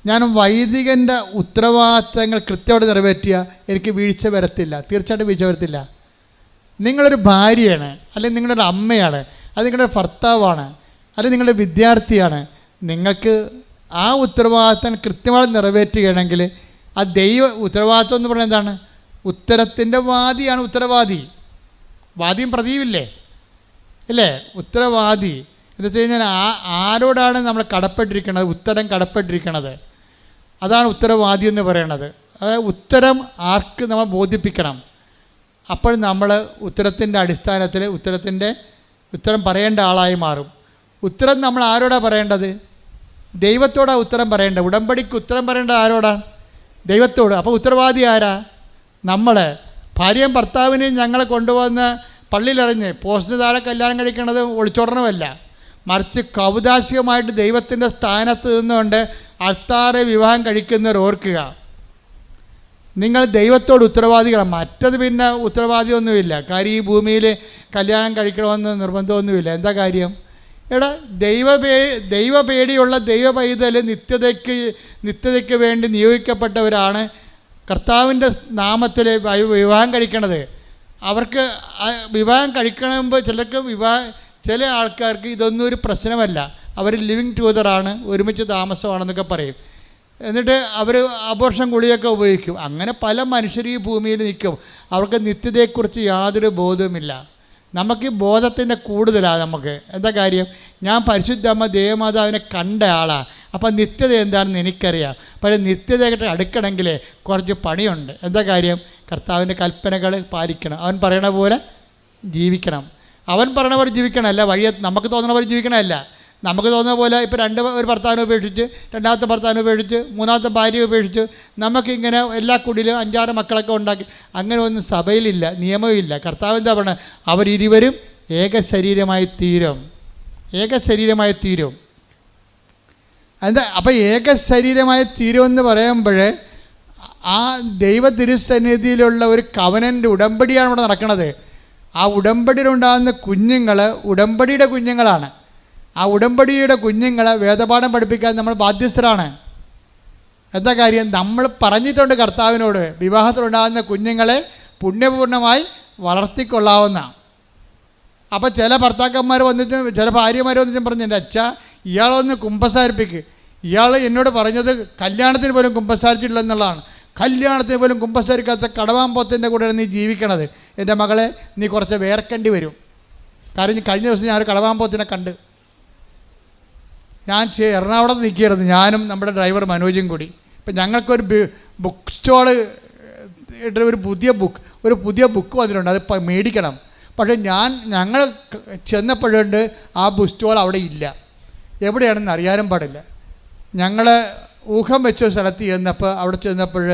Speaker 4: ഞാൻ വൈദികൻ്റെ ഉത്തരവാദിത്തങ്ങൾ കൃത്യമായിട്ട് നിറവേറ്റിയാൽ എനിക്ക് വീഴ്ച വരത്തില്ല, തീർച്ചയായിട്ടും വീഴ്ച വരത്തില്ല. നിങ്ങളൊരു ഭാര്യയാണ്, അല്ലെങ്കിൽ നിങ്ങളൊരു അമ്മയാണ്, അത് നിങ്ങളുടെ ഭർത്താവാണ്, അല്ലെങ്കിൽ നിങ്ങളുടെ വിദ്യാർത്ഥിയാണ്. നിങ്ങൾക്ക് ആ ഉത്തരവാദിത്തം കൃത്യമായി നിറവേറ്റുകയാണെങ്കിൽ ആ ഉത്തരവാദിത്വം എന്ന് പറയുന്നത് എന്താണ്? ഉത്തരത്തിൻ്റെ വാദിയാണ് ഉത്തരവാദി. വാദിയും പ്രതിയുമില്ലേ അല്ലേ? ഉത്തരവാദി എന്ന് വെച്ച് കഴിഞ്ഞാൽ ആരോടാണ് നമ്മൾ കടപ്പെട്ടിരിക്കുന്നത്? ഉത്തരം കടപ്പെട്ടിരിക്കുന്നത്, അതാണ് ഉത്തരവാദി എന്ന് പറയണത്. അതായത് ഉത്തരം ആർക്ക് നമ്മൾ ബോധിപ്പിക്കണം. അപ്പോൾ നമ്മൾ ഉത്തരത്തിൻ്റെ അടിസ്ഥാനത്തിൽ ഉത്തരം പറയേണ്ട ആളായി മാറും. ഉത്തരം നമ്മൾ ആരോടാണ് പറയേണ്ടത്? ദൈവത്തോടാണ് ഉത്തരം പറയേണ്ടത്. ഉടമ്പടിക്ക് ഉത്തരം പറയേണ്ടത് ആരോടാണ്? ദൈവത്തോട്. അപ്പോൾ ഉത്തരവാദി ആരാ? നമ്മൾ. ഭാര്യയും ഭർത്താവിനെയും ഞങ്ങളെ കൊണ്ടുവന്ന് പള്ളിയിലെറിഞ്ഞ് പോസ്റ്റിന് താഴെ കല്യാണം കഴിക്കുന്നത് ഒളിച്ചോടണമല്ല, മറിച്ച് കൗതാശികമായിട്ട് ദൈവത്തിൻ്റെ സ്ഥാനത്ത് നിന്നുകൊണ്ട് അൾത്താറെ വിവാഹം കഴിക്കുന്നവർ ഓർക്കുക, നിങ്ങൾ ദൈവത്തോട് ഉത്തരവാദികളാണ്. മറ്റത് പിന്നെ ഉത്തരവാദിയൊന്നുമില്ല. കാര്യം ഈ ഭൂമിയിൽ കല്യാണം കഴിക്കണമെന്ന് നിർബന്ധമൊന്നുമില്ല. എന്താ കാര്യം? എടാ ദൈവപേടിയുള്ള ദൈവ പൈതൽ നിത്യതയ്ക്ക് വേണ്ടി നിയോഗിക്കപ്പെട്ടവരാണ് കർത്താവിൻ്റെ നാമത്തിൽ വിവാഹം കഴിക്കണത്. അവർക്ക് വിവാഹം കഴിക്കണമ്പോൾ ചില ആൾക്കാർക്ക് ഇതൊന്നും ഒരു പ്രശ്നമല്ല. അവർ ലിവിങ് ടുഗദറാണ്, ഒരുമിച്ച് താമസമാണെന്നൊക്കെ പറയും. എന്നിട്ട് അവർ അബോർഷൻ ഗുളികയൊക്കെ ഉപയോഗിക്കും. അങ്ങനെ പല മനുഷ്യർ ഈ ഭൂമിയിൽ നിൽക്കും. അവർക്ക് നിത്യതയെക്കുറിച്ച് യാതൊരു ബോധവുമില്ല. നമുക്ക് ഈ ബോധത്തിൻ്റെ കൂടുതലാണ് നമുക്ക്. എന്താ കാര്യം? ഞാൻ പരിശുദ്ധമ്മ ദേവമാതാവിനെ കണ്ട ആളാണ്. അപ്പം നിത്യത എന്താണെന്ന് എനിക്കറിയാം. പക്ഷേ നിത്യതയായിട്ട് അടുക്കണമെങ്കിൽ കുറച്ച് പണിയുണ്ട്. എന്താ കാര്യം? കർത്താവിൻ്റെ കൽപ്പനകൾ പാലിക്കണം. അവൻ പറയണ പോലെ ജീവിക്കണം. അവൻ പറയണ പോലെ ജീവിക്കണമല്ല, നമുക്ക് തോന്നണ പോലെ ജീവിക്കണമല്ല. നമുക്ക് തോന്നുന്ന പോലെ ഇപ്പോൾ ഒരു ഭർത്താവിനെ ഉപേക്ഷിച്ച്, രണ്ടാമത്തെ ഭർത്താവിനെ ഉപേക്ഷിച്ച്, മൂന്നാമത്തെ ഭാര്യയെ ഉപേക്ഷിച്ച് നമുക്കിങ്ങനെ എല്ലാ കുടിയിലും 5-6 മക്കളൊക്കെ ഉണ്ടാക്കി. അങ്ങനെ ഒന്നും സഭയിലില്ല, നിയമമില്ല. കർത്താവ് എന്താ പറയുന്നത്? അവരിരുവരും ഏക ശരീരമായി തീരും. എന്താ അപ്പോൾ ഏക ശരീരമായി തീരുമെന്ന് പറയുമ്പോൾ ആ ദൈവ തിരുസന്നിധിയിലുള്ള ഒരു കവനൻ്റെ ഉടമ്പടിയാണ് ഇവിടെ നടക്കുന്നത്. ആ ഉടമ്പടിയിലുണ്ടാകുന്ന കുഞ്ഞുങ്ങൾ ഉടമ്പടിയുടെ കുഞ്ഞുങ്ങളാണ്. ആ ഉടമ്പടിയുടെ കുഞ്ഞുങ്ങളെ വേദപാഠം പഠിപ്പിക്കാൻ നമ്മൾ ബാധ്യസ്ഥരാണ്. എന്താ കാര്യം? നമ്മൾ പറഞ്ഞിട്ടുണ്ട് കർത്താവിനോട്, വിവാഹത്തിലുണ്ടാകുന്ന കുഞ്ഞുങ്ങളെ പുണ്യപൂർണ്ണമായി വളർത്തിക്കൊള്ളാവുന്ന. അപ്പോൾ ചില ഭർത്താക്കന്മാർ വന്നിട്ട്, ചില ഭാര്യമാർ വന്നിട്ടും പറഞ്ഞു, എൻ്റെ അച്ഛാ ഇയാളൊന്ന് കുമ്പസാരിപ്പിക്ക്. ഇയാൾ എന്നോട് പറഞ്ഞത് കല്യാണത്തിന് പോലും കുമ്പസാരിച്ചിട്ടില്ലെന്നുള്ളതാണ്. കല്യാണത്തിന് പോലും കുമ്പസാരിക്കാത്ത കടവാമ്പോത്തിൻ്റെ കൂടെ നീ ജീവിക്കണത്. എൻ്റെ മകളെ, നീ കുറച്ച് വേർക്കേണ്ടി വരും. കാരണം കഴിഞ്ഞ ദിവസം ഞാനൊരു കടവാമ്പോത്തിനെ കണ്ട്. ഞാൻ എറണാകുളത്ത് നിൽക്കുകയായിരുന്നു, ഞാനും നമ്മുടെ ഡ്രൈവർ മനോജും കൂടി. ഇപ്പം ഞങ്ങൾക്കൊരു ബുക്ക് സ്റ്റോള് ഒരു പുതിയ ബുക്ക് വന്നിട്ടുണ്ട്, അത് മേടിക്കണം. പക്ഷേ ഞങ്ങൾ ചെന്നപ്പോഴുണ്ട് ആ ബുക്ക് സ്റ്റോൾ അവിടെ ഇല്ല. എവിടെയാണെന്ന് അറിയാനും പാടില്ല. ഞങ്ങൾ ഊഹം വെച്ച സ്ഥലത്ത് ചെന്നപ്പോൾ അവിടെ ചെന്നപ്പോൾ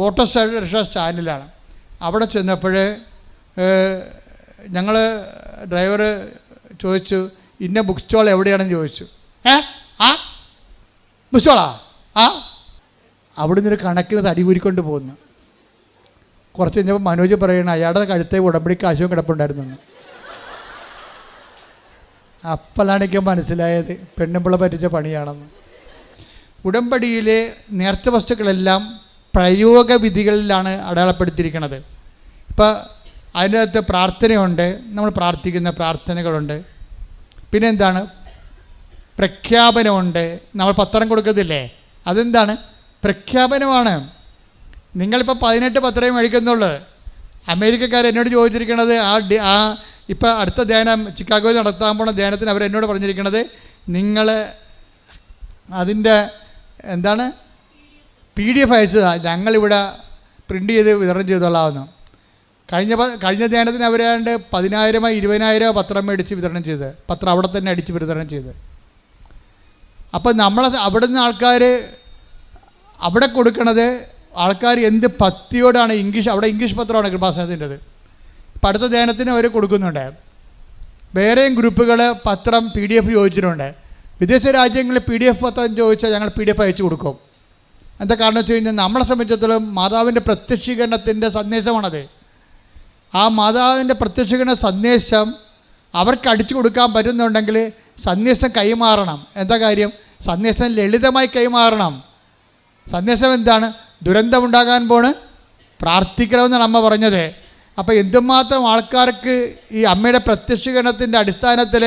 Speaker 4: ഓട്ടോ റിക്ഷ സ്റ്റാൻഡിലാണ്. അവിടെ ചെന്നപ്പോൾ ഞങ്ങൾ ഡ്രൈവർ ചോദിച്ചു, ഇന്ന ബുക്ക് സ്റ്റോൾ എവിടെയാണെന്ന് ചോദിച്ചു. ബുക്ക് സ്റ്റോളാ? അവിടെ നിന്നൊരു കണക്കിന് തടി കൂരിക്കൊണ്ട് പോകുന്നു. കുറച്ച് കഴിഞ്ഞപ്പോൾ മനോജ് പറയണം, അയാളുടെ കഴുത്തെ ഉടമ്പടിക്ക് കാശും കിടപ്പുണ്ടായിരുന്നു. അപ്പോഴാണ് എനിക്ക് മനസ്സിലായത് പെണ്ണുമ്പിള്ള പറ്റിച്ച പണിയാണെന്ന്. ഉടമ്പടിയിലെ നേർച്ച വസ്തുക്കളെല്ലാം പ്രയോഗവിധികളിലാണ് അടയാളപ്പെടുത്തിയിരിക്കുന്നത്. ഇപ്പോൾ അതിൻ്റെ അകത്ത് പ്രാർത്ഥനയുണ്ട്, നമ്മൾ പ്രാർത്ഥിക്കുന്ന പ്രാർത്ഥനകളുണ്ട്. പിന്നെ എന്താണ്? പ്രഖ്യാപനമുണ്ട്. നമ്മൾ പത്രം കൊടുക്കത്തില്ലേ, അതെന്താണ്? പ്രഖ്യാപനമാണ്. നിങ്ങളിപ്പോൾ 18 പത്രമേ മേടിക്കുന്നുള്ളൂ. അമേരിക്കക്കാർ എന്നോട് ചോദിച്ചിരിക്കുന്നത് ഇപ്പോൾ അടുത്ത ധ്യാനം ചിക്കാഗോയിൽ നടത്താൻ പോണ ധ്യാനത്തിന് അവരെന്നോട് പറഞ്ഞിരിക്കുന്നത്, നിങ്ങൾ അതിൻ്റെ എന്താണ് PDF അയച്ചതാണ്, ഞങ്ങളിവിടെ പ്രിൻ്റ് ചെയ്ത് വിതരണം ചെയ്തോളാമെന്ന്. കഴിഞ്ഞ ധ്യാനത്തിന് അവരാണ്ട് 10,000 20,000 പത്രം മേടിച്ച് വിതരണം ചെയ്ത്, പത്രം അവിടെ തന്നെ അടിച്ച് വിതരണം ചെയ്ത്. അപ്പോൾ അവിടെ നിന്ന് ആൾക്കാർ അവിടെ കൊടുക്കണത് ആൾക്കാർ എന്ത് ഭക്തിയോടാണ്. അവിടെ ഇംഗ്ലീഷ് പത്രമാണ് കൃപാസനത്തിൻ്റെത്. ഇപ്പം അടുത്ത ധ്യാനത്തിന് അവർ കൊടുക്കുന്നുണ്ട്. വേറെയും ഗ്രൂപ്പുകൾ പത്രം PDF ചോദിച്ചിട്ടുണ്ട്. വിദേശ രാജ്യങ്ങളിൽ PDF പത്രം ചോദിച്ചാൽ ഞങ്ങൾ PDF അയച്ചു കൊടുക്കും. എന്താ കാരണം വെച്ച് കഴിഞ്ഞാൽ നമ്മളെ സംബന്ധിച്ചിടത്തോളം മാതാവിൻ്റെ പ്രത്യക്ഷീകരണത്തിൻ്റെ സന്ദേശമാണത്. ആ മാതാവിൻ്റെ പ്രത്യക്ഷീകരണ സന്ദേശം അവർക്ക് അടിച്ചു കൊടുക്കാൻ പറ്റുന്നുണ്ടെങ്കിൽ സന്ദേശം കൈമാറണം. എന്താ കാര്യം? സന്ദേശം ലളിതമായി കൈമാറണം. സന്ദേശം എന്താണ്? ദുരന്തമുണ്ടാകാൻ പോണ്, പ്രാർത്ഥിക്കണമെന്നാണ് അമ്മ പറഞ്ഞത്. അപ്പോൾ എന്തുമാത്രം ആൾക്കാർക്ക് ഈ അമ്മയുടെ പ്രത്യക്ഷീകരണത്തിൻ്റെ അടിസ്ഥാനത്തിൽ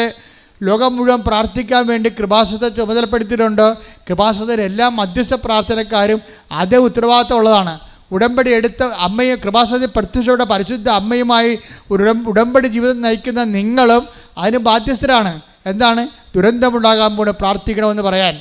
Speaker 4: ലോകം മുഴുവൻ പ്രാർത്ഥിക്കാൻ വേണ്ടി കൃപാസനത്തെ ചുമതലപ്പെടുത്തിയിട്ടുണ്ട്. കൃപാസനത്തിൽ എല്ലാ മധ്യസ്ഥ പ്രാർത്ഥനക്കാരും അതേ ഉത്തരവാദിത്തം ഉള്ളതാണ്. ഉടമ്പടി എടുത്ത അമ്മയും കൃപാസനത്തിൽ പ്രത്യക്ഷയുടെ പരിശുദ്ധ അമ്മയുമായി ഉടമ്പടി ജീവിതം നയിക്കുന്ന നിങ്ങളും അതിന് ബാധ്യസ്ഥരാണ്. എന്താണ്? ദുരന്തമുണ്ടാകാൻ പോണ്, പ്രാർത്ഥിക്കണമെന്ന് പറയാൻ.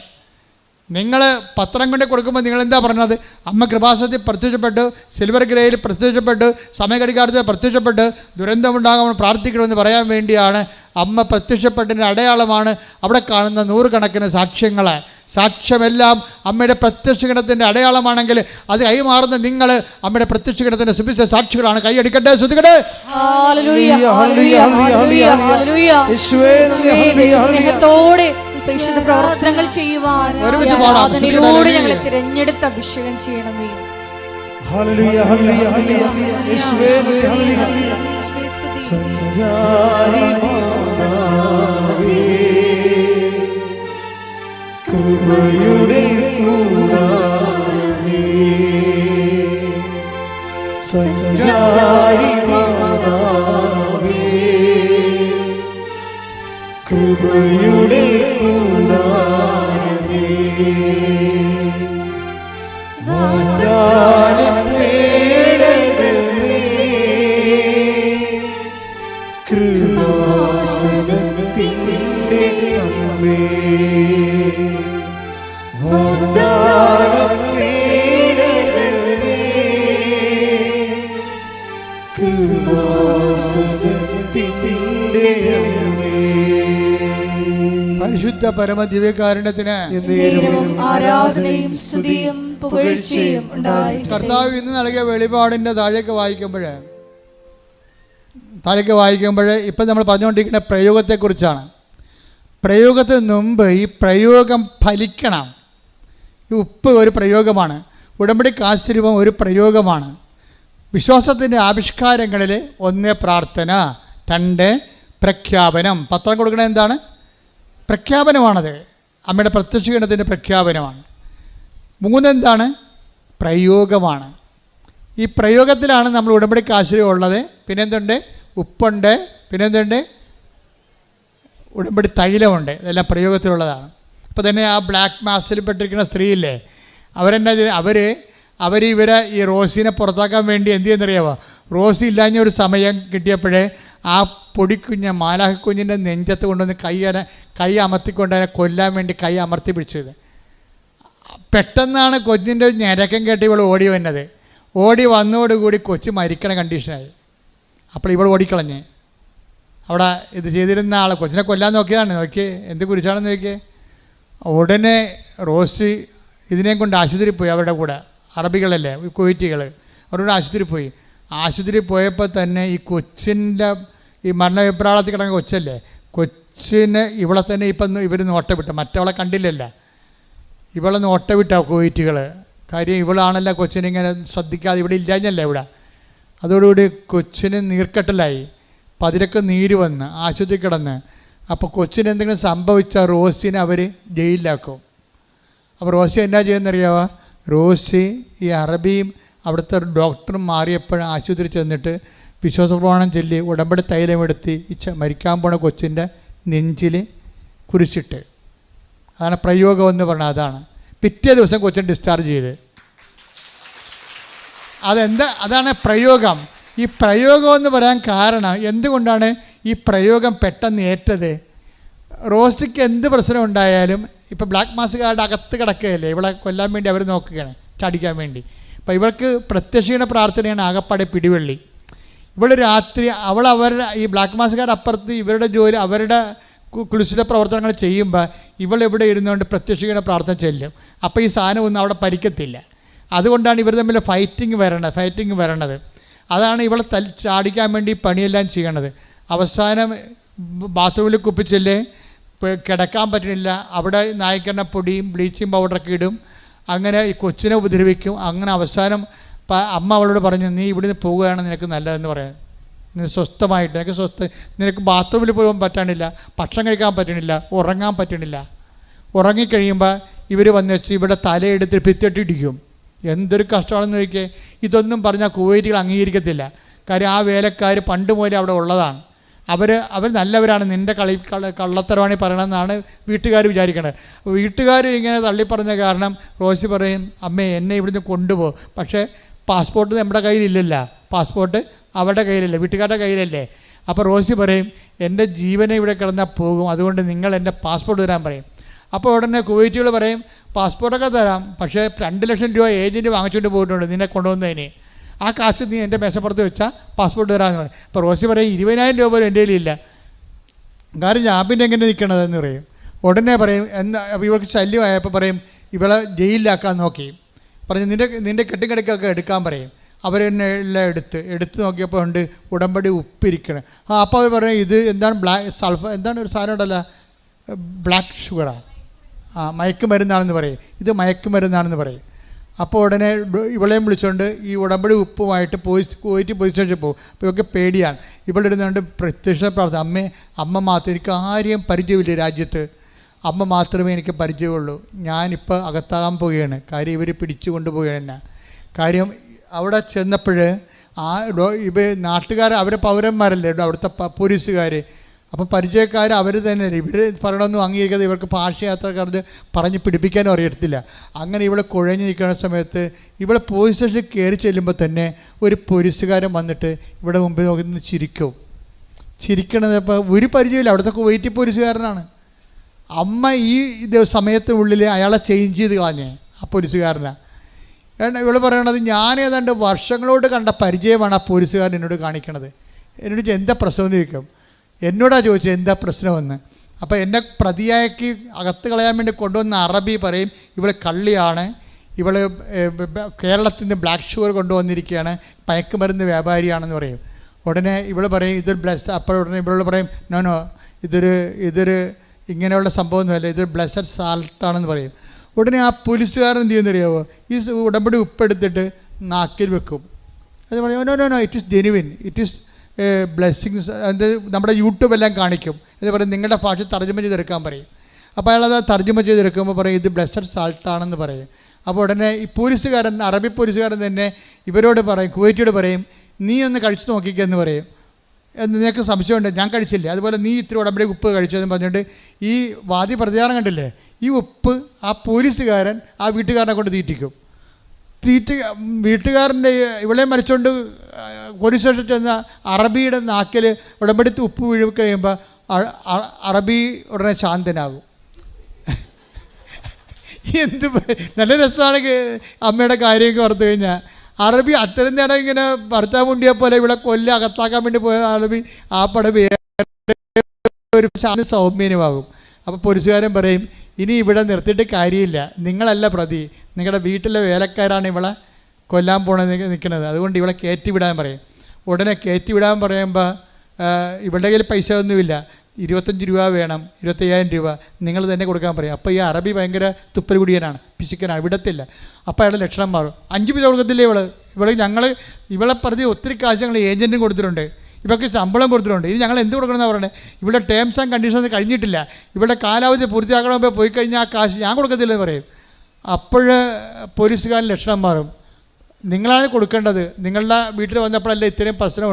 Speaker 4: നിങ്ങൾ പത്രം കൊണ്ട് കൊടുക്കുമ്പോൾ നിങ്ങൾ എന്താ പറഞ്ഞത്? അമ്മ കൃപാസനത്തിൽ പ്രത്യക്ഷപ്പെട്ടു, സിൽവർ ഗ്രേയിൽ പ്രത്യക്ഷപ്പെട്ടു, സമയഘടികാരത്തിൽ പ്രത്യക്ഷപ്പെട്ടു, ദുരന്തമുണ്ടാകാൻ പ്രാർത്ഥിക്കണമെന്ന് പറയാൻ വേണ്ടിയാണ് അമ്മ പ്രത്യക്ഷപ്പെട്ടതിൻ്റെ അടയാളമാണ് അവിടെ കാണുന്ന 100 കണക്കിന് സാക്ഷ്യങ്ങൾ. സാക്ഷ്യമെല്ലാം അമ്മയുടെ പ്രത്യക്ഷീകരണത്തിൻ്റെ അടയാളമാണെങ്കിൽ അത് കൈമാറുന്ന നിങ്ങൾ അമ്മയുടെ പ്രത്യക്ഷീകരണത്തിൻ്റെ സുവിശേഷ സാക്ഷികളാണ്. കൈയടിക്കട്ടെ, ശ്രദ്ധിക്കട്ടെ.
Speaker 1: സ്നേഹത്തോടെ പ്രവർത്തനങ്ങൾ ചെയ്യുവാൻ ഞങ്ങളെ തിരഞ്ഞെടുത്ത് അഭിഷേകം ചെയ്യണമേ.
Speaker 2: കൃപയുടെ കൂടാരമേ, സഞ്ചാരി മാതാവേ, കൃപയുടെ കൂടാരമേ, വാഗ്ദാനപേടകമേ, കൃപാസനത്തിൻ്റെ അമ്മേ,
Speaker 4: പരിശുദ്ധ പരമദിവ്യകാരുണ്യത്തിന്
Speaker 1: ആരാധനയും സ്തുതിയും പുകഴ്ചയും ഉണ്ടായിരിക്കട്ടെ.
Speaker 4: കർത്താവ് ഇന്ന് നൽകിയ വെളിപാടിൻ്റെ താഴേക്ക് വായിക്കുമ്പോൾ ഇപ്പം നമ്മൾ പറഞ്ഞുകൊണ്ടിരിക്കുന്ന പ്രയോഗത്തെക്കുറിച്ചാണ്. പ്രയോഗത്തിന് മുമ്പ് ഈ പ്രയോഗം ഫലിക്കണം. ഈ ഉപ്പ് ഒരു പ്രയോഗമാണ്, ഉടമ്പടി കാശ്ചര്യവും ഒരു പ്രയോഗമാണ്. വിശ്വാസത്തിൻ്റെ ആവിഷ്കാരങ്ങളിൽ 1 പ്രാർത്ഥന, 2 പ്രഖ്യാപനം. പത്രം കൊടുക്കണത് എന്താണ്? പ്രഖ്യാപനമാണത്. അമ്മയുടെ പ്രത്യക്ഷീകരണത്തിൻ്റെ പ്രഖ്യാപനമാണ്. 3 എന്താണ്? പ്രയോഗമാണ്. ഈ പ്രയോഗത്തിലാണ് നമ്മൾ ഉടമ്പടി കാശ്ചര്യം ഉള്ളത്. പിന്നെന്തുണ്ട്? ഉപ്പുണ്ട്. പിന്നെന്തുണ്ട്? ഉടമ്പടി തൈലമുണ്ട്. ഇതെല്ലാം പ്രയോഗത്തിലുള്ളതാണ്. ഇപ്പോൾ തന്നെ ആ ബ്ലാക്ക് മാസിൽ പെട്ടിരിക്കുന്ന സ്ത്രീയില്ലേ, ഇവരെ ഈ റോസിനെ പുറത്താക്കാൻ വേണ്ടി എന്ത് ചെയ്യുന്നറിയാമോ? റോസി ഇല്ലാഞ്ഞ ഒരു സമയം കിട്ടിയപ്പോഴേ ആ പൊടിക്കുഞ്ഞ് മാലാഹക്കുഞ്ഞിൻ്റെ നെഞ്ചത്ത് കൊണ്ടുവന്ന് കൈ അമർത്തിക്കൊണ്ട് അതിനെ കൊല്ലാൻ വേണ്ടി കൈ അമർത്തി പിടിച്ചത്. പെട്ടെന്നാണ് കൊച്ചിൻ്റെ ഞരക്കം കേട്ട് ഇവൾ ഓടി വന്നത്. ഓടി വന്നതോടുകൂടി കൊച്ച് മരിക്കണ കണ്ടീഷനായി. അപ്പോൾ ഇവൾ ഓടിക്കളഞ്ഞ് അവിടെ ഇത് ചെയ്തിരുന്ന ആൾ കൊച്ചിനെ കൊല്ലാൻ നോക്കിയതാണ്. നോക്കിയേ എന്ത് കുറിച്ചാണെന്ന് നോക്കിയേ. ഉടനെ റോസി ഇതിനെയും കൊണ്ട് ആശുപത്രിയിൽ പോയി. അവരുടെ കൂടെ അറബികളല്ലേ, കുവൈറ്റികൾ, അവരുടെ ആശുപത്രിയിൽ പോയി. ആശുപത്രിയിൽ പോയപ്പോൾ തന്നെ ഈ കൊച്ചിൻ്റെ ഈ മരണവിപ്രാളത്തിൽ കിടന്ന കൊച്ചല്ലേ, കൊച്ചിന് ഇവളെ തന്നെ ഇപ്പം ഇവർ നോട്ട വിട്ടു. മറ്റവളെ കണ്ടില്ലല്ല, ഇവളെ നോട്ട വിട്ടാ കുവൈറ്റികൾ. കാര്യം ഇവളാണല്ലോ കൊച്ചിനിങ്ങനെ ശ്രദ്ധിക്കാതെ ഇവിടെ ഇല്ലാഞ്ഞല്ലേ ഇവിടെ. അതോടുകൂടി കൊച്ചിന് നീർക്കെട്ടലായി, പതിരക്ക് നീര് വന്ന് ആശുപത്രി കിടന്ന്. അപ്പോൾ കൊച്ചിന് എന്തെങ്കിലും സംഭവിച്ചാൽ റോസിനെ അവർ ജയിലിലാക്കും. അപ്പോൾ റോസി എന്നാ ചെയ്യുന്നറിയാവോ? റോസി ഈ അറബിയും അവിടുത്തെ ഡോക്ടറും മാറിയപ്പോഴും ആശുപത്രി ചെന്നിട്ട് വിശ്വാസപ്രമാണം ചൊല്ലി ഉടമ്പടി തൈലമെടുത്ത് ഈ മരിക്കാൻ പോണ കൊച്ചിൻ്റെ നെഞ്ചിൽ കുരിശിട്ട്. അതാണ് പ്രയോഗം എന്ന് പറഞ്ഞാൽ. അതാണ് പിറ്റേ ദിവസം കൊച്ചിനെ ഡിസ്ചാർജ് ചെയ്ത്. അതാണ് പ്രയോഗം. ഈ പ്രയോഗം എന്ന് പറയാൻ കാരണം എന്തുകൊണ്ടാണ് ഈ പ്രയോഗം പെട്ടെന്ന് ഏറ്റത്? റോസിക്ക് എന്ത് പ്രശ്നം ഉണ്ടായാലും ഇപ്പോൾ ബ്ലാക്ക് മാസുകാരുടെ അകത്ത് കിടക്കുകയല്ലേ, ഇവളെ കൊല്ലാൻ വേണ്ടി അവർ നോക്കുകയാണ്, ചടിക്കാൻ വേണ്ടി. അപ്പോൾ ഇവൾക്ക് പ്രത്യക്ഷീണ പ്രാർത്ഥനയാണ് ആകപ്പാടെ പിടിവള്ളി. ഇവൾ രാത്രി അവരുടെ ഈ ബ്ലാക്ക് മാസുകാരുടെ അപ്പുറത്ത് ഇവരുടെ ജോലി, അവരുടെ കുളിശിത പ്രവർത്തനങ്ങൾ ചെയ്യുമ്പോൾ ഇവളെവിടെ ഇരുന്നുകൊണ്ട് പ്രത്യക്ഷീണ പ്രാർത്ഥന ചെല്ലും. അപ്പോൾ ഈ സാധനം ഒന്നും അവിടെ പരിക്കത്തില്ല. അതുകൊണ്ടാണ് ഇവർ തമ്മിൽ ഫൈറ്റിംഗ് വരണത്. അതാണ് ഇവളെ ചാടിക്കാൻ വേണ്ടി പണിയെല്ലാം ചെയ്യണത്. അവസാനം ബാത്റൂമിൽ കുപ്പിച്ചല്ലേ, കിടക്കാൻ പറ്റണില്ല. അവിടെ നായ്ക്കെണ്ണ പൊടിയും ബ്ലീച്ചിങ് പൗഡറൊക്കെ ഇടും. അങ്ങനെ ഈ കൊച്ചിനെ ഉപദ്രവിക്കും. അങ്ങനെ അവസാനം അമ്മ അവളോട് പറഞ്ഞു, നീ ഇവിടുന്ന് പോവുകയാണ് നിനക്ക് നല്ലതെന്ന് പറയാൻ. നീ സ്വസ്ഥമായിട്ട് നിനക്ക് ബാത്റൂമിൽ പോകാൻ പറ്റണില്ല, ഭക്ഷണം കഴിക്കാൻ പറ്റണില്ല, ഉറങ്ങാൻ പറ്റണില്ല. ഉറങ്ങിക്കഴിയുമ്പോൾ ഇവർ വന്ന് വെച്ച് ഇവിടെ തലയെടുത്ത് ഭിത്തിയിട്ടിടിക്കും. എന്തൊരു കഷ്ടമാണെന്ന് ചോദിക്കേ. ഇതൊന്നും പറഞ്ഞാൽ കുവൈറ്റുകൾ അംഗീകരിക്കത്തില്ല. കാര്യം ആ വേലക്കാർ പണ്ട് മുതലേ അവിടെ ഉള്ളതാണ്. അവർ നല്ലവരാണ്, നിൻ്റെ കള്ളത്തരവാണി പറയണമെന്നാണ് വീട്ടുകാർ വിചാരിക്കണത്. വീട്ടുകാർ ഇങ്ങനെ തള്ളിപ്പറഞ്ഞ കാരണം റോസി പറയും, അമ്മേ എന്നെ ഇവിടുന്ന് കൊണ്ടുപോകും, പക്ഷേ പാസ്പോർട്ട് നമ്മുടെ കയ്യിലില്ലല്ല, പാസ്പോർട്ട് അവരുടെ കയ്യിലല്ലേ, വീട്ടുകാരുടെ കയ്യിലല്ലേ. അപ്പോൾ റോസി പറയും, എൻ്റെ ജീവനെ ഇവിടെ കിടന്നാൽ പോകും, അതുകൊണ്ട് നിങ്ങൾ എൻ്റെ പാസ്പോർട്ട് തരാൻ പറയും. അപ്പോൾ ഉടനെ കുവൈറ്റുകൾ പറയും, പാസ്പോർട്ടൊക്കെ തരാം, പക്ഷേ 2 ലക്ഷം രൂപ ഏജൻറ്റ് വാങ്ങിച്ചുകൊണ്ട് പോയിട്ടുണ്ട് നിന്നെ കൊണ്ടുവന്നതിന്, ആ കാശ് നീ എൻ്റെ മേശപ്പുറത്ത് വെച്ചാൽ പാസ്പോർട്ട് തരാമെന്ന് പറയും. അപ്പോൾ റോസി പറയും, 20,000 രൂപ പോലും എൻ്റെ കയ്യിലില്ല, കാരണം ഞാൻ പിന്നെ എങ്ങനെ നിൽക്കണതെന്ന് പറയും. ഉടനെ പറയും, ഇവർക്ക് ശല്യമായപ്പോൾ പറയും, ഇവളെ ജയിലിലാക്കാൻ നോക്കി. പറഞ്ഞ് നിൻ്റെ കെട്ടിക്കിടക്കൊക്കെ എടുക്കാൻ പറയും. അവരെന്നെ എല്ലാം എടുത്ത് നോക്കിയപ്പോൾ ഉണ്ട് ഉടമ്പടി ഉപ്പിരിക്കണം. അപ്പോൾ അവർ പറയും, ഇത് എന്താണ് എന്താണ് ഒരു സാധനം ഉണ്ടല്ലോ, ബ്ലാക്ക് ഷുഗറാണ്, മയക്കുമരുന്നാണെന്ന് പറയും, ഇത് മയക്കുമരുന്നാണെന്ന് പറയും. അപ്പോൾ ഉടനെ ഇവളെയും വിളിച്ചുകൊണ്ട് ഈ ഉടമ്പടി ഉപ്പുമായിട്ട് പോയിട്ട് പോലീസ് സ്റ്റേഷനിൽ പോകും. അപ്പോൾ ഇവർക്ക് പേടിയാണ്. ഇവിടെ ഇരുന്നുകൊണ്ട് പ്രത്യക്ഷ പ്രാർത്ഥന, അമ്മ മാത്രം, എനിക്ക് ആരെയും പരിചയമില്ല രാജ്യത്ത്, അമ്മ മാത്രമേ എനിക്ക് പരിചയമുള്ളൂ, ഞാനിപ്പോൾ അകത്താകാൻ പോവുകയാണ്, കാര്യം ഇവർ പിടിച്ചു കൊണ്ടുപോവുകയാണ് എന്നെ. കാര്യം അവിടെ ചെന്നപ്പോൾ നാട്ടുകാർ അവരെ പൗരന്മാരല്ലേ അവിടുത്തെ പോലീസുകാർ, അപ്പം പരിചയക്കാർ അവർ തന്നെ, ഇവർ പറയണമെന്നും അംഗീകരിക്കാതെ ഇവർക്ക് ഭാഷയാത്രക്കാർക്ക് പറഞ്ഞ് പിടിപ്പിക്കാനും അറിയത്തില്ല. അങ്ങനെ ഇവളെ കുഴഞ്ഞു നിൽക്കുന്ന സമയത്ത് ഇവളെ പോലീസ് സ്റ്റേഷനിൽ കയറി ചെല്ലുമ്പോൾ തന്നെ ഒരു പോലീസുകാരൻ വന്നിട്ട് ഇവിടെ മുമ്പിൽ നോക്കി നിന്ന് ചിരിക്കണത്. അപ്പോൾ ഒരു പരിചയമില്ല, അവിടുത്തെ കുവൈറ്റ് പോലീസുകാരനാണ്. അമ്മ ഈ സമയത്തിനുള്ളിൽ അയാളെ ചേഞ്ച് ചെയ്ത് കളഞ്ഞേ ആ പോലീസുകാരനാണ്. ഇവൾ പറയണത്, ഞാൻ ഏതാണ്ട് വർഷങ്ങളോട് കണ്ട പരിചയമാണ് ആ പോലീസുകാരൻ എന്നോട് കാണിക്കണത്. എന്നോട് എന്താ പ്രശ്നമെന്ന് ചോദിക്കും. എന്നോടാ ചോദിച്ചത് എന്താ പ്രശ്നമെന്ന്. അപ്പോൾ എന്നെ പ്രതിയാക്കി അകത്ത് കളയാൻ വേണ്ടി കൊണ്ടുവന്ന അറബി പറയും, ഇവൾ കള്ളിയാണ്, ഇവൾ കേരളത്തിൽ നിന്ന് ബ്ലാക്ക് ഷുഗർ കൊണ്ടുവന്നിരിക്കുകയാണ്, മയക്കുമരുന്ന് വ്യാപാരിയാണെന്ന് പറയും. ഉടനെ ഇവൾ പറയും ഇതൊരു അപ്പോൾ ഉടനെ ഇവളോട് പറയും, നോ ഇതൊരു ഇങ്ങനെയുള്ള സംഭവമൊന്നുമല്ല, ഇതൊരു ബ്ലെസ്സഡ് സാൾട്ടാണെന്ന് പറയും. ഉടനെ ആ പോലീസുകാരൻ എന്ത് ചെയ്യുന്നറിയാമോ, ഈ ഉടമ്പടി ഉപ്പെടുത്തിട്ട് നാക്കിൽ വെക്കും. അത് പറയും, no it is genuine, it is blessings. അത് നമ്മുടെ യൂട്യൂബെല്ലാം കാണിക്കും. ഇത് പറയും നിങ്ങളുടെ ഭാഷ തർജ്ജമ ചെയ്തെടുക്കാൻ പറയും. അപ്പോൾ അയാളത് തർജ്ജമ ചെയ്തെടുക്കുമ്പോൾ പറയും ഇത് ബ്ലെസ്സഡ് സാൾട്ടാണെന്ന് പറയും. അപ്പോൾ ഉടനെ ഈ പോലീസുകാരൻ, അറബി പോലീസുകാരൻ തന്നെ ഇവരോട് പറയും, കുവൈറ്റിയോട് പറയും, നീ ഒന്ന് കഴിച്ച് നോക്കിക്കെന്ന് പറയും. നിനക്ക് സംശയമുണ്ട്, ഞാൻ കഴിച്ചില്ല, അതുപോലെ നീ ഇത്തിരി ഉടമ്പടി ഉപ്പ് കഴിച്ചതെന്ന് പറഞ്ഞിട്ട് ഈ വാദി പ്രതികാരം കണ്ടില്ലേ, ഈ ഉപ്പ് ആ പോലീസുകാരൻ ആ വീട്ടുകാരനെ കൊണ്ട് തീറ്റിക്കും. വീട്ടുകാരൻ്റെ ഇവളെ മരിച്ചുകൊണ്ട് പോലീസ് സ്റ്റേഷനിൽ ചെന്ന അറബിയുടെ നാക്കിൽ ഉടമ്പടി ഉപ്പ് വീഴി കഴിയുമ്പോൾ അറബി ഉടനെ ശാന്തനാകും. എന്ത് നല്ല രസമാണ് അമ്മയുടെ കാര്യമൊക്കെ ഓർത്ത് കഴിഞ്ഞാൽ. അറബി അത്രയും നേരം ഇങ്ങനെ ഭർത്താവ് മുണ്ടിയെ പോലെ ഇവിടെ അകത്താക്കാൻ വേണ്ടി പോയ അറബി ആ പടം ഒരു സൗമ്യനുമാകും. അപ്പോൾ പോലീസുകാരൻ പറയും, ഇനി ഇവിടെ നിർത്തിയിട്ട് കാര്യമില്ല, നിങ്ങളല്ല പ്രതി, നിങ്ങളുടെ വീട്ടിലെ വേലക്കാരാണ് ഇവളെ കൊല്ലാൻ പോണത് നിൽക്കുന്നത്, അതുകൊണ്ട് ഇവളെ കയറ്റിവിടാൻ പറയും. ഉടനെ കയറ്റിവിടാൻ പറയുമ്പോൾ ഇവളുടെ കയ്യിൽ പൈസ ഒന്നുമില്ല, 25 രൂപ വേണം, 25,000 രൂപ നിങ്ങൾ തന്നെ കൊടുക്കാൻ പറയും. അപ്പോൾ ഈ അറബി ഭയങ്കര തുപ്പൽ കുടിയനാണ്, പിശുക്കനാണ്, വിടത്തില്ല. അപ്പോൾ അയാളുടെ ലക്ഷണം മാറും. 5 പൈസ കൊടുക്കത്തില്ലേ ഇവളെ പ്രതി ഒത്തിരി കാശ് ഞങ്ങൾ ഏജൻറ്റും കൊടുത്തിട്ടുണ്ട്, ഇവർക്ക് ശമ്പളം കൊടുത്തിട്ടുണ്ട്, ഇത് ഞങ്ങൾ എന്ത് കൊടുക്കണമെന്നാണ് പറയുന്നത്, ഇവിടെ ടേംസ് ആൻഡ് കണ്ടീഷൻസ് കഴിഞ്ഞിട്ടില്ല, ഇവിടെ കാലാവധി പൂർത്തിയാക്കണമെങ്കിൽ പോയി കഴിഞ്ഞാൽ ആ കാശ് ഞാൻ കൊടുക്കത്തില്ലെന്ന് പറയും. അപ്പോൾ പോലീസുകാരൻ ലക്ഷണം മാറും, നിങ്ങളാണ് കൊടുക്കേണ്ടത്, നിങ്ങളുടെ വീട്ടിൽ വന്നപ്പോഴല്ലേ ഇത്രയും പ്രശ്നം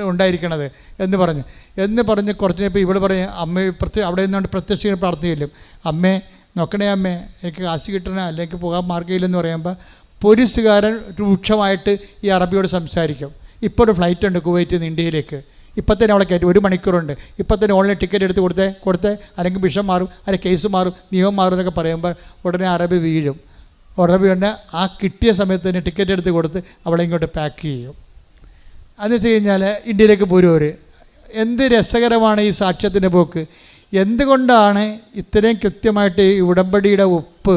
Speaker 4: ഉണ്ടായിരിക്കണത് എന്ന് പറഞ്ഞ് കുറച്ച് കഴിഞ്ഞപ്പോൾ ഇവിടെ പറയും, അമ്മ അവിടെ നിന്നുകൊണ്ട് പ്രത്യക്ഷ പ്രാർത്ഥനയില്ലും, അമ്മേ നോക്കണേ അമ്മേ, എനിക്ക് കാശ് കിട്ടണേ, അല്ലെങ്കിൽ പോകാൻ മാർഗ്ഗമില്ലെന്ന് പറയുമ്പോൾ പോലീസുകാരൻ രൂക്ഷമായിട്ട് ഈ അറബിയോട് സംസാരിക്കും. ഇപ്പോൾ ഒരു ഫ്ലൈറ്റ് ഉണ്ട് കുവൈറ്റിൽ നിന്ന് ഇന്ത്യയിലേക്ക്, ഇപ്പം തന്നെ അവളെ കയറ്റി 1 മണിക്കൂറുണ്ട്, ഇപ്പം തന്നെ ഓൺലൈൻ ടിക്കറ്റ് എടുത്ത് കൊടുത്തേ, അല്ലെങ്കിൽ വിഷം മാറും, അല്ലെങ്കിൽ കേസ് മാറും, നിയമം മാറും എന്നൊക്കെ പറയുമ്പോൾ ഉടനെ അറബി വീഴും. ഉടനെ തന്നെ ആ കിട്ടിയ സമയത്ത് തന്നെ ടിക്കറ്റ് എടുത്ത് കൊടുത്ത് അവളെ ഇങ്ങോട്ട് പാക്ക് ചെയ്യും. അതെന്ന് വെച്ച് കഴിഞ്ഞാൽ ഇന്ത്യയിലേക്ക് പോരും. എന്ത് രസകരമാണ് ഈ സാക്ഷ്യത്തിൻ്റെ പോക്ക്. എന്തുകൊണ്ടാണ് ഇത്രയും കൃത്യമായിട്ട് ഈ ഉടമ്പടിയുടെ ഉപ്പ്,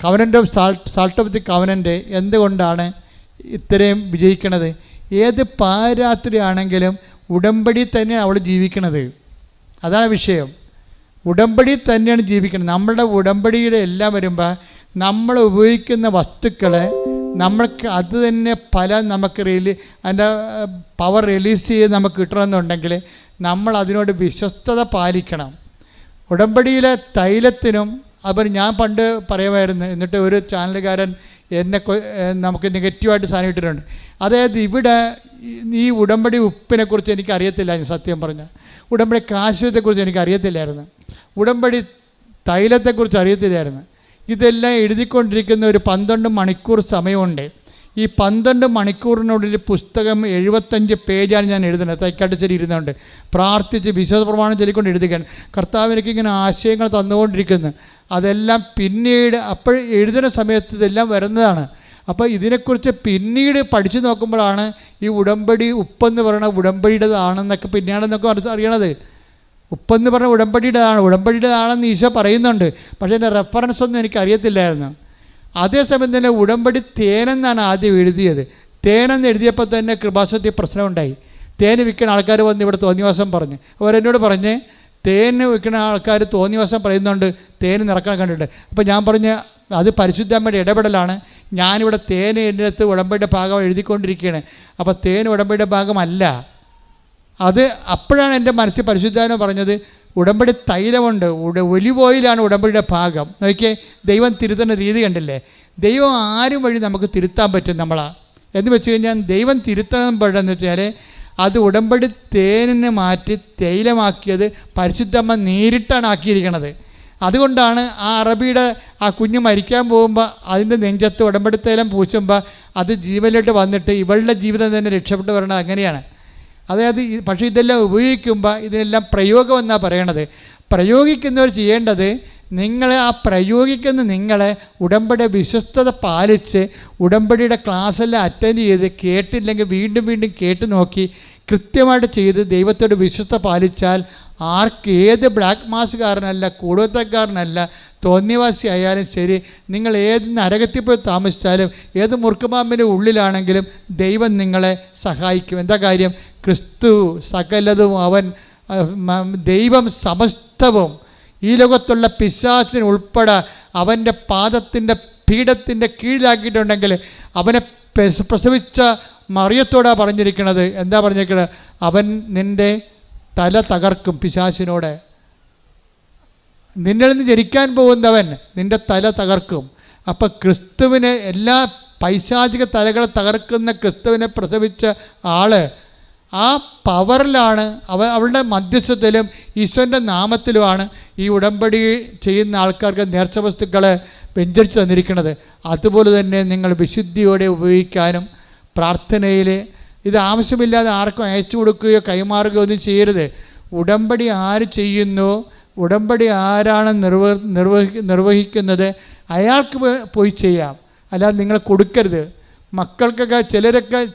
Speaker 4: covenant of salt of the covenant എന്തുകൊണ്ടാണ് ഇത്രയും വിജയിക്കണത്? ഏത് പാരാത്രിയാണെങ്കിലും ഉടമ്പടി തന്നെയാണ് അവൾ ജീവിക്കണത്. അതാണ് വിഷയം. ഉടമ്പടി തന്നെയാണ് ജീവിക്കുന്നത്. നമ്മളുടെ ഉടമ്പടിയുടെ എല്ലാം വരുമ്പോൾ നമ്മൾ ഉപയോഗിക്കുന്ന വസ്തുക്കളെ നമ്മൾക്ക് അത് തന്നെ ഫലം നമുക്ക് അതിൻ്റെ പവർ റിലീസ് ചെയ്ത് നമുക്ക് കിട്ടണമെന്നുണ്ടെങ്കിൽ നമ്മൾ അതിനോട് വിശ്വസ്തത പാലിക്കണം. ഉടമ്പടിയിലെ തൈലത്തിനും അതുപോലെ ഞാൻ പണ്ട് പറയുമായിരുന്നു, എന്നിട്ട് ഒരു ചാനലുകാരൻ എന്നെ നമുക്ക് നെഗറ്റീവായിട്ട് സാധനം ഇട്ടിട്ടുണ്ട്. അതായത് ഇവിടെ ഈ ഉടമ്പടി ഉപ്പിനെക്കുറിച്ച് എനിക്ക് അറിയത്തില്ലായിരുന്നു, സത്യം പറഞ്ഞാൽ. ഉടമ്പടി കാശ്മീരത്തെക്കുറിച്ച് എനിക്ക് അറിയത്തില്ലായിരുന്നു, ഉടമ്പടി തൈലത്തെക്കുറിച്ച് അറിയത്തില്ലായിരുന്നു. ഇതെല്ലാം എഴുതിക്കൊണ്ടിരിക്കുന്ന ഒരു 12 മണിക്കൂർ സമയമുണ്ട്. ഈ 12 മണിക്കൂറിനുള്ളിൽ പുസ്തകം 75 പേജാണ് ഞാൻ എഴുതുന്നത്. തൈക്കാട്ടുശ്ശേരി ഇരുന്നുണ്ട് പ്രാർത്ഥിച്ച് വിശ്വാസ പ്രമാണം ചൊല്ലിക്കൊണ്ട് എഴുതുകയാണ്. കർത്താവ് എനിക്കിങ്ങനെ ആശയങ്ങൾ തന്നുകൊണ്ടിരിക്കുന്നു. അതെല്ലാം പിന്നീട് അപ്പോൾ എഴുതുന്ന സമയത്ത് ഇതെല്ലാം വരുന്നതാണ്. അപ്പോൾ ഇതിനെക്കുറിച്ച് പിന്നീട് പഠിച്ചു നോക്കുമ്പോഴാണ് ഈ ഉടമ്പടി ഉപ്പെന്ന് പറയുന്ന ഉടമ്പടിയുടേതാണെന്നൊക്കെ പിന്നെയാണെന്നൊക്കെ അറിയണത്. ഉപ്പെന്ന് പറഞ്ഞ ഉടമ്പടിയുടേതാണെന്ന് ഈശോ പറയുന്നുണ്ട്. പക്ഷേ എൻ്റെ റെഫറൻസ് ഒന്നും എനിക്കറിയത്തില്ലായിരുന്നു. അതേസമയം തന്നെ ഉടമ്പടി തേനെന്നാണ് ആദ്യം എഴുതിയത്. തേനെന്ന് എഴുതിയപ്പോൾ തന്നെ കൃപാസനത്തിൽ പ്രശ്നമുണ്ടായി. തേന് വിൽക്കുന്ന ആൾക്കാർ വന്ന് ഇവിടെ തോന്നിവാസം പറഞ്ഞ് അവരെന്നോട് പറഞ്ഞ് തേന് വിൽക്കുന്ന ആൾക്കാർ തോന്നിവാസം പറയുന്നുണ്ട്, തേന് നിറക്കാൻ കണ്ടിട്ട്. അപ്പോൾ ഞാൻ പറഞ്ഞ് അത് പരിശുദ്ധമ്മയുടെ ഇടപെടലാണ്. ഞാനിവിടെ തേന് എൻ്റെ അടുത്ത് ഉടമ്പടിയുടെ ഭാഗം എഴുതിക്കൊണ്ടിരിക്കുകയാണ്. അപ്പോൾ തേന് ഉടമ്പടിയുടെ ഭാഗമല്ല. അത് അപ്പോഴാണ് എൻ്റെ മനസ്സിൽ പരിശുദ്ധാത്മ പറഞ്ഞത് ഉടമ്പടി തൈലമുണ്ട്, ഒലിവ് ഓയിലാണ് ഉടമ്പടിയുടെ ഭാഗം. നോക്കിയേ, ദൈവം തിരുത്തുന്ന രീതി കണ്ടില്ലേ? ദൈവം ആരും വഴി നമുക്ക് തിരുത്താൻ പറ്റും എന്ന് വെച്ച് കഴിഞ്ഞാൽ ദൈവം തിരുത്താൻ പറ്റുമെന്ന് വെച്ചാൽ അത് ഉടമ്പടി തേനിനെ മാറ്റി തൈലമാക്കിയത് പരിശുദ്ധമ്മ നേരിട്ടാണ് ആക്കിയിരിക്കണത്. അതുകൊണ്ടാണ് ആ അറബിയുടെ ആ കുഞ്ഞ് മരിക്കാൻ പോകുമ്പോൾ അതിൻ്റെ നെഞ്ചത്ത് ഉടമ്പടി തൈലം പൂശുമ്പോൾ അത് ജീവനിലോട്ട് വന്നിട്ട് ഇവളുടെ ജീവിതം തന്നെ രക്ഷപ്പെട്ടു വരണത് അങ്ങനെയാണ്. അതായത് പക്ഷേ ഇതെല്ലാം ഉപയോഗിക്കുമ്പോൾ ഇതിനെല്ലാം പ്രയോഗം എന്നാണ് പറയണത്. പ്രയോഗിക്കുന്നവർ ചെയ്യേണ്ടത് നിങ്ങൾ നിങ്ങളെ ഉടമ്പടി വിശ്വസ്തത പാലിച്ച് ഉടമ്പടിയുടെ ക്ലാസ്സെല്ലാം അറ്റൻഡ് ചെയ്ത് കേട്ടില്ലെങ്കിൽ വീണ്ടും വീണ്ടും കേട്ട് നോക്കി കൃത്യമായിട്ട് ചെയ്ത് ദൈവത്തോട് വിശ്വസ്ത പാലിച്ചാൽ ആർക്ക് ഏത് ബ്ലാക്ക് മാസുകാരനല്ല, കൂടോത്രക്കാരനല്ല, തോന്നിവാസി ആയാലും ശരി, നിങ്ങൾ ഏത് നരകത്തിൽ പോയി താമസിച്ചാലും ഏത് മുറുക്കുപാമ്പിൻ്റെ ഉള്ളിലാണെങ്കിലും ദൈവം നിങ്ങളെ സഹായിക്കും. എന്താ കാര്യം? ക്രിസ്തു സകലതും ദൈവം സമസ്തവും ഈ ലോകത്തുള്ള പിശാചിന് ഉൾപ്പെടെ അവൻ്റെ പാദത്തിൻ്റെ പീഠത്തിൻ്റെ കീഴിലാക്കിയിട്ടുണ്ടെങ്കിൽ അവനെ പ്രസവിച്ച മറിയത്തോടാണ് പറഞ്ഞിരിക്കുന്നത്. എന്താ പറഞ്ഞിരിക്കുന്നത്? അവൻ നിൻ്റെ തല തകർക്കും. പിശാചിനോട് നിന്നിൽ നിന്ന് ജനിക്കാൻ പോകുന്നവൻ നിൻ്റെ തല തകർക്കും. അപ്പം ക്രിസ്തുവിനെ എല്ലാ പൈശാചിക തലകളെ തകർക്കുന്ന ക്രിസ്തുവിനെ പ്രസവിച്ച ആൾ ആ പവറിലാണ് അവളുടെ മധ്യസ്ഥത്തിലും ഈശോൻ്റെ നാമത്തിലുമാണ് ഈ ഉടമ്പടി ചെയ്യുന്ന ആൾക്കാർക്ക് നേർച്ച വസ്തുക്കളെ വെഞ്ചരിച്ച് തന്നിരിക്കുന്നത്. അതുപോലെ തന്നെ നിങ്ങൾ വിശുദ്ധിയോടെ ഉപയോഗിക്കാനും പ്രാർത്ഥനയിൽ ഇത് ആവശ്യമില്ലാതെ ആർക്കും അയച്ചു കൊടുക്കുകയോ കൈമാറുകയോ ഒന്നും ചെയ്യരുത്. ഉടമ്പടി ആര് ചെയ്യുന്നു, ഉടമ്പടി ആരാണ് നിർവഹിക്കുന്നത് അയാൾക്ക് പോയി ചെയ്യാം, അല്ലാതെ നിങ്ങൾ കൊടുക്കരുത്. മക്കൾക്കൊക്കെ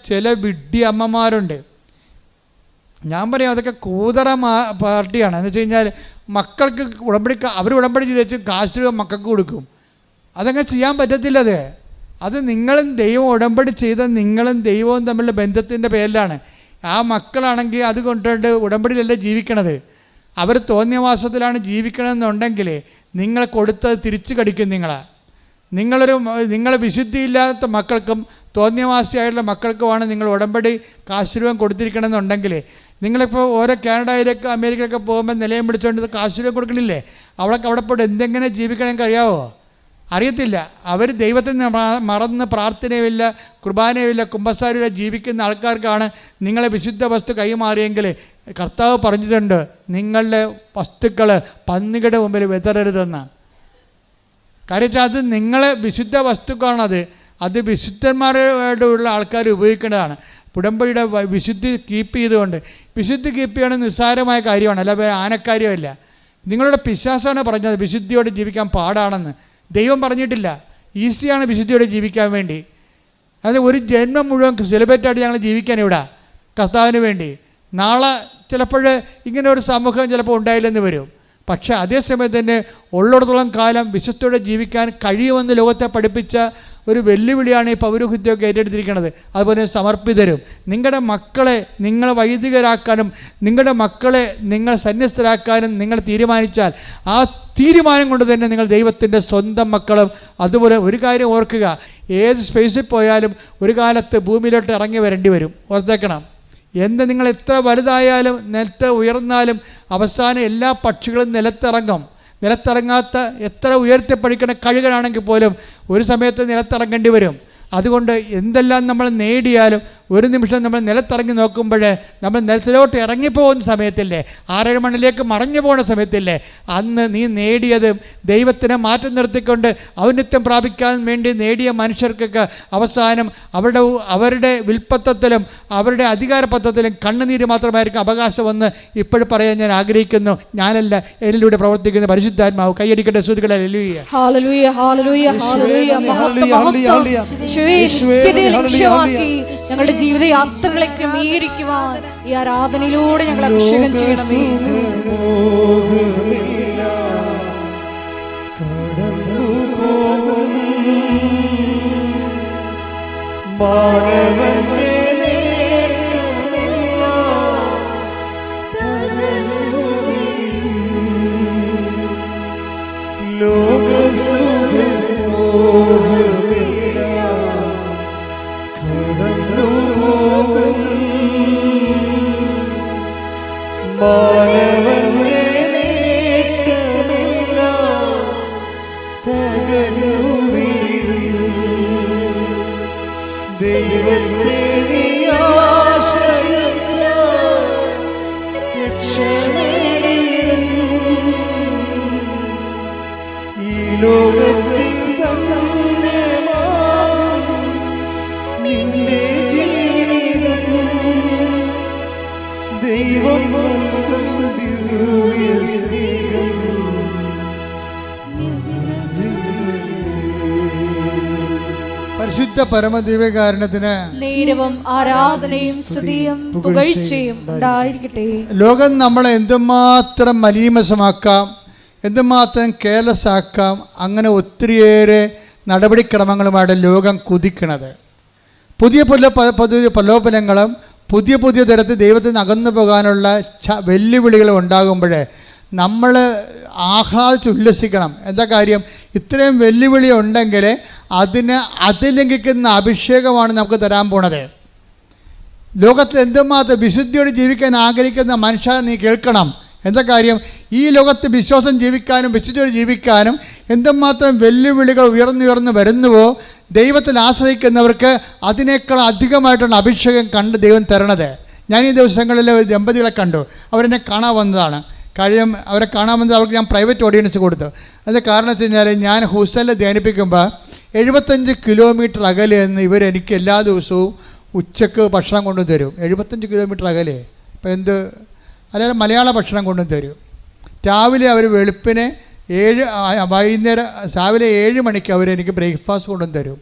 Speaker 4: ചില വിഡ്ഢി അമ്മമാരുണ്ട്. ഞാൻ പറയും അതൊക്കെ കൂതറ പാർട്ടിയാണ്. എന്ന് വെച്ച് കഴിഞ്ഞാൽ മക്കൾക്ക് അവർ ഉടമ്പടി ചെയ്ത് വെച്ച് കാശ് രൂപ മക്കൾക്ക് കൊടുക്കും. അതങ്ങനെ ചെയ്യാൻ പറ്റത്തില്ലത്. അത് നിങ്ങളും ദൈവം ഉടമ്പടി ചെയ്ത നിങ്ങളും ദൈവവും തമ്മിലുള്ള ബന്ധത്തിൻ്റെ പേരിലാണ്. ആ മക്കളാണെങ്കിൽ അത് കൊണ്ടുകൊണ്ട് ഉടമ്പടിയിലല്ല ജീവിക്കണത്, അവർ തോന്നിയവാസത്തിലാണ് ജീവിക്കണമെന്നുണ്ടെങ്കിൽ നിങ്ങൾ കൊടുത്തത് തിരിച്ചു കടിക്കും. നിങ്ങളെ വിശുദ്ധിയില്ലാത്ത മക്കൾക്കും തോന്നിയവാസിയായിട്ടുള്ള മക്കൾക്കുമാണ് നിങ്ങൾ ഉടമ്പടി കാശ് രൂപം കൊടുത്തിരിക്കണമെന്നുണ്ടെങ്കിൽ നിങ്ങളിപ്പോൾ ഓരോ കാനഡയിലേക്ക് അമേരിക്കയിലൊക്കെ പോകുമ്പോൾ നിലയം പിടിച്ചുകൊണ്ട് കാശ് രൂപ കൊടുക്കണില്ലേ? അവിടെ പോയിട്ട് എന്തെങ്ങനെ ജീവിക്കണമെങ്കിൽ അറിയാവോ? അറിയത്തില്ല. അവർ ദൈവത്തെ മറന്ന് പ്രാർത്ഥനയുമില്ല, കുർബാനയുമില്ല, കുമ്പസാരമില്ല ജീവിക്കുന്ന ആൾക്കാർക്കാണ് നിങ്ങളെ വിശുദ്ധ വസ്തു കൈമാറിയെങ്കിൽ കർത്താവ് പറഞ്ഞിട്ടുണ്ട് നിങ്ങളുടെ വസ്തുക്കൾ പന്നികളുടെ മുമ്പിൽ വിതറരുതെന്ന്. കാര്യം അത് നിങ്ങളെ വിശുദ്ധ വസ്തുക്കളാണത്. അത് വിശുദ്ധന്മാരോടുള്ള ആൾക്കാർ ഉപയോഗിക്കേണ്ടതാണ്. ഉടമ്പടിയുടെ വിശുദ്ധി കീപ്പ് ചെയ്തുകൊണ്ട് വിശുദ്ധി കീപ്പ് ചെയ്യണത് നിസ്സാരമായ കാര്യമാണ്, അല്ല ആനക്കാര്യമല്ല. നിങ്ങളുടെ പിശാസാണ് പറഞ്ഞത് വിശുദ്ധിയോടെ ജീവിക്കാൻ പാടാണെന്ന്. ദൈവം പറഞ്ഞിട്ടില്ല. ഈസിയാണ് വിശുദ്ധിയോടെ ജീവിക്കാൻ വേണ്ടി. അത് ഒരു ജന്മം മുഴുവൻ സെലിബ്രേറ്റായിട്ട് ഞങ്ങൾ ജീവിക്കാൻ ഇവിടെ കർത്താവിന് വേണ്ടി. നാളെ ചിലപ്പോൾ ഇങ്ങനെ ഒരു സമൂഹം ചിലപ്പോൾ ഉണ്ടായില്ലെന്ന് വരും. പക്ഷേ അതേസമയത്ത് തന്നെ ഉള്ളിടത്തോളം കാലം വിശുദ്ധിയോടെ ജീവിക്കാൻ കഴിയുമെന്ന് ലോകത്തെ പഠിപ്പിച്ച ഒരു വെല്ലുവിളിയാണ് ഈ പൗരോഹിത്യമൊക്കെ ഏറ്റെടുത്തിരിക്കുന്നത്. അതുപോലെ സമർപ്പിതരും. നിങ്ങളുടെ മക്കളെ നിങ്ങൾ വൈദികരാക്കാനും നിങ്ങളുടെ മക്കളെ നിങ്ങൾ സന്യസ്തരാക്കാനും നിങ്ങൾ തീരുമാനിച്ചാൽ ആ തീരുമാനം കൊണ്ട് തന്നെ നിങ്ങൾ ദൈവത്തിൻ്റെ സ്വന്തം മക്കളും. അതുപോലെ ഒരു കാര്യം ഓർക്കുക, ഏത് സ്പേസിൽ പോയാലും ഒരു കാലത്ത് ഭൂമിയിലോട്ട് ഇറങ്ങി വരേണ്ടി വരും. ഓർത്തേക്കണം. നിങ്ങൾ എത്ര വലുതായാലും നിലത്ത് ഉയർന്നാലും അവസാനം എല്ലാ പക്ഷികളും നിലത്തിറങ്ങാത്ത എത്ര ഉയർത്തി പഠിക്കുന്ന കഴുകനാണെങ്കിൽ പോലും ഒരു സമയത്ത് നിലത്തിറങ്ങേണ്ടി വരും. അതുകൊണ്ട് എന്തെല്ലാം നമ്മൾ നേടിയാലും ഒരു നിമിഷം നമ്മൾ നിലത്തിറങ്ങി നോക്കുമ്പോൾ നമ്മൾ നിലത്തിലോട്ട് ഇറങ്ങിപ്പോകുന്ന സമയത്തില്ലേ, 6-7 മണിലേക്ക് മറഞ്ഞു പോകുന്ന സമയത്തില്ലേ, അന്ന് നീ നേടിയത് ദൈവത്തിനെ മാറ്റി നിർത്തിക്കൊണ്ട് ഔന്നത്യം പ്രാപിക്കാൻ വേണ്ടി നേടിയ മനുഷ്യർക്കൊക്കെ അവസാനം അവരുടെ വിൽപ്പത്തത്തിലും അവരുടെ അധികാരപത്രത്തിലും കണ്ണുനീര് മാത്രമായിരിക്കും അവകാശമെന്ന് ഇപ്പോഴും പറയാൻ ഞാൻ ആഗ്രഹിക്കുന്നു. ഞാനല്ല, എന്നിലൂടെ പ്രവർത്തിക്കുന്ന പരിശുദ്ധാത്മാവ്. കൈയടിക്കട്ടെ സുഹൃത്തുക്കളെ.
Speaker 1: ഹല്ലേലൂയ, ഹല്ലേലൂയ, ഹല്ലേലൂയ. ഞങ്ങളുടെ ജീവിതയാത്രകളെ ക്രമീകരിക്കുവാൻ ഈ ആരാധനയിലൂടെ ഞങ്ങൾ അഭിഷേകം ചെയ്യണമേ.
Speaker 4: പരിശുദ്ധ പരമദിവ്യകാരുണ്യത്തിന്
Speaker 1: നേരവും ആരാധനയും സ്തുതിയും പുകഴ്ചയും ഉണ്ടായിരിക്കട്ടെ.
Speaker 4: ലോകം നമ്മളെ എന്തുമാത്രം മലീമസമാക്കാം, എന്തുമാത്രം കെയർലെസ് ആക്കാം, അങ്ങനെ ഒത്തിരിയേറെ നടപടിക്രമങ്ങളുമാണ് ലോകം കുതിക്കുന്നത്. പുതിയ പ്രലോഭനങ്ങളും പുതിയ തരത്തിൽ ദൈവത്തിൽ നിന്ന് അകന്നു പോകാനുള്ള വെല്ലുവിളികളും ഉണ്ടാകുമ്പോൾ നമ്മൾ ആഹ്ലാദിച്ച് ഉല്ലസിക്കണം. എന്താ കാര്യം? ഇത്രയും വെല്ലുവിളി ഉണ്ടെങ്കിൽ അതിനെ അതിലംഘിക്കുന്ന അഭിഷേകമാണ് നമുക്ക് തരാൻ പോണത്. ലോകത്തിൽ എന്തുമാത്രം വിശുദ്ധിയോട് ജീവിക്കാൻ ആഗ്രഹിക്കുന്ന മനുഷ്യ നീ കേൾക്കണം. എന്താ കാര്യം? ഈ ലോകത്ത് വിശ്വാസം ജീവിക്കാനും വിശുദ്ധിയോട് ജീവിക്കാനും എന്തുമാത്രം വെല്ലുവിളികൾ ഉയർന്നുയർന്ന് വരുന്നുവോ, ദൈവത്തിൽ ആശ്രയിക്കുന്നവർക്ക് അതിനേക്കാൾ അധികമായിട്ടുള്ള അഭിഷേകം കണ്ട് ദൈവം തരണത്. ഞാൻ ഈ ദിവസങ്ങളിൽ ദമ്പതികളെ കണ്ടു. അവരെന്നെ കാണാൻ വന്നതാണ്. അവരെ കാണാൻ വന്നത് അവർക്ക് ഞാൻ പ്രൈവറ്റ് ഓഡിയൻസ് കൊടുത്തു. അതിൻ്റെ കാരണം വെച്ച് കഴിഞ്ഞാൽ ഞാൻ ഹുസൈനിൽ ധ്യാനിപ്പിക്കുമ്പോൾ 75 കിലോമീറ്റർ അകലെ നിന്ന് ഇവരെനിക്ക് എല്ലാ ദിവസവും ഉച്ചക്ക് ഭക്ഷണം കൊണ്ടു തരും. 75 കിലോമീറ്റർ അകലെ. അപ്പോൾ അല്ലാതെ മലയാള ഭക്ഷണം കൊണ്ടു തരും. രാവിലെ അവർ വെളുപ്പിനെ വൈകുന്നേരം രാവിലെ 7 മണിക്ക് അവരെനിക്ക് ബ്രേക്ക്ഫാസ്റ്റ് കൊണ്ടു തരും.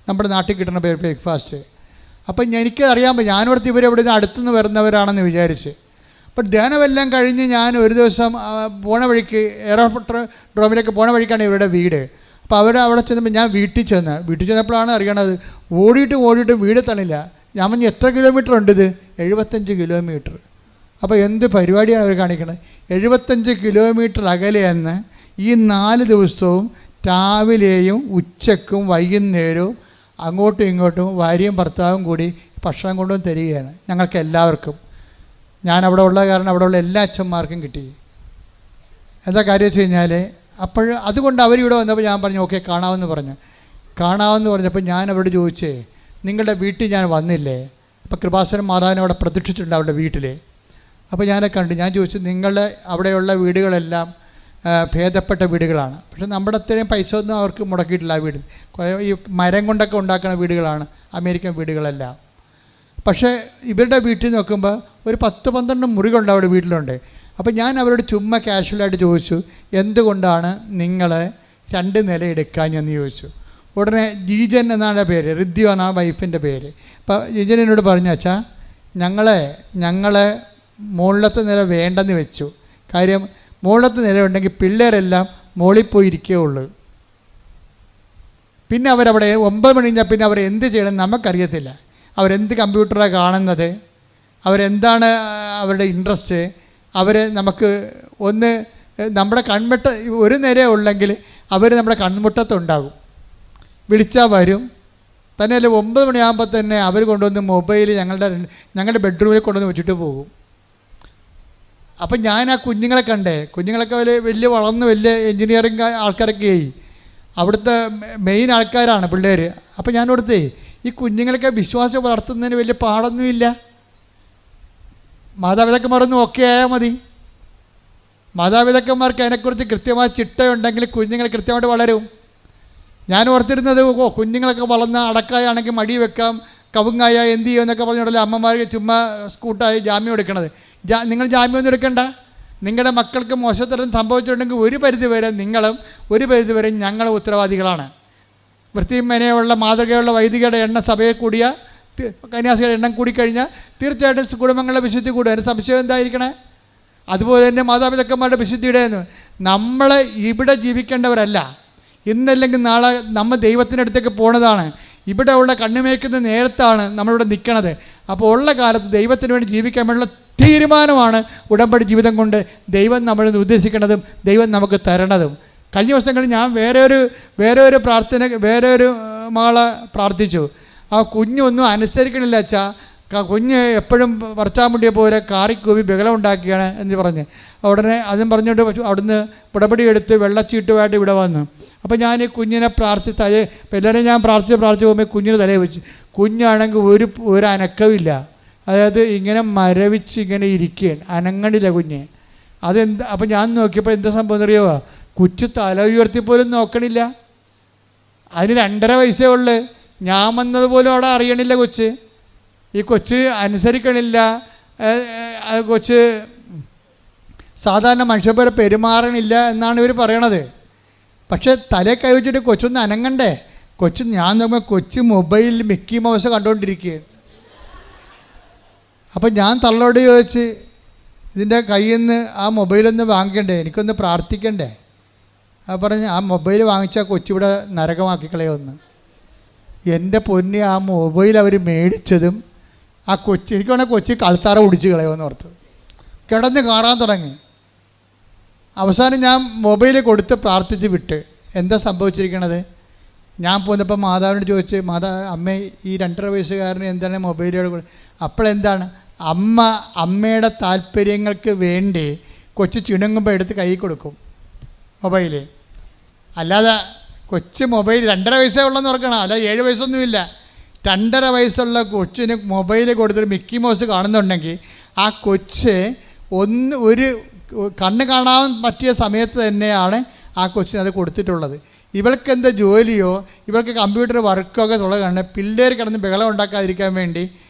Speaker 4: നമ്മുടെ നാട്ടിൽ കിട്ടുന്ന ബ്രേക്ക്ഫാസ്റ്റ്. അപ്പം എനിക്ക് അറിയാൻ ഞാനോടത്ത് ഇവരെവിടെ നിന്ന് അടുത്തുനിന്ന് വരുന്നവരാണെന്ന് വിചാരിച്ച്. അപ്പോൾ ധ്യാനമെല്ലാം കഴിഞ്ഞ് ഞാൻ ഒരു ദിവസം പോണ വഴിക്ക് എയർപോർട്ട് ഡ്രോമിലേക്ക് പോണ വഴിക്കാണ് ഇവരുടെ വീട്. അപ്പോൾ അവിടെ ചെന്നപ്പോൾ ഞാൻ വീട്ടിൽ ചെന്നപ്പോഴാണ് അറിയണത് ഓടിയിട്ട് വീട് തണില്ല. ഞാൻ പറഞ്ഞു എത്ര കിലോമീറ്റർ ഉണ്ട്? ഇത് 75 കിലോമീറ്റർ. അപ്പോൾ എന്ത് പരിപാടിയാണ് അവർ കാണിക്കുന്നത്? 75 കിലോമീറ്റർ അകലെയെന്ന് ഈ 4 ദിവസവും രാവിലെയും ഉച്ചക്കും വൈകുന്നേരവും അങ്ങോട്ടും ഇങ്ങോട്ടും ഭാര്യയും ഭർത്താവും കൂടി ഭക്ഷണം കൊണ്ടുവന്ന് തരികയാണ് ഞങ്ങൾക്ക് എല്ലാവർക്കും. ഞാൻ അവിടെ ഉള്ള കാരണം അവിടെയുള്ള എല്ലാ അച്ഛന്മാർക്കും കിട്ടി. എന്താ കാര്യം വെച്ച് കഴിഞ്ഞാൽ അതുകൊണ്ട് അവരിവിടെ വന്നപ്പോൾ ഞാൻ പറഞ്ഞു ഓക്കെ കാണാമെന്ന് പറഞ്ഞപ്പോൾ ഞാൻ അവരോട് ചോദിച്ചേ, നിങ്ങളുടെ വീട്ടിൽ ഞാൻ വന്നില്ലേ? അപ്പോൾ കൃപാസനം മാതാവിനെ അവിടെ പ്രതീക്ഷിച്ചിട്ടുണ്ട് അവരുടെ വീട്ടിൽ. അപ്പോൾ ഞാൻ ചോദിച്ചു നിങ്ങളുടെ അവിടെയുള്ള വീടുകളെല്ലാം ഭേദപ്പെട്ട വീടുകളാണ്, പക്ഷെ നമ്മുടെ അത്രയും പൈസ ഒന്നും അവർക്ക് മുടക്കിയിട്ടില്ല. ആ വീട് ഈ മരം കൊണ്ടൊക്കെ ഉണ്ടാക്കുന്ന വീടുകളാണ് അമേരിക്കൻ വീടുകളെല്ലാം. പക്ഷേ ഇവരുടെ വീട്ടിൽ നോക്കുമ്പോൾ ഒരു 10-12 മുറികളുണ്ട് അവിടെ വീട്ടിലുണ്ട്. അപ്പോൾ ഞാൻ അവരോട് ചുമ്മാ കാഷ്വലായിട്ട് ചോദിച്ചു എന്തുകൊണ്ടാണ് നിങ്ങൾ 2 നില എടുക്കാഞ്ഞെന്ന് ചോദിച്ചു. ഉടനെ ജീജൻ എന്നാണ് പേര്, റിദ്യു എന്നാണ് വൈഫിൻ്റെ പേര്. അപ്പോൾ ജീജൻ എന്നോട് പറഞ്ഞു അച്ഛാ ഞങ്ങളെ മുകളിലത്തെ നില വേണ്ടെന്ന് വെച്ചു. കാര്യം മുകളിലത്തെ നില ഉണ്ടെങ്കിൽ പിള്ളേരെല്ലാം മുകളിൽ പോയി ഇരിക്കുകയുള്ളൂ. പിന്നെ അവരവിടെ 9 മണി കഴിഞ്ഞാൽ പിന്നെ അവർ എന്ത് ചെയ്യണം നമുക്കറിയത്തില്ല. അവരെന്ത് കമ്പ്യൂട്ടറാണ് കാണുന്നത്, അവരെന്താണ് അവരുടെ ഇൻട്രസ്റ്റ്, അവർ നമുക്ക് ഒന്ന് നമ്മുടെ കൺമുട്ട ഒരു നേരെ ഉള്ളെങ്കിൽ അവർ നമ്മുടെ കൺമുട്ടത്തുണ്ടാകും, വിളിച്ചാൽ വരും. തന്നെയല്ല 9 മണിയാകുമ്പോൾ തന്നെ അവർ കൊണ്ടുവന്ന് മൊബൈൽ ഞങ്ങളുടെ ബെഡ്റൂമിൽ കൊണ്ടുവന്ന് വെച്ചിട്ട് പോകും. അപ്പം ഞാൻ ആ കുഞ്ഞുങ്ങളെ കണ്ടേ, കുഞ്ഞുങ്ങളൊക്കെ വലിയ വളർന്ന് വലിയ എൻജിനീയറിങ് ആൾക്കാരൊക്കെ ആയി, അവിടുത്തെ മെയിൻ ആൾക്കാരാണ് പിള്ളേർ. അപ്പം ഞാൻ അവിടുത്തെ ഈ കുഞ്ഞുങ്ങളൊക്കെ വിശ്വാസം വളർത്തുന്നതിന് വലിയ പാടൊന്നുമില്ല. മാതാപിതാക്കന്മാരൊന്നും ഓക്കെ ആയാൽ മതി. മാതാപിതാക്കന്മാർക്ക് അതിനെക്കുറിച്ച് കൃത്യമായ ചിട്ടയുണ്ടെങ്കിൽ കുഞ്ഞുങ്ങൾ കൃത്യമായിട്ട് വളരും. ഞാൻ ഓർത്തിരുന്നത് കുഞ്ഞുങ്ങളൊക്കെ വളർന്ന അടക്കായാണെങ്കിൽ മടി വെക്കാം, കവുങ്ങായ എന്ത് ചെയ്യുക എന്നൊക്കെ പറഞ്ഞിട്ടല്ലേ അമ്മമാർ ചുമ്മാ സ്കൂട്ടായി ജാമ്യം എടുക്കണത്. നിങ്ങൾ ജാമ്യമൊന്നും എടുക്കണ്ട. നിങ്ങളുടെ മക്കൾക്ക് മോശത്തരം സംഭവിച്ചിട്ടുണ്ടെങ്കിൽ ഒരു പരിധി വരെ നിങ്ങളും ഒരു പരിധി വരെ ഞങ്ങളും ഉത്തരവാദികളാണ്. വൃത്തിയും മെനയുള്ള മാതൃകയുള്ള വൈദികരുടെ എണ്ണം സഭയിൽ കൂടിയ കന്യാസികളുടെ എണ്ണം കൂടിക്കഴിഞ്ഞാൽ തീർച്ചയായിട്ടും കുടുംബങ്ങളുടെ വിശുദ്ധി കൂടും. അതിന് സംശയം എന്തായിരിക്കണേ? അതുപോലെ തന്നെ മാതാപിതാക്കന്മാരുടെ വിശുദ്ധിയുടെ നമ്മൾ ഇവിടെ ജീവിക്കേണ്ടവരല്ല. ഇന്നല്ലെങ്കിൽ നാളെ നമ്മൾ ദൈവത്തിൻ്റെ അടുത്തേക്ക് പോണതാണ്. ഇവിടെ ഉള്ള കണ്ണുമേക്കുന്ന നേരത്താണ് നമ്മളിവിടെ നിൽക്കണത്. അപ്പോൾ ഉള്ള കാലത്ത് ദൈവത്തിന് വേണ്ടി ജീവിക്കാൻ വേണ്ടിയുള്ള തീരുമാനമാണ് ഉടമ്പടി ജീവിതം കൊണ്ട് ദൈവം നമ്മളിൽ നിന്ന് ഉദ്ദേശിക്കുന്നതും ദൈവം നമുക്ക് തരണതും. കഴിഞ്ഞ ദിവസങ്ങളിൽ ഞാൻ വേറെ ഒരു മകളെ പ്രാർത്ഥിച്ചു. ആ കുഞ്ഞൊന്നും അനുസരിക്കണില്ല അച്ഛാ, കുഞ്ഞ് എപ്പോഴും പറച്ചാമുണ്ടിയെ പോലെ കാറിക്കൂവി ബഹളം ഉണ്ടാക്കിയാണ് എന്ന് പറഞ്ഞ് ഉടനെ അതും പറഞ്ഞുകൊണ്ട് അവിടുന്ന് ഉടമ്പടി എടുത്ത് വെള്ളച്ചീട്ടുമായിട്ട് ഇവിടെ വന്നു. അപ്പോൾ ഞാൻ ഈ കുഞ്ഞിനെ എല്ലാവരും ഞാൻ പ്രാർത്ഥിച്ച് പോകുമ്പോൾ കുഞ്ഞിന് തലയിൽ വെച്ച്. കുഞ്ഞാണെങ്കിൽ ഒരു അനക്കമില്ല, അതായത് ഇങ്ങനെ മരവിച്ച് ഇങ്ങനെ ഇരിക്കുകയാണ്, അനങ്ങണില്ല കുഞ്ഞ്. അതെന്താ? അപ്പം ഞാൻ നോക്കിയപ്പോൾ എന്താ സംഭവം എന്നറിയുമോ? കൊച്ചു തല ഉയർത്തിപ്പോലും നോക്കണില്ല. അതിന് 2.5 വയസ്സേ ഉള്ളു. ഞാൻ വന്നതുപോലും അവിടെ അറിയണില്ല കൊച്ച്. ഈ കൊച്ച് അനുസരിക്കണില്ല. കൊച്ച് സാധാരണ മനുഷ്യ പോലെ പെരുമാറണില്ല എന്നാണ് ഇവർ പറയണത്. പക്ഷേ തലേ കൈ വെച്ചിട്ട് കൊച്ചൊന്ന് അനങ്ങണ്ടേ? ഞാൻ നോക്കുമ്പോൾ കൊച്ച് മൊബൈലിൽ മിക്കി മൗസ് കണ്ടുകൊണ്ടിരിക്കുകയാണ്. അപ്പം ഞാൻ തള്ളോട് ചോദിച്ച്, ഇതിൻ്റെ കയ്യിൽ നിന്ന് ആ മൊബൈലൊന്ന് വാങ്ങിക്കണ്ടേ, എനിക്കൊന്ന് പ്രാർത്ഥിക്കണ്ടേ? പറഞ്ഞ് ആ മൊബൈൽ വാങ്ങിച്ചാൽ കൊച്ചിവിടെ നരകമാക്കിക്കളയൊന്ന്. എൻ്റെ പൊന്നെ, ആ മൊബൈൽ അവർ മേടിച്ചതും ആ കൊച്ചി എനിക്ക് വേണമെങ്കിൽ കൊച്ചി കളിത്താറ ഒടിച്ച് കളയുമെന്ന് ഓർത്ത് കിടന്ന് കാറാൻ തുടങ്ങി. അവസാനം ഞാൻ മൊബൈൽ കൊടുത്ത് പ്രാർത്ഥിച്ച് വിട്ട്. എന്താ സംഭവിച്ചിരിക്കണത്? ഞാൻ പോന്നപ്പോൾ മാതാവിനോട് ചോദിച്ച്, അമ്മേ ഈ 2.5 വയസ്സുകാരന് എന്താണ് മൊബൈലുകൾ? അപ്പോഴെന്താണ് അമ്മയുടെ താല്പര്യങ്ങൾക്ക് വേണ്ടി കൊച്ചു ചിണുങ്ങുമ്പോൾ എടുത്ത് കൈ കൊടുക്കും മൊബൈൽ. അല്ലാതെ കൊച്ച് മൊബൈൽ 2.5 വയസ്സേ ഉള്ളെന്ന് ഓർക്കണം, അല്ല 7 വയസ്സൊന്നുമില്ല. 2.5 വയസ്സുള്ള കൊച്ചിന് മൊബൈൽ കൊടുത്തിട്ട് മിക്കി മൗസ് കാണുന്നുണ്ടെങ്കിൽ ആ കൊച്ച് ഒരു കണ്ണ് കാണാൻ പറ്റിയ സമയത്ത് തന്നെയാണ് ആ കൊച്ചിന് അത് കൊടുത്തിട്ടുള്ളത്. ഇവൾക്ക് എന്താ ജോലിയോ ഇവൾക്ക് കമ്പ്യൂട്ടർ വർക്കോ ഒക്കെ തുടങ്ങുകയാണ്. പിള്ളേർ കിടന്ന് ബഹളം ഉണ്ടാക്കാതിരിക്കാൻ വേണ്ടി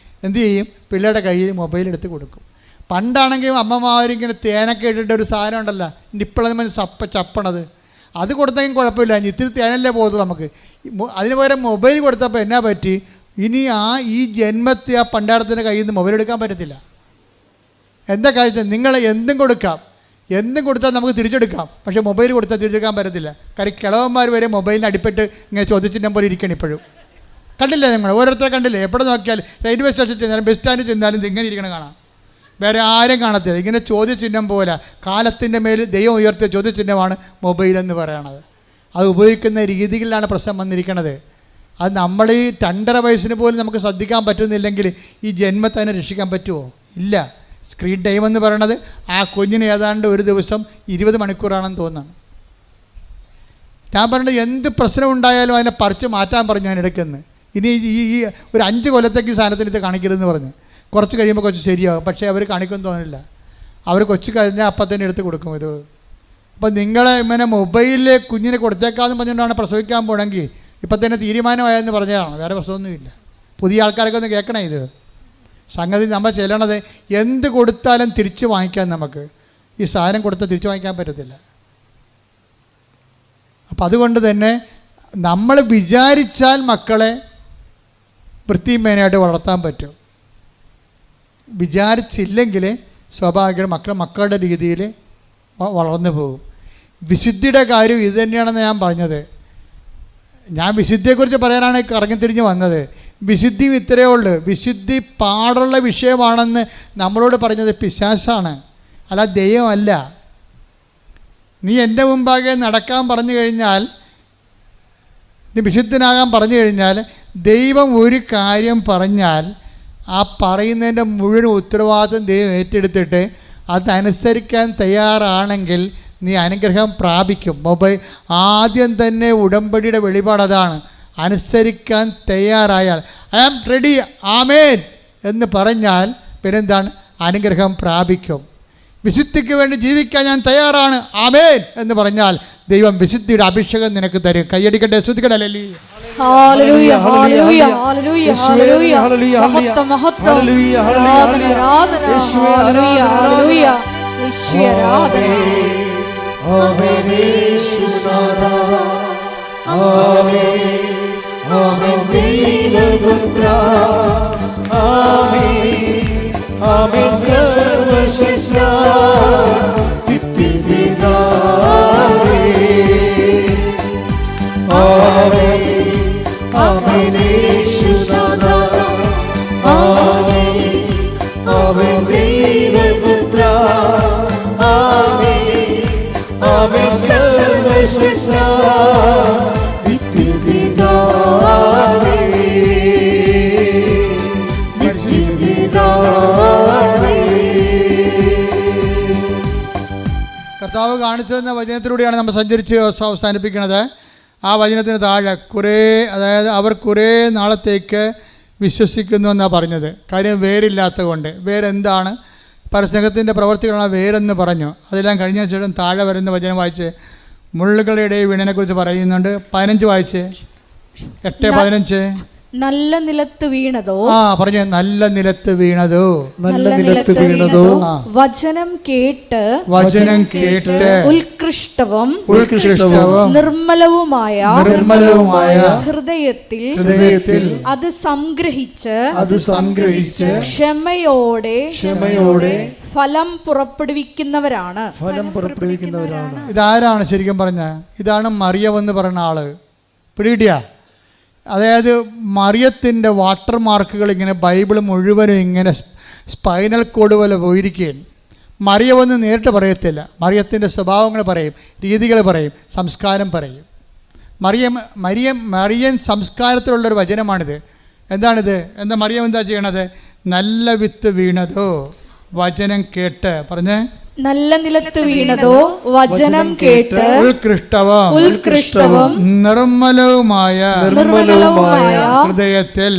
Speaker 4: എന്തു ചെയ്യും? പിള്ളേരുടെ കയ്യിൽ മൊബൈൽ എടുത്ത് കൊടുക്കും. പണ്ടാണെങ്കിൽ അമ്മമാരിങ്ങനെ തേനൊക്കെ ഇട്ടിട്ട് ഒരു സാധനം ഉണ്ടല്ലോ, ഇപ്പോഴത് ചപ്പണത്, അത് കൊടുത്തെങ്കിൽ കുഴപ്പമില്ല, ഇത്തിരി തേനല്ലേ പോകത്തുള്ളൂ നമുക്ക്. അതിന് പകരം മൊബൈൽ കൊടുത്തപ്പോൾ എന്നാ പറ്റി? ഇനി ഈ ജന്മത്തെ ആ പണ്ടാരത്തിൻ്റെ കയ്യിൽ നിന്ന് മൊബൈൽ എടുക്കാൻ പറ്റത്തില്ല. എന്താ കാര്യത്തിൽ നിങ്ങൾ എന്തും കൊടുത്താൽ നമുക്ക് തിരിച്ചെടുക്കാം, പക്ഷേ മൊബൈൽ കൊടുത്താൽ തിരിച്ചെടുക്കാൻ പറ്റത്തില്ല. കാര്യം കിളവന്മാർ വരെ മൊബൈലിന് അടിപ്പെട്ട് ഇങ്ങനെ ചോദ്യചിഹ്നം പോലെ ഇരിക്കണം ഇപ്പോഴും. കണ്ടില്ലേ നിങ്ങൾ? ഓരോരുത്തരെ കണ്ടില്ലേ? എവിടെ നോക്കിയാലും റെയിൽവേ സ്റ്റേഷനിൽ ചെന്നാലും ബസ് സ്റ്റാൻഡിൽ ചെന്നാലും ഇങ്ങനെ ഇരിക്കണം കാണാം. വേറെ ആരും കാണത്തില്ല. ഇങ്ങനെ ചോദ്യചിഹ്നം പോലെ കാലത്തിൻ്റെ മേൽ ദൈവം ഉയർത്തിയ ചോദ്യചിഹ്നമാണ് മൊബൈൽ എന്ന് പറയണത്. അത് ഉപയോഗിക്കുന്ന രീതികളിലാണ് പ്രശ്നം വന്നിരിക്കുന്നത്. അത് നമ്മൾ ഈ 2.5 വയസ്സിന് പോലും നമുക്ക് ശ്രദ്ധിക്കാൻ പറ്റുന്നില്ലെങ്കിൽ ഈ ജന്മത്തെ തന്നെ രക്ഷിക്കാൻ പറ്റുമോ? ഇല്ല. സ്ക്രീൻ ടൈം എന്ന് പറയണത് ആ കുഞ്ഞിന് ഏതാണ്ട് ഒരു ദിവസം 20 മണിക്കൂറാണെന്ന് തോന്നുന്നു. ഞാൻ പറഞ്ഞത് എന്ത് പ്രശ്നം ഉണ്ടായാലും അതിനെ പറിച്ച് മാറ്റാൻ പറഞ്ഞു ഞാൻ എടുക്കുന്നത്. ഇനി ഈ ഒരു 5 കൊല്ലത്തേക്ക് ഈ സാധനത്തിന് ഇത് കാണിക്കരുതെന്ന് പറഞ്ഞ് കുറച്ച് കഴിയുമ്പോൾ കൊച്ച് ശരിയാകും. പക്ഷേ അവർ കാണിക്കുമെന്ന് തോന്നില്ല. അവർ കൊച്ചു കഴിഞ്ഞാൽ അപ്പം തന്നെ എടുത്ത് കൊടുക്കും ഇത്. അപ്പം നിങ്ങളെ ഇങ്ങനെ മൊബൈലിൽ കുഞ്ഞിനെ കൊടുത്തേക്കാമെന്ന് പറഞ്ഞുകൊണ്ടാണ് പ്രസവിക്കാൻ പോകണമെങ്കിൽ ഇപ്പം തന്നെ തീരുമാനമായെന്ന് പറഞ്ഞതാണ്, വേറെ പ്രശ്നമൊന്നുമില്ല. പുതിയ ആൾക്കാരൊക്കെ ഒന്ന് കേൾക്കണേ. ഇത് സംഗതി നമ്മൾ ചെല്ലണത് എന്ത് കൊടുത്താലും തിരിച്ച് വാങ്ങിക്കാൻ നമുക്ക് ഈ സാധനം കൊടുത്താൽ തിരിച്ച് വാങ്ങിക്കാൻ പറ്റത്തില്ല. അപ്പം അതുകൊണ്ട് തന്നെ നമ്മൾ വിചാരിച്ചാൽ മക്കളെ വൃത്തിയും മേനയായിട്ട് വളർത്താൻ പറ്റും. വിചാരിച്ചില്ലെങ്കിൽ സ്വാഭാവികമായും മക്കളുടെ രീതിയിൽ വളർന്നു പോകും. വിശുദ്ധിയുടെ കാര്യം ഇത് തന്നെയാണെന്ന് ഞാൻ പറഞ്ഞത്. ഞാൻ വിശുദ്ധിയെക്കുറിച്ച് പറയാനാണ് കറങ്ങിത്തിരിഞ്ഞ് വന്നത്. വിശുദ്ധി ഇത്രയേ ഉള്ളൂ. വിശുദ്ധി പാടുള്ള വിഷയമാണെന്ന് നമ്മളോട് പറഞ്ഞത് പിശാചാണ്, അല്ല ദൈവമല്ല. നീ എൻ്റെ മുമ്പാകെ നടക്കാൻ പറഞ്ഞു കഴിഞ്ഞാൽ, നീ വിശുദ്ധനാകാൻ പറഞ്ഞു കഴിഞ്ഞാൽ, ദൈവം ഒരു കാര്യം പറഞ്ഞാൽ ആ പറയുന്നതിൻ്റെ മുഴുവൻ ഉത്തരവാദിത്വം ദൈവം ഏറ്റെടുത്തിട്ട് അതനുസരിക്കാൻ തയ്യാറാണെങ്കിൽ നീ അനുഗ്രഹം പ്രാപിക്കും. ആദ്യം തന്നെ ഉടമ്പടിയുടെ വെളിപാട് അതാണ്. അനുസരിക്കാൻ തയ്യാറായാൽ ഐ ആം റെഡി ആമേൻ എന്ന് പറഞ്ഞാൽ പിന്നെന്താണ്? അനുഗ്രഹം പ്രാപിക്കും. വിശുദ്ധിക്ക് വേണ്ടി ജീവിക്കാൻ ഞാൻ തയ്യാറാണ് ആമേൻ എന്ന് പറഞ്ഞാൽ ദൈവം വിശുദ്ധിയുടെ അഭിഷേകം നിനക്ക് തരും. കയ്യടിക്കട്ടെ, സ്തുതിക്കട്ടെ.
Speaker 1: ഹല്ലേലൂയ ഹല്ലേലൂയ ഹല്ലേലൂയ ഹല്ലേലൂയ മഹത്വം മഹത്വം ആരാധന ആരാധന ഹല്ലേലൂയ ഹല്ലേലൂയ യേശുവേ ആരാധന.
Speaker 2: ആമേൻ യേശുനാഥ ആമേൻ ആമേൻ ദൈവപുത്ര ആമേൻ ആമേൻ സർവശക്ത നിത്യപിതാവേ ആമേൻ ആമേൻ യേശുനാഥ ആമേൻ ആമേൻ ദൈവപുത്ര ആമേൻ ആമേൻ സർവശക്ത നിത്യപിതാവേ നിത്യപിതാവേ.
Speaker 4: കർത്താവ് കാണിച്ചു തന്ന വചനത്തിലൂടെയാണ് നമ്മൾ സഞ്ചരിച്ച് അവസാനിപ്പിക്കുന്നത്. ആ വചനത്തിന് താഴെ അതായത് അവർ കുറേ നാളത്തേക്ക് വിശ്വസിക്കുന്നു എന്നാണ് പറഞ്ഞത്. കാര്യം വേരില്ലാത്തത് കൊണ്ട്. വേരെന്താണ്? പരസ്നേഹത്തിൻ്റെ പ്രവർത്തികളാണ് വേരെന്ന് പറഞ്ഞു. അതെല്ലാം കഴിഞ്ഞ ശേഷം താഴെ വരുന്ന വചനം വായിച്ച് മുള്ളുകളുടെ ഇടയിൽ വീണതിനെക്കുറിച്ച് പറയുന്നുണ്ട്. 15 വായിച്ച് 8-15.
Speaker 1: നല്ല നിലത്ത് വീണതോ
Speaker 4: പറഞ്ഞു. നല്ല നിലത്ത് വീണതോ
Speaker 1: നല്ല നിലത്ത് വീണതോ വചനം കേട്ട് ഉത്കൃഷ്ടവും നിർമ്മലവുമായ ഹൃദയത്തിൽ അത് സംഗ്രഹിച്ച് ക്ഷമയോടെ ഫലം പുറപ്പെടുവിക്കുന്നവരാണ്.
Speaker 4: ഇതാരാണ് ശരിക്കും പറഞ്ഞ? ഇതാണ് മറിയമെന്ന് പറയുന്ന ആള്. പിടികിട്ടിയ? അതായത് മറിയത്തിൻ്റെ വാട്ടർ മാർക്കുകൾ ഇങ്ങനെ ബൈബിൾ മുഴുവനും ഇങ്ങനെ സ്പൈനൽ കോഡ് പോലെ പോയിരിക്കുകയാണ്. മറിയമെന്ന് നേരിട്ട് പറയത്തില്ല. മറിയത്തിൻ്റെ സ്വഭാവങ്ങൾ പറയും, രീതികൾ പറയും, സംസ്കാരം പറയും. മറിയൻ സംസ്കാരത്തിലുള്ളൊരു വചനമാണിത്. എന്താണിത്? എന്താ മറിയം എന്താ ചെയ്യണത്? നല്ല വിത്ത് വീണതോ വചനം കേട്ട്. പറഞ്ഞേ.
Speaker 1: നല്ല നിലത്ത് വീണതോ വചനം കേട്ട്
Speaker 4: ഉത്കൃഷ്ടവും നിർമ്മലവുമായ ഹൃദയത്തിൽ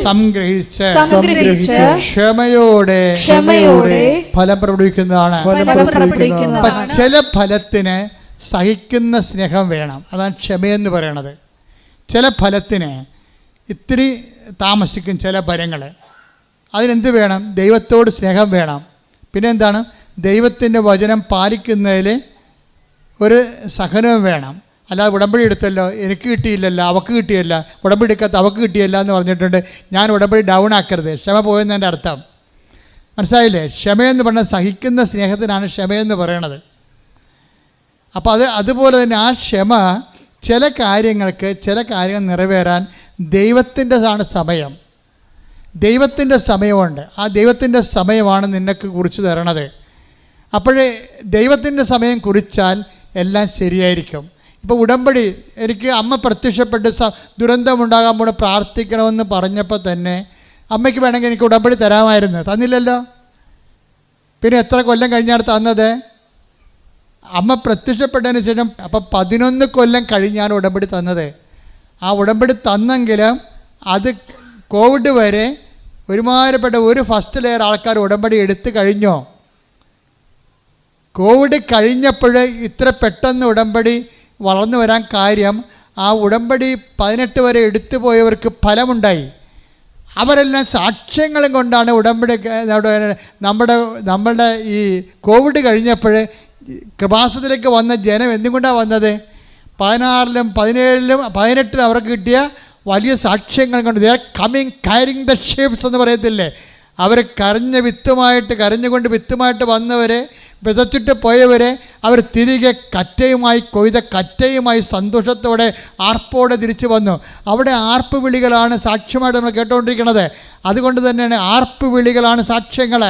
Speaker 4: സംഗ്രഹിച്ച് ക്ഷമയോടെ ഫലം പ്രകടിപ്പിക്കുന്നതാണ്. ചില ഫലത്തിന് സഹിക്കുന്ന സ്നേഹം വേണം. അതാണ് ക്ഷമയെന്ന് പറയണത്. ചില ഫലത്തിന് ഇത്തിരി താമസിക്കും. ചില ഫലങ്ങൾ അതിനെന്ത് വേണം? ദൈവത്തോട് സ്നേഹം വേണം. പിന്നെ എന്താണ്? ദൈവത്തിൻ്റെ വചനം പാലിക്കുന്നതിൽ ഒരു സഹനവും വേണം. അല്ലാതെ ഉടമ്പടി എടുത്തല്ലോ, എനിക്ക് കിട്ടിയില്ലല്ലോ, അവൾക്ക് കിട്ടിയല്ല, ഉടമ്പടി എടുക്കാത്ത അവൾക്ക് കിട്ടിയല്ല എന്ന് പറഞ്ഞിട്ടുണ്ട് ഞാൻ ഉടമ്പടി ഡൗൺ ആക്കരുത്. ക്ഷമ പോയെന്നതിൻ്റെ അർത്ഥം മനസ്സിലായില്ലേ? ക്ഷമയെന്ന് പറഞ്ഞാൽ സഹിക്കുന്ന സ്നേഹത്തിനാണ് ക്ഷമയെന്ന് പറയണത്. അപ്പോൾ അതുപോലെ തന്നെ ആ ക്ഷമ ചില കാര്യങ്ങൾ നിറവേറാൻ ദൈവത്തിൻ്റെ സമയം. ദൈവത്തിൻ്റെ സമയമുണ്ട്. ആ ദൈവത്തിൻ്റെ സമയമാണ് നിനക്ക് കുറിച്ച് തരണത്. അപ്പോഴേ ദൈവത്തിൻ്റെ സമയം കുറിച്ചാൽ എല്ലാം ശരിയായിരിക്കും. ഇപ്പോൾ ഉടമ്പടി എനിക്ക് അമ്മ പ്രത്യക്ഷപ്പെട്ട് ദുരന്തമുണ്ടാകാൻ പോണ പ്രാർത്ഥിക്കണമെന്ന് പറഞ്ഞപ്പോൾ തന്നെ അമ്മയ്ക്ക് വേണമെങ്കിൽ എനിക്ക് ഉടമ്പടി തരാമായിരുന്നു. തന്നില്ലല്ലോ. പിന്നെ എത്ര കൊല്ലം കഴിഞ്ഞാണ് തന്നത്? അമ്മ പ്രത്യക്ഷപ്പെട്ടതിന് ശേഷം അപ്പം 11 കൊല്ലം കഴിഞ്ഞാണ് ഉടമ്പടി തന്നത്. ആ ഉടമ്പടി തന്നെങ്കിലും അത് കോവിഡ് വരെ ഒരുമാതിരിപ്പെട്ട ഒരു ഫസ്റ്റ് ലെയർ ആൾക്കാർ ഉടമ്പടി എടുത്തു കഴിഞ്ഞോ? കോവിഡ് കഴിഞ്ഞപ്പോൾ ഇത്ര പെട്ടെന്ന് ഉടമ്പടി വളർന്നു വരാൻ കാര്യം ആ ഉടമ്പടി 18 വരെ എടുത്തു പോയവർക്ക് ഫലമുണ്ടായി. അവരെല്ലാം സാക്ഷ്യങ്ങളും കൊണ്ടാണ് ഉടമ്പടി നമ്മളുടെ ഈ കോവിഡ് കഴിഞ്ഞപ്പോൾ കൃപാസനത്തിലേക്ക് വന്ന ജനം എന്തുകൊണ്ടാണ് വന്നത്? 16-ലും 17-ലും 18-ലും അവർക്ക് കിട്ടിയ വലിയ സാക്ഷ്യങ്ങൾ കൊണ്ട്. They are coming caring the shapes എന്ന് പറയത്തില്ലേ? അവർ കരഞ്ഞുകൊണ്ട് വിത്തുമായിട്ട് വന്നവരെ വിതച്ചിട്ട് പോയവരെ അവർ തിരികെ കറ്റയുമായി കൊയ്ത കറ്റയുമായി സന്തോഷത്തോടെ ആർപ്പോടെ തിരിച്ചു വന്നു. അവിടെ ആർപ്പ് വിളികളാണ് സാക്ഷ്യമായിട്ട് നമ്മൾ കേട്ടുകൊണ്ടിരിക്കുന്നത്. അതുകൊണ്ട് തന്നെയാണ് ആർപ്പ് വിളികളാണ് സാക്ഷ്യങ്ങൾ.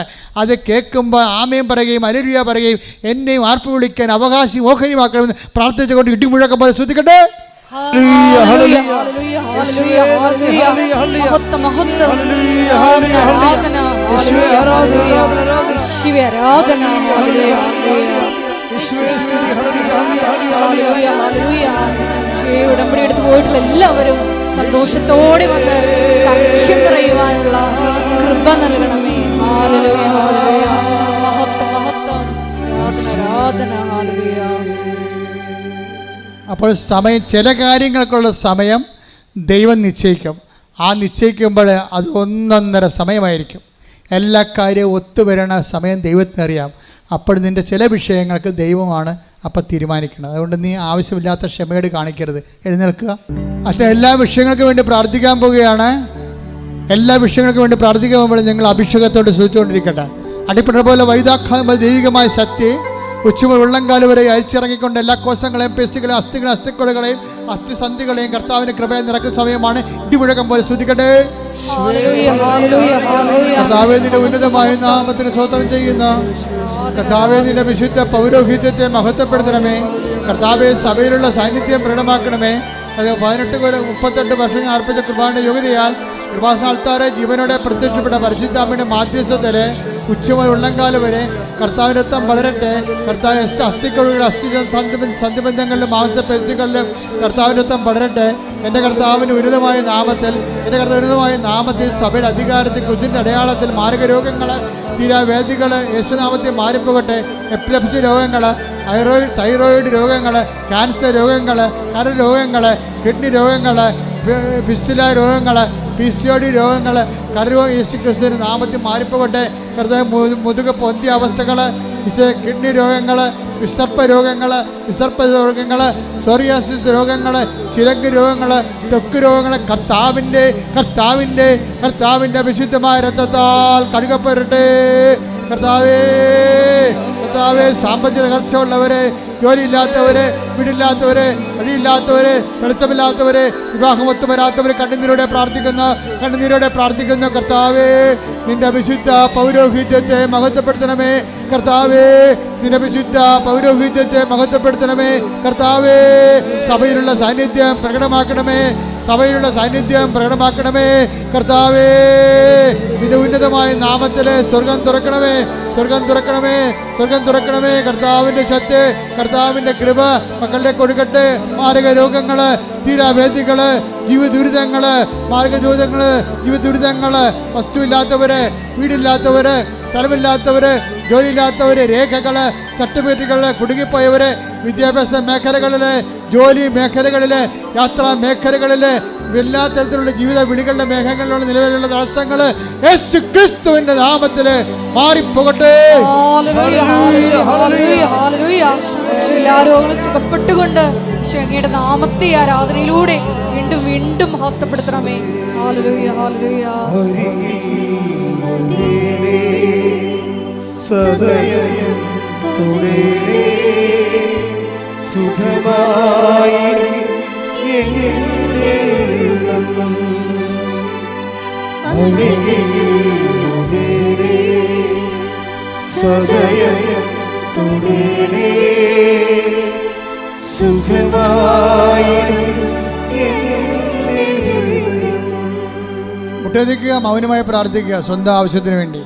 Speaker 4: അത് കേൾക്കുമ്പോൾ ആമേൻ പറയുകയും ഹല്ലേലൂയ പറയുകയും എന്നെയും ആർപ്പ് വിളിക്കാൻ അവകാശി ഓഹരിയാക്കണമെന്ന് പ്രാർത്ഥിച്ചുകൊണ്ട് ഇടിമുഴക്കം പോലെ ശ്രദ്ധിക്കട്ടെ.
Speaker 1: ഉടമ്പടി എടുത്ത് പോയിട്ടുള്ള എല്ലാവരും സന്തോഷത്തോടെ വന്ന് സാക്ഷ്യം പറയുവാനുള്ള കൃപ നൽകണമേ. ഹല്ലേലൂയ, ഹല്ലേലൂയ, മഹത്വം, മഹത്വം, ആരാധന, ഹല്ലേലൂയ.
Speaker 4: അപ്പോൾ സമയം, ചില കാര്യങ്ങൾക്കുള്ള സമയം ദൈവം നിശ്ചയിക്കും. ആ നിശ്ചയിക്കുമ്പോൾ അത് ഒന്നൊന്നര സമയമായിരിക്കും. എല്ലാ കാര്യവും ഒത്തുവരണ സമയം ദൈവത്തിനറിയാം. അപ്പോൾ നിൻ്റെ ചില വിഷയങ്ങൾക്ക് ദൈവമാണ് അപ്പം തീരുമാനിക്കണം. അതുകൊണ്ട് നീ ആവശ്യമില്ലാത്ത ക്ഷമയോട് കാണിക്കരുത്. എഴുന്നേൽക്കുക. അച്ഛൻ എല്ലാ വിഷയങ്ങൾക്കും വേണ്ടി പ്രാർത്ഥിക്കാൻ പോവുകയാണ്. എല്ലാ വിഷയങ്ങൾക്കും വേണ്ടി പ്രാർത്ഥിക്കാൻ പോകുമ്പോൾ നിങ്ങൾ അഭിഷേകത്തോട് സൂചിച്ചുകൊണ്ടിരിക്കട്ടെ. അടിപ്പട പോലെ വൈദാഖ്യ ദൈവികമായ ശക്തി ഉച്ചമുതൽ ഉള്ളംകാല് വരെ അഴിച്ചിറങ്ങിക്കൊണ്ട് എല്ലാ കോശങ്ങളെയും പേശികളെയും അസ്ഥികളെയും അസ്ഥിക്കുടകളെയും അസ്ഥിസന്ധികളെയും കർത്താവിന് കൃപയെ നിറക്കുന്ന സമയമാണ്. ഇടിമുഴക്കം പോലെ ശ്രദ്ധിക്കട്ടെ. കർത്താവേ, നിന്റെ ഉന്നതമായ നാമത്തിന് സ്തോത്രം ചെയ്യുന്ന കർത്താവേ, നിന്റെ വിശുദ്ധ പൗരോഹിത്യത്തെ മഹത്വപ്പെടുത്തണമേ. കർത്താവേ, സഭയിലുള്ള സാന്നിധ്യം പ്രകടമാക്കണമേ. അത് 38 വർഷം ഞാൻ അർപ്പിച്ച കൃപാന്റെ യോഗ്യതയാൽ കൃപാസാൽത്താറെ ജീവനോടെ പ്രത്യക്ഷപ്പെട്ട പരിശുദ്ധാമ്മയുടെ മാധ്യസ്ഥത്തില് ഉച്ചമുതൽ ഉള്ളംകാല് വരെ കർത്താവിൻ്റെ രക്തം വളരട്ടെ. കർത്താവ് അസ്ഥിക്കുഴികളുടെ സന്ധിബന്ധങ്ങളിലും മാംസപെരുത്തുകളിലും കർത്താവിൻ്റെ രക്തം വളരട്ടെ. എൻ്റെ കർത്താവിൻ്റെ ഉന്നതമായ നാമത്തിൽ, എൻ്റെ കർത്താവ് ഉന്നതമായ നാമത്തിൽ സഭയുടെ അധികാരത്തിൽ കുശിൻ്റെ അടയാളത്തിൽ മാരകരോഗങ്ങൾ, തീരാവേദികൾ യേശുനാമത്തിൽ മാറിപ്പോകട്ടെ. എപ്പിലെപ്സി രോഗങ്ങൾ, തൈറോയിഡ് രോഗങ്ങൾ, ക്യാൻസർ രോഗങ്ങൾ, കരരോഗങ്ങൾ, കിഡ്നി രോഗങ്ങൾ, ഫിസ്റ്റുല രോഗങ്ങൾ, PCOD രോഗങ്ങൾ, കരരോഗം യേശു ക്രിസ്തുവിന്റെ നാമത്തിൽ മാറിപ്പോകട്ടെ. കർത്താവ് മുതുക പൊന്തിയ അവസ്ഥകൾ, കിഡ്നി രോഗങ്ങൾ, വിസർപ്പ രോഗങ്ങൾ, സോറിയാസിസ് രോഗങ്ങൾ, ചിരങ്ക് രോഗങ്ങൾ, ത്വക്ക് രോഗങ്ങൾ കർത്താവിൻ്റെ വിശുദ്ധമായ രക്തത്താൽ കഴുകപ്പെടട്ടെ. കർത്താവേ, സാമ്പത്തിക തകർച്ചയുള്ളവരെ, ജോലിയില്ലാത്തവരെ, വീടില്ലാത്തവരെ, വഴിയില്ലാത്തവരെ, വെളിച്ചമില്ലാത്തവരെ, വിവാഹമൊത്തു വരാത്തവരെ കണ്ണുനീരോടെ പ്രാർത്ഥിക്കുന്നു. കർത്താവേ, നിന്റെ വിശുദ്ധ പൗരോഹിത്യത്തെ മഹത്വപ്പെടുത്തണമേ. കർത്താവേ, നിന്റെ വിശുദ്ധ പൗരോഹിത്യത്തെ മഹത്വപ്പെടുത്തണമേ. കർത്താവേ, സഭയിലുള്ള സാന്നിധ്യം പ്രകടമാക്കണമേ. കർത്താവേ, നിന്റെ ഉന്നതമായ നാമത്തിലെ സ്വർഗം തുറക്കണമേ. കർത്താവിന്റെ ശക്തി, കർത്താവിന്റെ കൃപ മക്കളുടെ കൊടുക്കട്ടെ. മാരക രോഗങ്ങള്, തീരാവേദികള്, ജീവദുരിതങ്ങള്, വസ്തുവില്ലാത്തവര്, വീടില്ലാത്തവര്, സ്ഥലമില്ലാത്തവര്, ജോലിയില്ലാത്തവര്, രേഖകള്, സർട്ടിഫിക്കറ്റുകള്, കുടുങ്ങിപ്പോയവര്, വിദ്യാഭ്യാസ മേഖലകളില്, ജോലി മേഖലകളില്, യാത്രാ മേഖലകളില്, എല്ലാ തരത്തിലുള്ള ജീവിത വിളികളുടെ മേഖലകളിലുള്ള നിലവിലുള്ള തടസ്സങ്ങള് യേശു ക്രിസ്തുവിന്റെ നാമത്തില് മാറിപ്പോകട്ടെ.
Speaker 1: എല്ലാ രോഗങ്ങളും സുഖപ്പെട്ടുകൊണ്ട് അങ്ങയുടെ നാമത്തെ ആരാധനയിലൂടെ വീണ്ടും വീണ്ടും മഹത്വപ്പെടുത്തണമേ. Hallelujah, hallelujah.
Speaker 2: സദയം തുടരേ സുഖമായി സദയം തുടരേ സുഖമായി
Speaker 4: മുട്ടേദിക്കുക, മൗനമായി പ്രാർത്ഥിക്കുക സ്വന്തം ആവശ്യത്തിന് വേണ്ടി.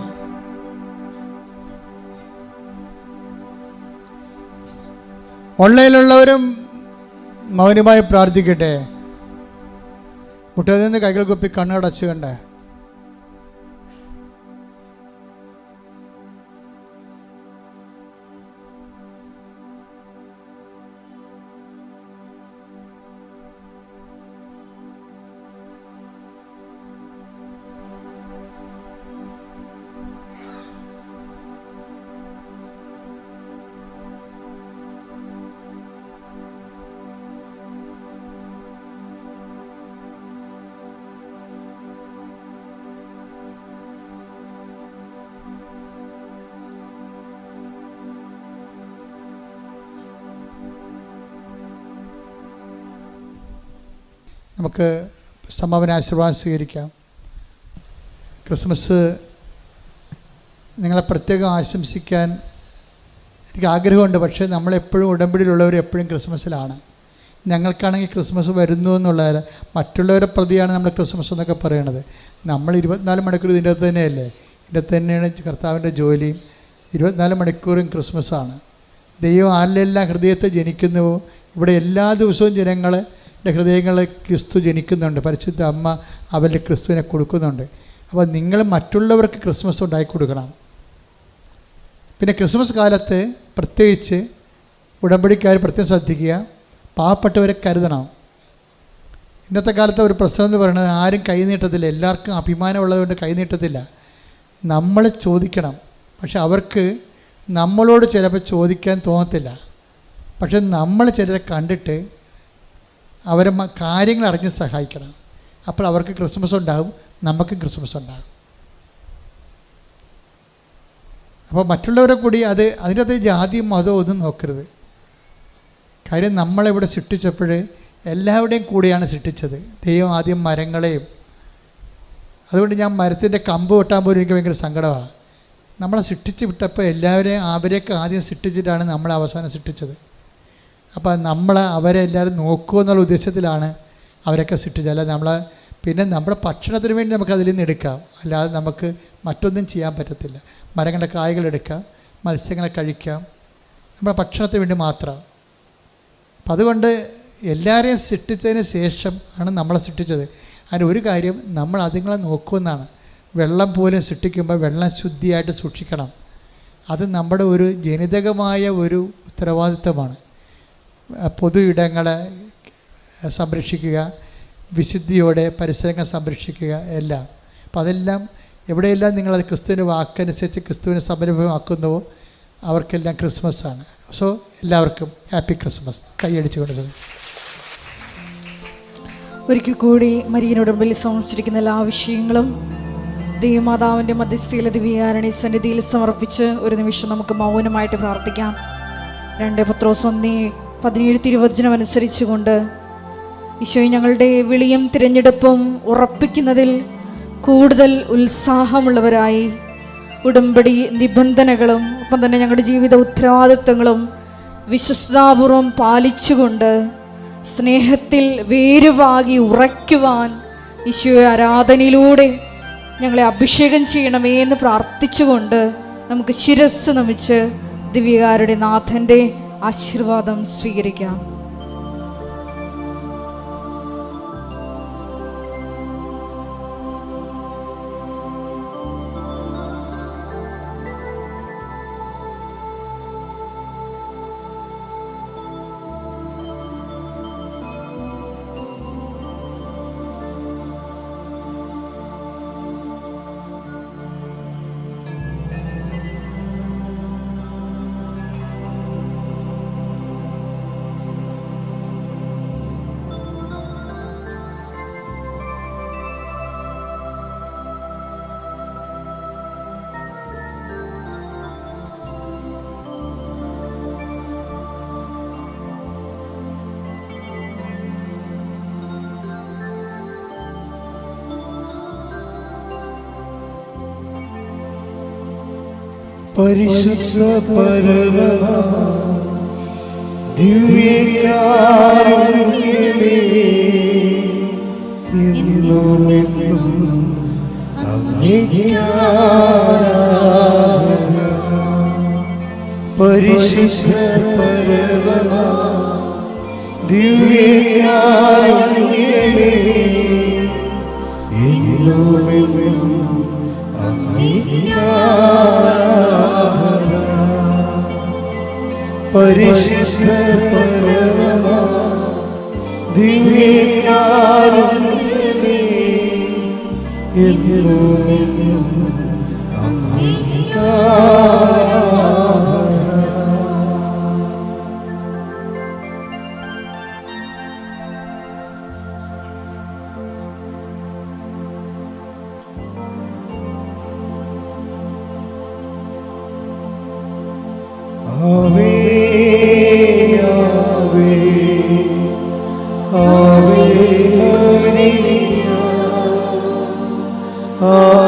Speaker 4: ഓൺലൈനിലുള്ളവരും മൗനമായി പ്രാർത്ഥിക്കട്ടെ. മുട്ടേതിൽ നിന്ന് കൈകൾ കുപ്പി കണ്ണടച്ചു കണ്ടേ. നമുക്ക് സമാപന ആശീർവാദം സ്വീകരിക്കാം. ക്രിസ്മസ് നിങ്ങളെ പ്രത്യേകം ആശംസിക്കാൻ എനിക്ക് ആഗ്രഹമുണ്ട്. പക്ഷേ നമ്മളെപ്പോഴും ഉടമ്പടിയിലുള്ളവർ എപ്പോഴും ക്രിസ്മസിലാണ്. ഞങ്ങൾക്കാണെങ്കിൽ ക്രിസ്മസ് വരുന്നു എന്നുള്ള മറ്റുള്ളവരെ പ്രതിയാണ് നമ്മൾ ക്രിസ്മസ് എന്നൊക്കെ പറയണത്. നമ്മൾ 24 മണിക്കൂർ ഇതിൻ്റെ അകത്ത് തന്നെയല്ലേ, ഇതിൻ്റെ തന്നെയാണ് കർത്താവിൻ്റെ ജോലിയും. 24 മണിക്കൂറും ക്രിസ്മസാണ്. ദൈവം ആരിലെല്ലാം ഹൃദയത്തെ ജനിക്കുന്നുവോ ഇവിടെ എല്ലാ ദിവസവും ജനങ്ങളുടെ ഹൃദയങ്ങളിൽ ക്രിസ്തു ജനിക്കുന്നുണ്ട്. പരിശുദ്ധ അമ്മ അവരുടെ ക്രിസ്തുവിനെ കൊടുക്കുന്നുണ്ട്. അപ്പോൾ നിങ്ങൾ മറ്റുള്ളവർക്ക് ക്രിസ്മസ് ഉണ്ടാക്കി കൊടുക്കണം. പിന്നെ ക്രിസ്മസ് കാലത്ത് പ്രത്യേകിച്ച് ഉടമ്പടിക്കാർ പ്രത്യേകം ശ്രദ്ധിക്കുക, പാവപ്പെട്ടവരെ കരുതണം. ഇന്നത്തെ കാലത്തെ ഒരു പ്രശ്നം എന്ന് പറയുന്നത് ആരും കൈ നീട്ടത്തില്ല. എല്ലാവർക്കും അഭിമാനമുള്ളതുകൊണ്ട് കൈ നീട്ടത്തില്ല. നമ്മൾ ചോദിക്കണം. പക്ഷെ അവർക്ക് നമ്മളോട് ചിലപ്പോൾ ചോദിക്കാൻ തോന്നത്തില്ല. പക്ഷെ നമ്മൾ ചിലരെ കണ്ടിട്ട് അവരെ കാര്യങ്ങൾ അറിഞ്ഞ് സഹായിക്കണം. അപ്പോൾ അവർക്ക് ക്രിസ്മസ് ഉണ്ടാകും, നമുക്ക് ക്രിസ്മസ് ഉണ്ടാകും. അപ്പോൾ മറ്റുള്ളവരെ കൂടി അതിൻ്റെ അകത്ത് ജാതിയും മതവും ഒന്നും നോക്കരുത്. കാര്യം നമ്മളിവിടെ സൃഷ്ടിച്ചപ്പോൾ എല്ലാവരുടെയും കൂടിയാണ് സൃഷ്ടിച്ചത്. ദൈവം ആദ്യം മരങ്ങളെയും, അതുകൊണ്ട് ഞാൻ മരത്തിൻ്റെ കമ്പ് വെട്ടാൻ പോലും എനിക്ക് ഭയങ്കര സങ്കടമാണ്. നമ്മളെ സൃഷ്ടിച്ച് വിട്ടപ്പോൾ എല്ലാവരെയും അവരെയൊക്കെ ആദ്യം സൃഷ്ടിച്ചിട്ടാണ് നമ്മളെ അവസാനം സൃഷ്ടിച്ചത്. അപ്പോൾ അവരെ എല്ലാവരും നോക്കുക എന്നുള്ള ഉദ്ദേശത്തിലാണ് അവരൊക്കെ സൃഷ്ടിച്ചത്. അല്ലാതെ പിന്നെ നമ്മുടെ ഭക്ഷണത്തിന് വേണ്ടി നമുക്ക് അതിൽ നിന്ന് എടുക്കാം, അല്ലാതെ നമുക്ക് മറ്റൊന്നും ചെയ്യാൻ പറ്റത്തില്ല. മരങ്ങളുടെ കായ്കൾ എടുക്കാം, മത്സ്യങ്ങളെ കഴിക്കാം, നമ്മുടെ ഭക്ഷണത്തിന് വേണ്ടി മാത്രം. അപ്പം അതുകൊണ്ട് എല്ലാവരെയും സൃഷ്ടിച്ചതിന് ശേഷം ആണ് നമ്മളെ സൃഷ്ടിച്ചത്. അതിൻ്റെ ഒരു കാര്യം, നമ്മൾ അതുങ്ങളെ നോക്കുമെന്നാണ്. വെള്ളം പോലും സൃഷ്ടിക്കുമ്പോൾ വെള്ളം ശുദ്ധിയായിട്ട് സൂക്ഷിക്കണം. അത് നമ്മുടെ ഒരു ജനിതകമായ ഒരു ഉത്തരവാദിത്വമാണ്. പൊതു ഇടങ്ങളെ സംരക്ഷിക്കുക, വിശുദ്ധിയോടെ പരിസരങ്ങൾ സംരക്ഷിക്കുക എല്ലാം. അപ്പോൾ അതെല്ലാം എവിടെയെല്ലാം നിങ്ങളത് ക്രിസ്തുവിൻ്റെ വാക്കനുസരിച്ച് ക്രിസ്തുവിനെ സംരംഭമാക്കുന്നുവോ അവർക്കെല്ലാം ക്രിസ്മസാണ്. സോ എല്ലാവർക്കും ഹാപ്പി ക്രിസ്മസ്. കൈയടിച്ചുകൊണ്ട്
Speaker 1: ഒരിക്കൽ കൂടി മരിയനുടമ്പിൽ സമർപ്പിച്ചിരിക്കുന്ന എല്ലാ വിഷയങ്ങളും ദൈവമാതാവിൻ്റെ മധ്യസ്ഥയിലെ ദിവ്യകാരുണ്യ സന്നിധിയിൽ സമർപ്പിച്ച് ഒരു നിമിഷം നമുക്ക് മൗനമായിട്ട് പ്രാർത്ഥിക്കാം. 2 പത്രോസ് 1:17 തിരുവചനം അനുസരിച്ചുകൊണ്ട് ഈശോയെ ഞങ്ങളുടെ വിളിയും തിരഞ്ഞെടുപ്പും ഉറപ്പിക്കുന്നതിൽ കൂടുതൽ ഉത്സാഹമുള്ളവരായി ഉടമ്പടി നിബന്ധനകളും ഒപ്പം തന്നെ ഞങ്ങളുടെ ജീവിത ഉത്തരവാദിത്വങ്ങളും വിശ്വസ്താപൂർവം പാലിച്ചുകൊണ്ട് സ്നേഹത്തിൽ വേരുവാകി ഉറയ്ക്കുവാൻ ഈശോയെ ആരാധനയിലൂടെ ഞങ്ങളെ അഭിഷേകം ചെയ്യണമേ എന്ന് പ്രാർത്ഥിച്ചുകൊണ്ട് നമുക്ക് ശിരസ് നമിച്ച് ദിവ്യകാരുടെ നാഥൻ്റെ ആശീർവാദം സ്വീകരിക്കാം.
Speaker 2: പരിശുദ്ധ പരമ ദിവ്യകാരുണ്യമേ, ഇന്നും എന്നും അങ്ങേക്ക് ആരാധന. പരിശുദ്ധ പരമ ദിവ്യകാരുണ്യമേ, ഇന്നും എന്നും അങ്ങേക്ക് ആരാധന. പരിശുദ്ധ പരമ ദിവ്യകാരുണ്യമേ, എന്നും എന്നും അങ്ങേക്ക് ആരാധന. ആവേ ആവേ ആവേ ഹല്ലേലൂയ